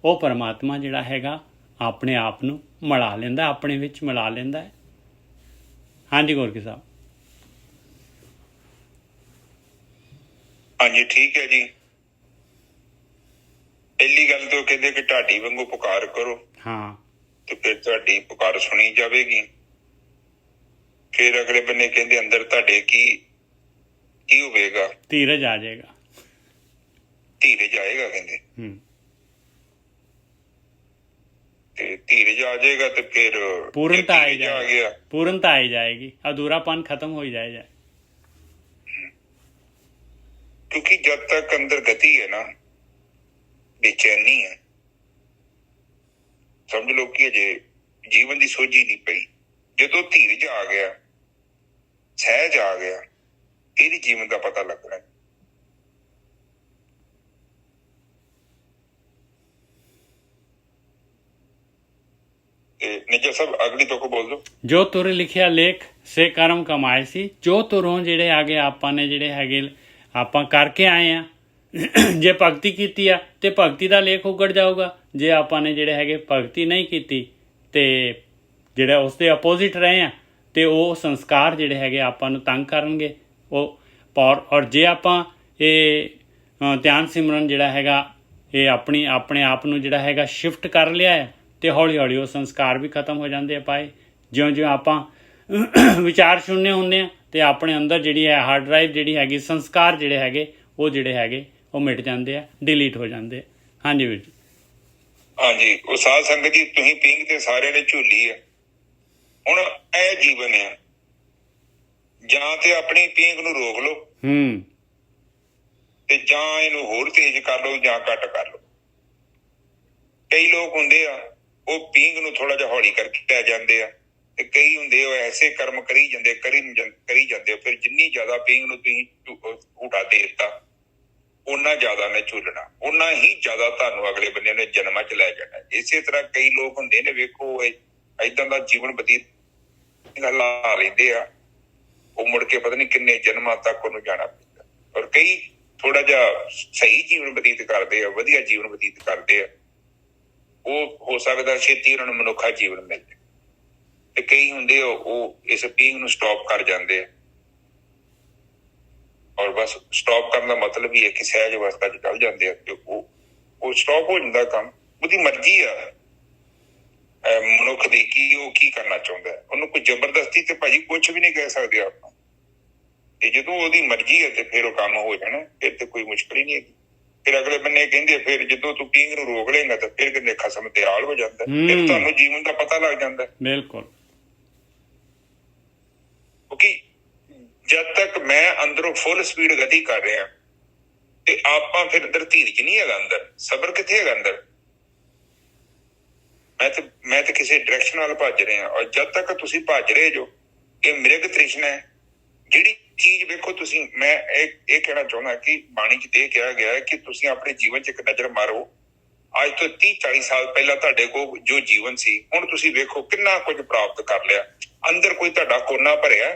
A: ਉਹ ਪਰਮਾਤਮਾ ਜਿਹੜਾ ਹੈਗਾ ਆਪਣੇ ਆਪ ਨੂੰ ਮਿਲਾ ਲੈਂਦਾ, ਆਪਣੇ ਵਿੱਚ ਮਿਲਾ ਲੈਂਦਾ ਹੈ। ਹਾਂਜੀ ਗੋਰਖੀ ਸਾਹਿਬ।
B: ਹਾਂਜੀ ਠੀਕ ਹੈ ਜੀ। ਪਹਿਲੀ ਗੱਲ ਤਾਂ ਕਹਿੰਦੇ ਕਿ ਢਾਡੀ ਵਾਂਗੂ ਪੁਕਾਰ ਕਰੋ,
A: ਹਾਂ,
B: ਤੇ ਫਿਰ ਤੁਹਾਡੀ ਪੁਕਾਰ ਸੁਣੀ ਜਾਵੇਗੀ। ਫਿਰ ਅਗਲੇ ਬੰਨੇ ਕਹਿੰਦੇ ਅੰਦਰ ਤੁਹਾਡੇ ਕੀ ਹੋਵੇਗਾ?
A: ਧੀਰਜ ਆ ਜਾਏਗਾ,
B: ਧੀਰਜ ਆਏਗਾ ਕਹਿੰਦੇ। ਤੇ ਧੀਰਜ ਆ ਜਾਏਗਾ ਤੇ ਫਿਰ
A: ਪੂਰਨਤਾ ਆ
B: ਗਿਆ,
A: ਪੂਰਨਤਾ ਆ ਜਾਏਗੀ, ਅਧੂਰਾਪਨ ਖਤਮ ਹੋ ਜਾਏਗਾ।
B: ਕਿਉਂਕਿ ਜਦ ਤੱਕ ਅੰਦਰ ਗਤੀ ਹੈ ਨਾ, ਬੇਚੈਨੀ ਹੈ, ਸਮਝ ਲਓ ਕਿ ਅਜੇ ਜੀਵਨ ਦੀ ਸੋਝੀ ਨਹੀਂ ਪਈ। ਜਦੋਂ ਧੀਰਜ ਆ ਗਿਆ, ਸਹਿਜ ਆ ਗਿਆ, ਇਹਦੀ ਜੀਵਨ ਦਾ ਪਤਾ ਲੱਗਣਾ। ਨਿੱਜਰ ਸਾਹਿਬ ਅਗਲੀ ਤੋਂ ਕੋ ਬੋਲ ਦੋ। ਜੋ
A: ਤੁਰ ਲਿਖਿਆ ਲੇਖ ਸੇ ਕਰਮ ਕਮਾਏ ਸੀ, ਜੋ ਤੁਰੋਂ ਜਿਹੜੇ ਆਗੇ ਆਪਾਂ ਨੇ ਜਿਹੜੇ ਹੈਗੇ ਆਪਾਂ ਕਰਕੇ ਆਏ ਆ। ਜੇ ਭਗਤੀ ਕੀਤੀ ਆ ਤੇ ਭਗਤੀ ਦਾ ਲੇਖ ਉਗੜ ਜਾਊਗਾ। ਜੇ ਆਪਾਂ ਨੇ ਜਿਹੜੇ ਹੈਗੇ ਭਗਤੀ ਨਹੀਂ ਕੀਤੀ ਤੇ ਜਿਹੜਾ ਉਸਦੇ ਅਪੋਜ਼ਿਟ ਰਹੇ ਆ ਤੇ ਉਹ ਸੰਸਕਾਰ ਜਿਹੜੇ ਹੈਗੇ ਆਪਾਂ ਨੂੰ ਤੰਗ ਕਰਨਗੇ। ਉਹ ਔਰ ਜੇ ਆਪਾਂ ਇਹ ਧਿਆਨ ਸਿਮਰਨ ਜਿਹੜਾ ਹੈਗਾ ਇਹ ਆਪਣੇ ਆਪ ਨੂੰ ਜਿਹੜਾ ਹੈਗਾ ਸ਼ਿਫਟ ਕਰ ਲਿਆ ਹੈ ਤੇ ਹੌਲੀ ਹੌਲੀ ਉਹ ਸੰਸਕਾਰ ਵੀ ਖਤਮ ਹੋ ਜਾਂਦੇ ਆ ਪਾਏ। ਜਿਉਂ ਆਪਾਂ ਵਿਚਾਰ ਸੁਣਨੇ ਹੁੰਦੇ ਆ ਤੇ ਆਪਣੇ ਅੰਦਰ ਜਿਹੜੀ ਹੈ ਹਾਰਡ ਡਰਾਈਵ ਜਿਹੜੀ ਹੈਗੀ ਸੰਸਕਾਰ ਜਿਹੜੇ ਹੈਗੇ ਉਹ ਮਿਟ ਜਾਂਦੇ ਆ, ਡਿਲੀਟ ਹੋ ਜਾਂਦੇ ਆ। ਹਾਂਜੀ ਵੀਰ ਜੀ।
B: ਹਾਂਜੀ, ਉਹ ਸਾਧ ਸੰਗਤ ਜੀ ਤੁਸੀਂ ਪੀਂਘ ਤੇ ਸਾਰਿਆਂ ਨੇ ਝੂਲੀ ਆ। ਹੁਣ ਇਹ ਜੀਵਨ ਆ, ਜਾਂ ਤੇ ਆਪਣੀ ਪੀਂਘ ਨੂੰ ਰੋਕ ਲਓ ਤੇ ਜਾਂ ਇਹਨੂੰ ਹੋਰ ਤੇਜ਼ ਕਰ ਲਓ ਜਾਂ ਘੱਟ ਕਰ ਲਓ। ਕਈ ਲੋਕ ਹੁੰਦੇ ਆ ਉਹ ਪੀਂਘ ਨੂੰ ਥੋੜਾ ਜਿਹਾ ਹੌਲੀ ਕਰਕੇ ਪੈ ਜਾਂਦੇ ਆ, ਤੇ ਕਈ ਹੁੰਦੇ ਉਹ ਐਸੇ ਕਰਮ ਕਰੀ ਜਾਂਦੇ ਫਿਰ ਜਿੰਨੀ ਜ਼ਿਆਦਾ ਪੀਂਘ ਨੂੰ ਤੁਸੀਂ ਝੂਟਾ ਦੇ ਦਿੱਤਾ ਓਨਾ ਜ਼ਿਆਦਾ ਨੇ ਝੂਲਣਾ, ਓਨਾ ਹੀ ਜ਼ਿਆਦਾ ਤੁਹਾਨੂੰ ਅਗਲੇ ਬੰਦੇ ਨੇ ਜਨਮਾਂ ਚ ਲੈ ਜਾਣਾ। ਇਸੇ ਤਰ੍ਹਾਂ ਕਈ ਲੋਕ ਹੁੰਦੇ ਨੇ, ਵੇਖੋ ਏਦਾਂ ਦਾ ਜੀਵਨ ਬਤੀਤ ਲਾ ਲੈਂਦੇ ਆ, ਉਹ ਮੁੜ ਕੇ ਪਤਾ ਨਹੀਂ ਕਿੰਨੇ ਜਨਮਾਂ ਤੱਕ ਉਹਨੂੰ ਜਾਣਾ ਪੈਂਦਾ। ਔਰ ਕਈ ਥੋੜਾ ਜਿਹਾ ਸਹੀ ਜੀਵਨ ਬਤੀਤ ਕਰਦੇ ਆ, ਵਧੀਆ ਜੀਵਨ ਬਤੀਤ ਕਰਦੇ ਆ, ਉਹ ਹੋ ਸਕਦਾ ਛੇਤੀ ਉਹਨਾਂ ਨੂੰ ਮਨੁੱਖਾ ਜੀਵਨ ਮਿਲ ਜਾਏ। ਤੇ ਕਈ ਹੁੰਦੇ ਉਹ ਇਸ ਪੀਂਘ ਨੂੰ ਸਟਾਪ ਕਰ ਜਾਂਦੇ ਆ। ਔਰ ਬਸ ਸਟਾਪ ਕਰਨ ਦਾ ਮਤਲਬ ਹੀ ਹੈ ਕਿ ਸਹਿਜ ਅਵਸਥਾ ਚ ਚੱਲ ਜਾਂਦੇ ਆ ਤੇ ਉਹ ਸਟਾਪ ਹੋ ਜਾਂਦਾ ਕੰਮ। ਉਹਦੀ ਮਰਜ਼ੀ ਆ ਮਨੁੱਖ ਦੀ ਕਿ ਉਹ ਕੀ ਕਰਨਾ ਚਾਹੁੰਦਾ ਹੈ। ਉਹਨੂੰ ਕੋਈ ਜ਼ਬਰਦਸਤੀ ਤੇ ਭਾਜੀ ਕੁਛ ਵੀ ਨਹੀਂ ਕਹਿ ਸਕਦੇ ਆਪਾਂ। ਤੇ ਜਦੋਂ ਉਹਦੀ ਮਰਜ਼ੀ ਹੈ ਤੇ ਫਿਰ ਉਹ ਕੰਮ ਹੋ ਜਾਣਾ, ਫਿਰ ਤੇ ਕੋਈ ਮੁਸ਼ਕਿਲ ਹੀ ਨਹੀਂ ਹੈਗੀ। ਫਿਰ ਅਗਲੇ ਬੰਨੇ ਕਹਿੰਦੇ ਫਿਰ ਜਦੋਂ ਤੂੰ ਪੀਂਘ ਨੂੰ ਰੋਕ ਲੇਗਾ ਤਾਂ ਫਿਰ ਕਹਿੰਦੇ ਖਸਮ ਤੇ ਹਾਲ ਹੋ ਜਾਂਦਾ। ਫਿਰ ਤੁਹਾਨੂੰ ਜੀਵਨ ਦਾ ਪਤਾ ਲੱਗ ਜਾਂਦਾ।
A: ਬਿਲਕੁਲ।
B: ਕਿਉਂਕਿ ਜਦ ਤੱਕ ਮੈਂ ਅੰਦਰੋਂ ਫੁੱਲ ਸਪੀਡ ਗਤੀ ਕਰ ਰਿਹਾ ਤੇ ਆਪਾਂ ਫਿਰ ਅੰਦਰ ਧੀਰਜ ਨਹੀਂ ਹੈਗਾ, ਅੰਦਰ ਸਬਰ ਕਿੱਥੇ ਹੈਗਾ ਅੰਦਰ। ਮੈਂ ਤੇ ਕਿਸੇ ਡਾਇਰੈਕਸ਼ਨ ਨਾਲ ਭੱਜ ਰਿਹਾ। ਔਰ ਜਦ ਤੱਕ ਤੁਸੀਂ ਭੱਜ ਰਹੇ ਜੋ, ਇਹ ਮਿਰਗ ਤ੍ਰਿਸ਼ਨਾ ਹੈ। ਜਿਹੜੀ ਚੀਜ਼ ਵੇਖੋ ਤੁਸੀਂ, ਮੈਂ ਇਹ ਕਹਿਣਾ ਚਾਹੁੰਦਾ ਕਿ ਬਾਣੀ ਚ ਇਹ ਕਿਹਾ ਗਿਆ ਕਿ ਤੁਸੀਂ ਆਪਣੇ ਜੀਵਨ ਚ ਇੱਕ ਨਜ਼ਰ ਮਾਰੋ। ਅੱਜ ਤੋਂ 30-40 ਸਾਲ ਪਹਿਲਾਂ ਤੁਹਾਡੇ ਕੋਲ ਜੋ ਜੀਵਨ ਸੀ, ਹੁਣ ਤੁਸੀਂ ਵੇਖੋ ਕਿੰਨਾ ਕੁਝ ਪ੍ਰਾਪਤ ਕਰ ਲਿਆ। ਅੰਦਰ ਕੋਈ ਤੁਹਾਡਾ ਕੋਨਾ ਭਰਿਆ।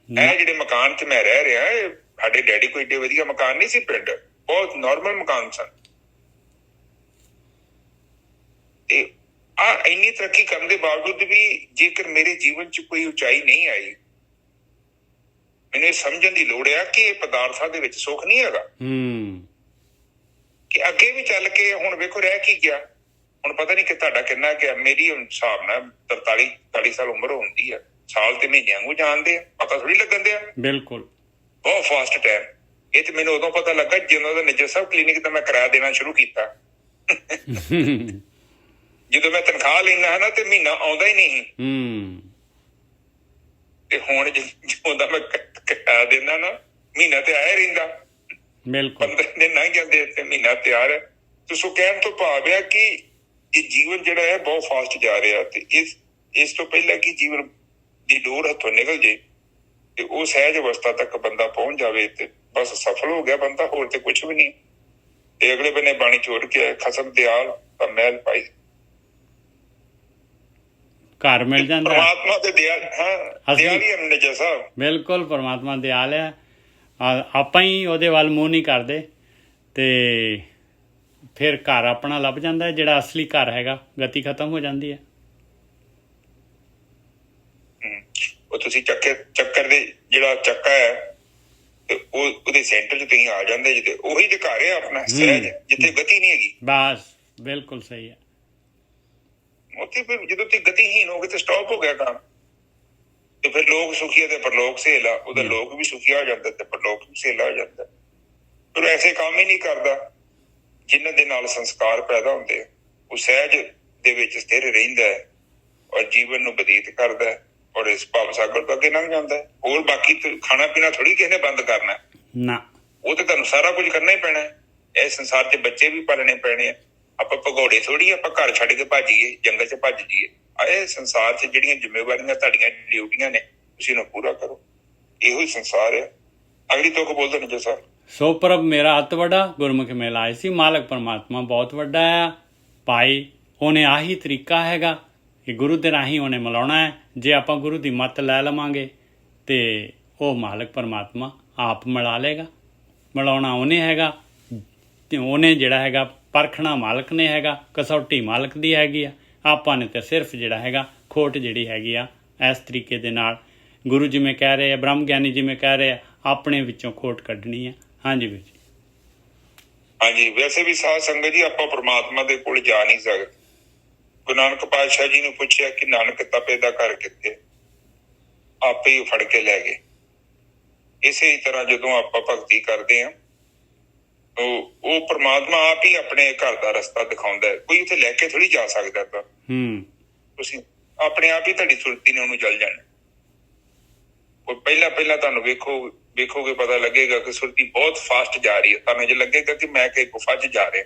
B: ਇਹ ਜਿਹੜੇ ਮਕਾਨ ਚ ਮੈਂ ਰਹਿ ਰਿਹਾ, ਸਾਡੇ ਡੈਡੀ ਕੋਈ ਏਡੇ ਵਧੀਆ ਮਕਾਨ ਨਹੀਂ ਸੀ, ਪਿੰਡ ਬਹੁਤ ਨਾਰਮਲ ਮਕਾਨ ਸਨ। ਤੇ ਇੰਨੀ ਤਰੱਕੀ ਕਰਨ ਦੇ ਬਾਵਜੂਦ ਵੀ ਜੇਕਰ ਮੇਰੇ ਜੀਵਨ ਚ ਕੋਈ ਉਚਾਈ ਨਹੀਂ ਆਈ, ਮੈਨੂੰ ਇਹ ਸਮਝਣ ਦੀ ਲੋੜ ਆ ਕਿ ਇਹ ਪਦਾਰਥਾਂ ਦੇ ਵਿੱਚ ਸੁੱਖ ਨਹੀਂ ਹੈਗਾ। ਕਿ ਅੱਗੇ ਵੀ ਚੱਲ ਕੇ ਹੁਣ ਵੇਖੋ ਰਹਿ ਕੀ ਗਿਆ। ਹੁਣ ਪਤਾ ਨਹੀਂ ਕਿ ਤੁਹਾਡਾ ਕਿੰਨਾ ਗਿਆ। ਮੇਰੀ ਹਿਸਾਬ ਨਾਲ 43-40 ਸਾਲ ਉਮਰ ਹੁੰਦੀ ਆ। ਸਾਲ ਤੇ ਮਹੀਨਿਆਂ ਨੂੰ ਜਾਣਦੇ ਆ, ਪਤਾ ਥੋੜੀ ਲੱਗਣ ਦਿਆ।
A: ਬਿਲਕੁਲ
B: ਬਹੁਤ ਫਾਸਟ ਟਾਈਮ। ਇਹ ਤੇ ਮੈਨੂੰ ਉਦੋਂ ਪਤਾ ਲੱਗਾ ਜਦੋਂ ਦਾ ਨਿੱਜਰ ਸਾਹਿਬ ਕਲੀਨਿਕ ਦਾ ਮੈਂ ਕਿਰਾਇਆ ਦੇਣਾ ਸ਼ੁਰੂ ਕੀਤਾ। ਜਦੋਂ ਮੈਂ ਤਨਖਾਹ ਲੈਣਾ ਹੈ ਨਾ ਤੇ ਮਹੀਨਾ ਆਉਂਦਾ ਹੀ ਨਹੀਂ। ਤੇ ਹੁਣ ਜਦੋਂ ਦਾ ਮੈਂ ਕਟਾ ਦਿੰਦਾ ਨਾ, ਮਹੀਨਾ ਤੇ ਆਇਆ ਰਹਿੰਦਾ,
A: ਬਿਲਕੁਲ
B: 15 ਦਿਨ ਲੰਘ ਜਾਂਦੇ ਤੇ ਮਹੀਨਾ ਤਿਆਰ ਹੈ। ਤੇ ਸੋ ਕਹਿਣ ਤੋਂ ਭਾਵ ਆ ਕਿ ਇਹ ਜੀਵਨ ਜਿਹੜਾ ਹੈ ਬਹੁਤ ਫਾਸਟ ਜਾ ਰਿਹਾ, ਤੇ ਇਸ ਤੋਂ ਪਹਿਲਾਂ ਕਿ ਜੀਵਨ ਦੀ ਡੋਰ ਹੱਥੋਂ ਨਿਕਲ ਜੇ ਤੇ ਉਹ ਸਹਿਜ ਅਵਸਥਾ ਤੱਕ ਬੰਦਾ ਪਹੁੰਚ ਜਾਵੇ ਤੇ ਬਸ ਸਫਲ ਹੋ ਗਿਆ ਬੰਦਾ, ਹੋਰ ਤੇ ਕੁਛ ਵੀ ਨਹੀਂ। ਤੇ ਅਗਲੇ ਬੰਨੇ ਬਾਣੀ ਚੋੜ ਕੇ ਖਸਮ ਦਿਆਲ ਤਾਂ ਮਹਿਲ ਪਾਈ,
A: ਘਰ ਮਿਲ ਜਾਂਦਾ
B: ਪਰਮਾਤਮਾ ਤੇ ਦਿਆਲ, ਹਾਂ ਦਿਆਲ ਹੀ ਅਮਨ ਜੈਸਾ।
A: ਬਿਲਕੁਲ ਪਰਮਾਤਮਾ ਦਿਆਲ ਹੈ, ਆਪਾਂ ਹੀ ਉਹਦੇ ਵੱਲ ਮੂੰਹ ਨਹੀਂ ਕਰਦੇ ਤੇ ਫਿਰ ਘਰ ਆਪਣਾ ਲੱਭ ਜਾਂਦਾ, ਜਿਹੜਾ ਅਸਲੀ ਘਰ ਹੈਗਾ ਗਤੀ ਖਤਮ ਹੋ ਜਾਂਦੀ ਹੈ।
B: ਉਹ ਤੁਸੀਂ ਚੱਕਰ ਦੇ ਜਿਹੜਾ ਚੱਕਾ ਹੈ ਤੇ ਉਹਦੇ ਸੈਂਟਰ 'ਚ ਤੁਸੀਂ ਆ ਜਾਂਦੇ ਜੀ, ਤੇ ਉਹੀ ਤੇ ਘਰ ਹੈ ਆਪਣਾ ਸਹਿਜ, ਜਿੱਥੇ ਗਤੀ ਨਹੀਂ ਹੈਗੀ।
A: ਬਸ ਬਿਲਕੁਲ ਸਹੀ ਹੈ।
B: ਉੱਥੇ ਫਿਰ ਜਦੋਂ ਤੁਸੀਂ ਗਤੀਹੀਨ ਹੋ ਗਏ ਤੇ ਸਟਾਪ ਹੋ ਗਿਆ ਕੰਮ, ਤੇ ਫਿਰ ਲੋਕ ਸੁਖੀ ਤੇ ਪਰਲੋਕ ਸਹੇਲਾ, ਉਹਦਾ ਲੋਕ ਵੀ ਸੁਖੀਆ ਹੋ ਜਾਂਦਾ ਤੇ ਪਰਲੋਕ ਵੀ ਸਹੇਲਾ ਹੋ ਜਾਂਦਾ। ਫਿਰ ਐਸੇ ਕੰਮ ਹੀ ਨਹੀਂ ਕਰਦਾ ਜਿਨ੍ਹਾਂ ਦੇ ਨਾਲ ਸੰਸਕਾਰ ਪੈਦਾ ਹੁੰਦੇ, ਉਹ ਸਹਿਜ ਦੇ ਵਿੱਚ ਸਥਿਰ ਰਹਿੰਦਾ ਹੈ ਔਰ ਜੀਵਨ ਨੂੰ ਬਤੀਤ ਕਰਦਾ ਹੈ ਔਰ ਇਸ ਭਾਵ ਸਾਗਰ ਤੋਂ ਅੱਗੇ ਲੰਘ ਜਾਂਦਾ ਹੈ। ਹੋਰ ਬਾਕੀ ਖਾਣਾ ਪੀਣਾ ਥੋੜੀ ਕਿਸੇ ਨੇ ਬੰਦ ਕਰਨਾ
A: ਨਾ,
B: ਉਹ ਤੇ ਤੁਹਾਨੂੰ ਸਾਰਾ ਕੁਝ ਕਰਨਾ ਹੀ ਪੈਣਾ ਹੈ। ਇਸ ਸੰਸਾਰ 'ਚ ਬੱਚੇ ਵੀ ਪਾਲਣੇ ਪੈਣੇ ਆ, ਆਪਾਂ ਭਗੌੜੇ ਥੋੜੀ ਆਪਾਂ ਘਰ ਛੱਡ ਕੇ ਭੱਜੀਏ, ਜੰਗਲ 'ਚ ਭੱਜ ਜਾਈਏ। ਇਹ ਸੰਸਾਰ 'ਚ ਜਿਹੜੀਆਂ ਜ਼ਿੰਮੇਵਾਰੀਆਂ ਤੁਹਾਡੀਆਂ ਡਿਊਟੀਆਂ ਨੇ, ਤੁਸੀਂ ਉਹਨੂੰ ਪੂਰਾ ਕਰੋ, ਇਹੋ ਹੀ ਸੰਸਾਰ ਹੈ। ਅਗਲੀ ਤੁਕ ਬੋਲਦੇ ਨੇ ਜੋ ਸਰ,
A: ਸੋ ਪ੍ਰਭ ਮੇਰਾ ਅਤ ਵੱਡਾ ਗੁਰਮੁਖ ਮੇਲ ਆਏ ਸੀ। ਮਾਲਕ ਪਰਮਾਤਮਾ ਬਹੁਤ ਵੱਡਾ ਆ ਭਾਈ, ਉਹਨੇ ਆਹੀ ਤਰੀਕਾ ਹੈਗਾ ਕਿ ਗੁਰੂ ਦੇ ਰਾਹੀਂ ਉਹਨੇ ਮਿਲਾਉਣਾ ਹੈ। ਜੇ ਆਪਾਂ ਗੁਰੂ ਦੀ ਮੱਤ ਲੈ ਲਵਾਂਗੇ ਤੇ ਉਹ ਮਾਲਕ ਪਰਮਾਤਮਾ ਆਪ ਮਿਲਾ ਲੇਗਾ। ਮਿਲਾਉਣਾ ਉਹਨੇ ਹੈਗਾ ਤੇ ਉਹਨੇ ਜਿਹੜਾ ਹੈਗਾ ਪਰਖਣਾ ਮਾਲਕ ਨੇ ਹੈਗਾ, ਕਸੌਟੀ ਮਾਲਕ ਦੀ ਹੈਗੀ ਆ। ਆਪਾਂ ਨੇ ਤਾਂ ਸਿਰਫ ਜਿਹੜਾ ਹੈਗਾ ਖੋਟ ਜਿਹੜੀ ਹੈਗੀ ਆ ਇਸ ਤਰੀਕੇ ਦੇ ਨਾਲ ਗੁਰੂ ਜਿਵੇਂ ਕਹਿ ਰਹੇ ਆ, ਬ੍ਰਹਮ ਗਿਆਨੀ ਜਿਵੇਂ ਕਹਿ ਰਹੇ ਆ, ਆਪਣੇ ਵਿੱਚੋਂ ਖੋਟ ਕੱਢਣੀ ਆ। ਹਾਂਜੀ ਵੀਰ ਜੀ।
B: ਹਾਂਜੀ, ਵੈਸੇ ਵੀ ਸਾਧ ਸੰਗਤ ਜੀ ਆਪਾਂ ਪਰਮਾਤਮਾ ਦੇ ਕੋਲ ਜਾ ਨਹੀਂ ਸਕਦੇ। ਗੁਰੂ ਨਾਨਕ ਪਾਤਸ਼ਾਹ ਜੀ ਨੂੰ ਪੁੱਛਿਆ ਕਿ ਨਾਨਕ ਤਪੇ ਦਾ ਘਰ ਕਿੱਥੇ, ਆਪੇ ਹੀ ਫੜ ਕੇ ਲੈ ਗਏ। ਇਸੇ ਤਰ੍ਹਾਂ ਜਦੋਂ ਆਪਾਂ ਭਗਤੀ ਕਰਦੇ ਹਾਂ ਉਹ ਪਰਮਾਤਮਾ ਆਪ ਹੀ ਆਪਣੇ ਘਰ ਦਾ ਰਸਤਾ ਦਿਖਾਉਂਦਾ ਹੈ, ਕੋਈ ਉੱਥੇ ਲੈ ਕੇ ਥੋੜੀ ਜਾ ਸਕਦਾ। ਤਾਂ ਤੁਸੀਂ ਆਪਣੇ ਆਪ ਹੀ ਤੁਹਾਡੀ ਸੁਰਤੀ ਨੇ ਉਹਨੂੰ ਜਲ ਜਾਣਾ। ਉਹ ਪਹਿਲਾਂ ਤੁਹਾਨੂੰ ਵੇਖੋਗੇ ਪਤਾ ਲੱਗੇਗਾ ਕਿ ਸੁਰਤੀ ਬਹੁਤ ਫਾਸਟ ਜਾ ਰਹੀ ਹੈ। ਤੁਹਾਨੂੰ ਜੇ ਲੱਗੇਗਾ ਕਿ ਮੈਂ ਕਿ ਗੁਫਾ 'ਚ ਜਾ ਰਿਹਾ,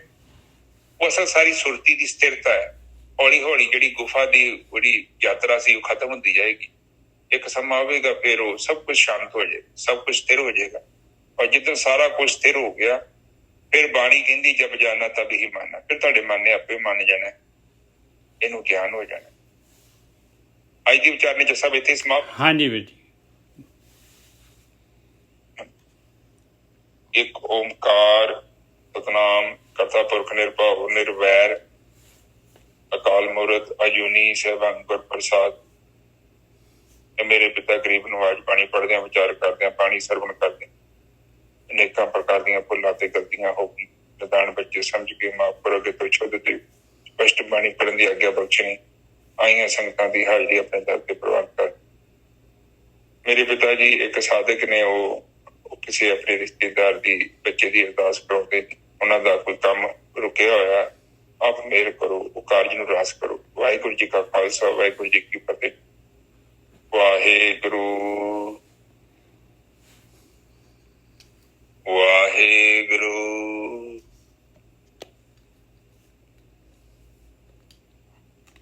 B: ਉਹ ਅਸਲ ਸਾਰੀ ਸੁਰਤੀ ਦੀ ਸਥਿਰਤਾ ਹੈ। ਹੌਲੀ ਹੌਲੀ ਜਿਹੜੀ ਗੁਫਾ ਦੀ ਜਿਹੜੀ ਯਾਤਰਾ ਸੀ ਉਹ ਖਤਮ ਹੁੰਦੀ ਜਾਏਗੀ। ਇੱਕ ਸਮਾਂ ਆਵੇਗਾ ਫਿਰ ਉਹ ਸਭ ਕੁਝ ਸ਼ਾਂਤ ਹੋ ਜਾਏ, ਸਭ ਕੁਝ ਸਥਿਰ ਹੋ ਜਾਏਗਾ। ਔਰ ਜਿੱਦਾਂ ਸਾਰਾ ਕੁਝ ਸਥਿਰ ਹੋ ਗਿਆ, ਫਿਰ ਬਾਣੀ ਕਹਿੰਦੀ ਜਬ ਜਾਨਾ ਤਬ ਹੀ ਮਾਨਾ, ਫਿਰ ਤੁਹਾਡੇ ਮਨ ਨੇ ਆਪੇ ਮੰਨ ਜਾਣਾ, ਇਹਨੂੰ ਗਿਆਨ ਹੋ ਜਾਣਾ। ਅੱਜ ਦੀ ਵਿਚਾਰਨੇ 'ਚ ਸਭ ਇੱਥੇ ਸਮਾਪਤ।
A: ਹਾਂਜੀ ਵੀਰ ਜੀ।
B: ਇੱਕ ਓਮਕਾਰ ਸਤਿਨਾਮ ਕਰਤਾ ਪੁਰਖ ਨਿਰਭਉ ਨਿਰਵੈਰ ਅਕਾਲ ਮੂਰਤ ਅਜੂਨੀ ਸੈਭੰ ਗੁਰ ਪ੍ਰਸਾਦ। ਮੇਰੇ ਪਿਤਾ ਗਰੀਬ ਨਵਾਜ ਬਾਣੀ ਪੜ੍ਹਦਿਆਂ ਵਿਚਾਰ ਕਰਦਿਆਂ ਬਾਣੀ ਸਰਵਣ ਕਰਦੇ ਅਨੇਕਾਂ ਪ੍ਰਕਾਰ ਦੀਆਂ ਭੁੱਲਾਂ ਤੇ ਗਲਤੀਆਂ ਹੋ ਗਈ। ਨਿਦਾਨ ਬੱਚੇ ਸਮਝ ਕੇ ਮਾਫ਼ ਕਰੋ, ਅੱਗੇ ਤੋਂ ਛੋਟੇ ਤੇ ਸਪਸ਼ਟ ਬਾਣੀ ਪੜ੍ਹਨ ਦੀ ਆਗਿਆ ਬਖਸ਼ਣੀ। ਆਈਆਂ ਸੰਗਤਾਂ ਦੀ ਹਾਜ਼ਰੀ ਆਪਣੇ ਦਰ ਤੇ ਪ੍ਰਵਾਨ ਕਰ। ਮੇਰੇ ਪਿਤਾ ਜੀ ਇੱਕ ਸਾਧਕ ਨੇ, ਉਹ ਕਿਸੇ ਆਪਣੇ ਰਿਸ਼ਤੇਦਾਰ ਦੀ ਬੱਚੇ ਦੀ ਅਰਦਾਸ ਕਰਾਉਂਦੇ, ਉਹਨਾਂ ਦਾ ਕੋਈ ਕੰਮ ਰੁਕਿਆ ਹੋਇਆ, ਆਪ ਮਿਹਰ ਕਰੋ, ਉਹ ਕਾਰਜ ਨੂੰ ਰਾਸ ਕਰੋ। ਵਾਹਿਗੁਰੂ ਜੀ ਕਾ ਖਾਲਸਾ, ਵਾਹਿਗੁਰੂ ਜੀ ਕੀ ਫਤਿਹ। ਵਾਹਿਗੁਰੂ ਵਾਹਿਗੁਰੂ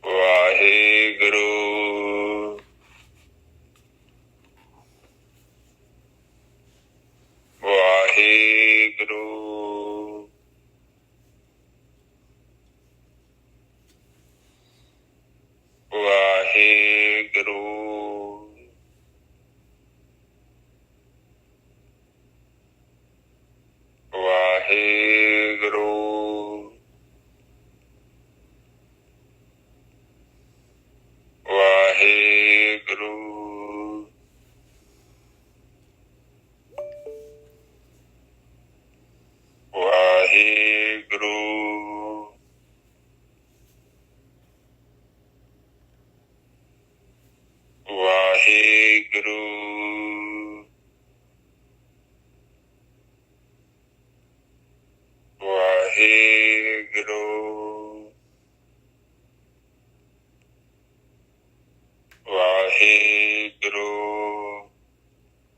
B: ਵਾਹਿਗੁਰੂ ਵਾਹਿਗੁਰੂ ਵਾਹਿਗੁਰੂ ਵਾਹਿਗੁਰੂ ਵਾਹਿਗੁਰੂ ਵਾਹਿਗੁਰੂ ਵਾਹਿਗੁਰੂ ਵਾਹਿਗੁਰੂ ਵਾਹਿਗੁਰੂ ਵਾਹਿਗੁਰੂ ਵਾਹਿਗੁਰੂ ਵਾਹਿਗੁਰੂ ਵਾਹਿਗੁਰੂ ਵਾਹਿਗੁਰੂ ਵਾਹਿਗੁਰੂ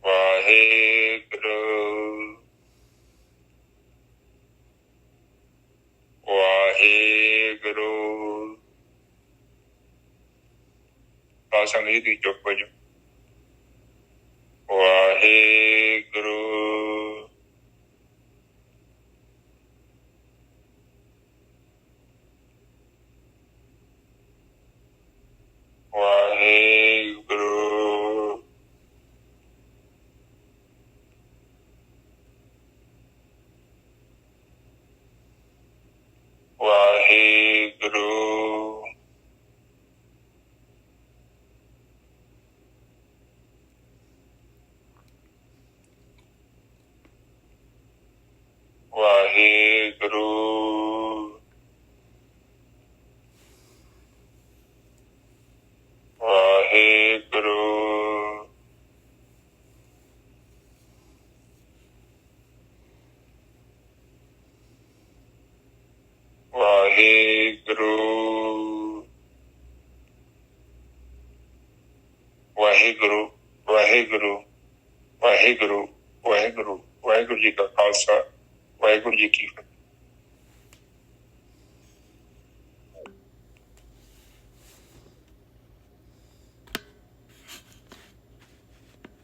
B: ਵਾਹਿਗੁਰੂ ਵਾਹਿਗੁਰੂ ਵਾਹਿਗੁਰੂ ਵਾਹਿਗੁਰੂ ਸੰਗਤ ਦੀ ਚੁੱਪ ਹੋ ਜਾਓ। ਵਾਹਿਗੁਰੂ ਵਾਹਿਗੁਰੂ ਵਾਹਿਗੁਰੂ ਵਾਹਿਗੁਰੂ ਵਾਹਿਗੁਰੂ ਵਾਹਿਗੁਰੂ ਵਾਹਿਗੁਰੂ ਵਾਹਿਗੁਰੂ ਵਾਹਿਗੁਰੂ ਵਾਹਿਗੁਰੂ ਵਾਹਿਗੁਰੂ ਜੀ ਕਾ ਖਾਲਸਾ ਵਾਹਿਗੁਰੂ ਜੀ ਕੀ ਫਤਿਹ।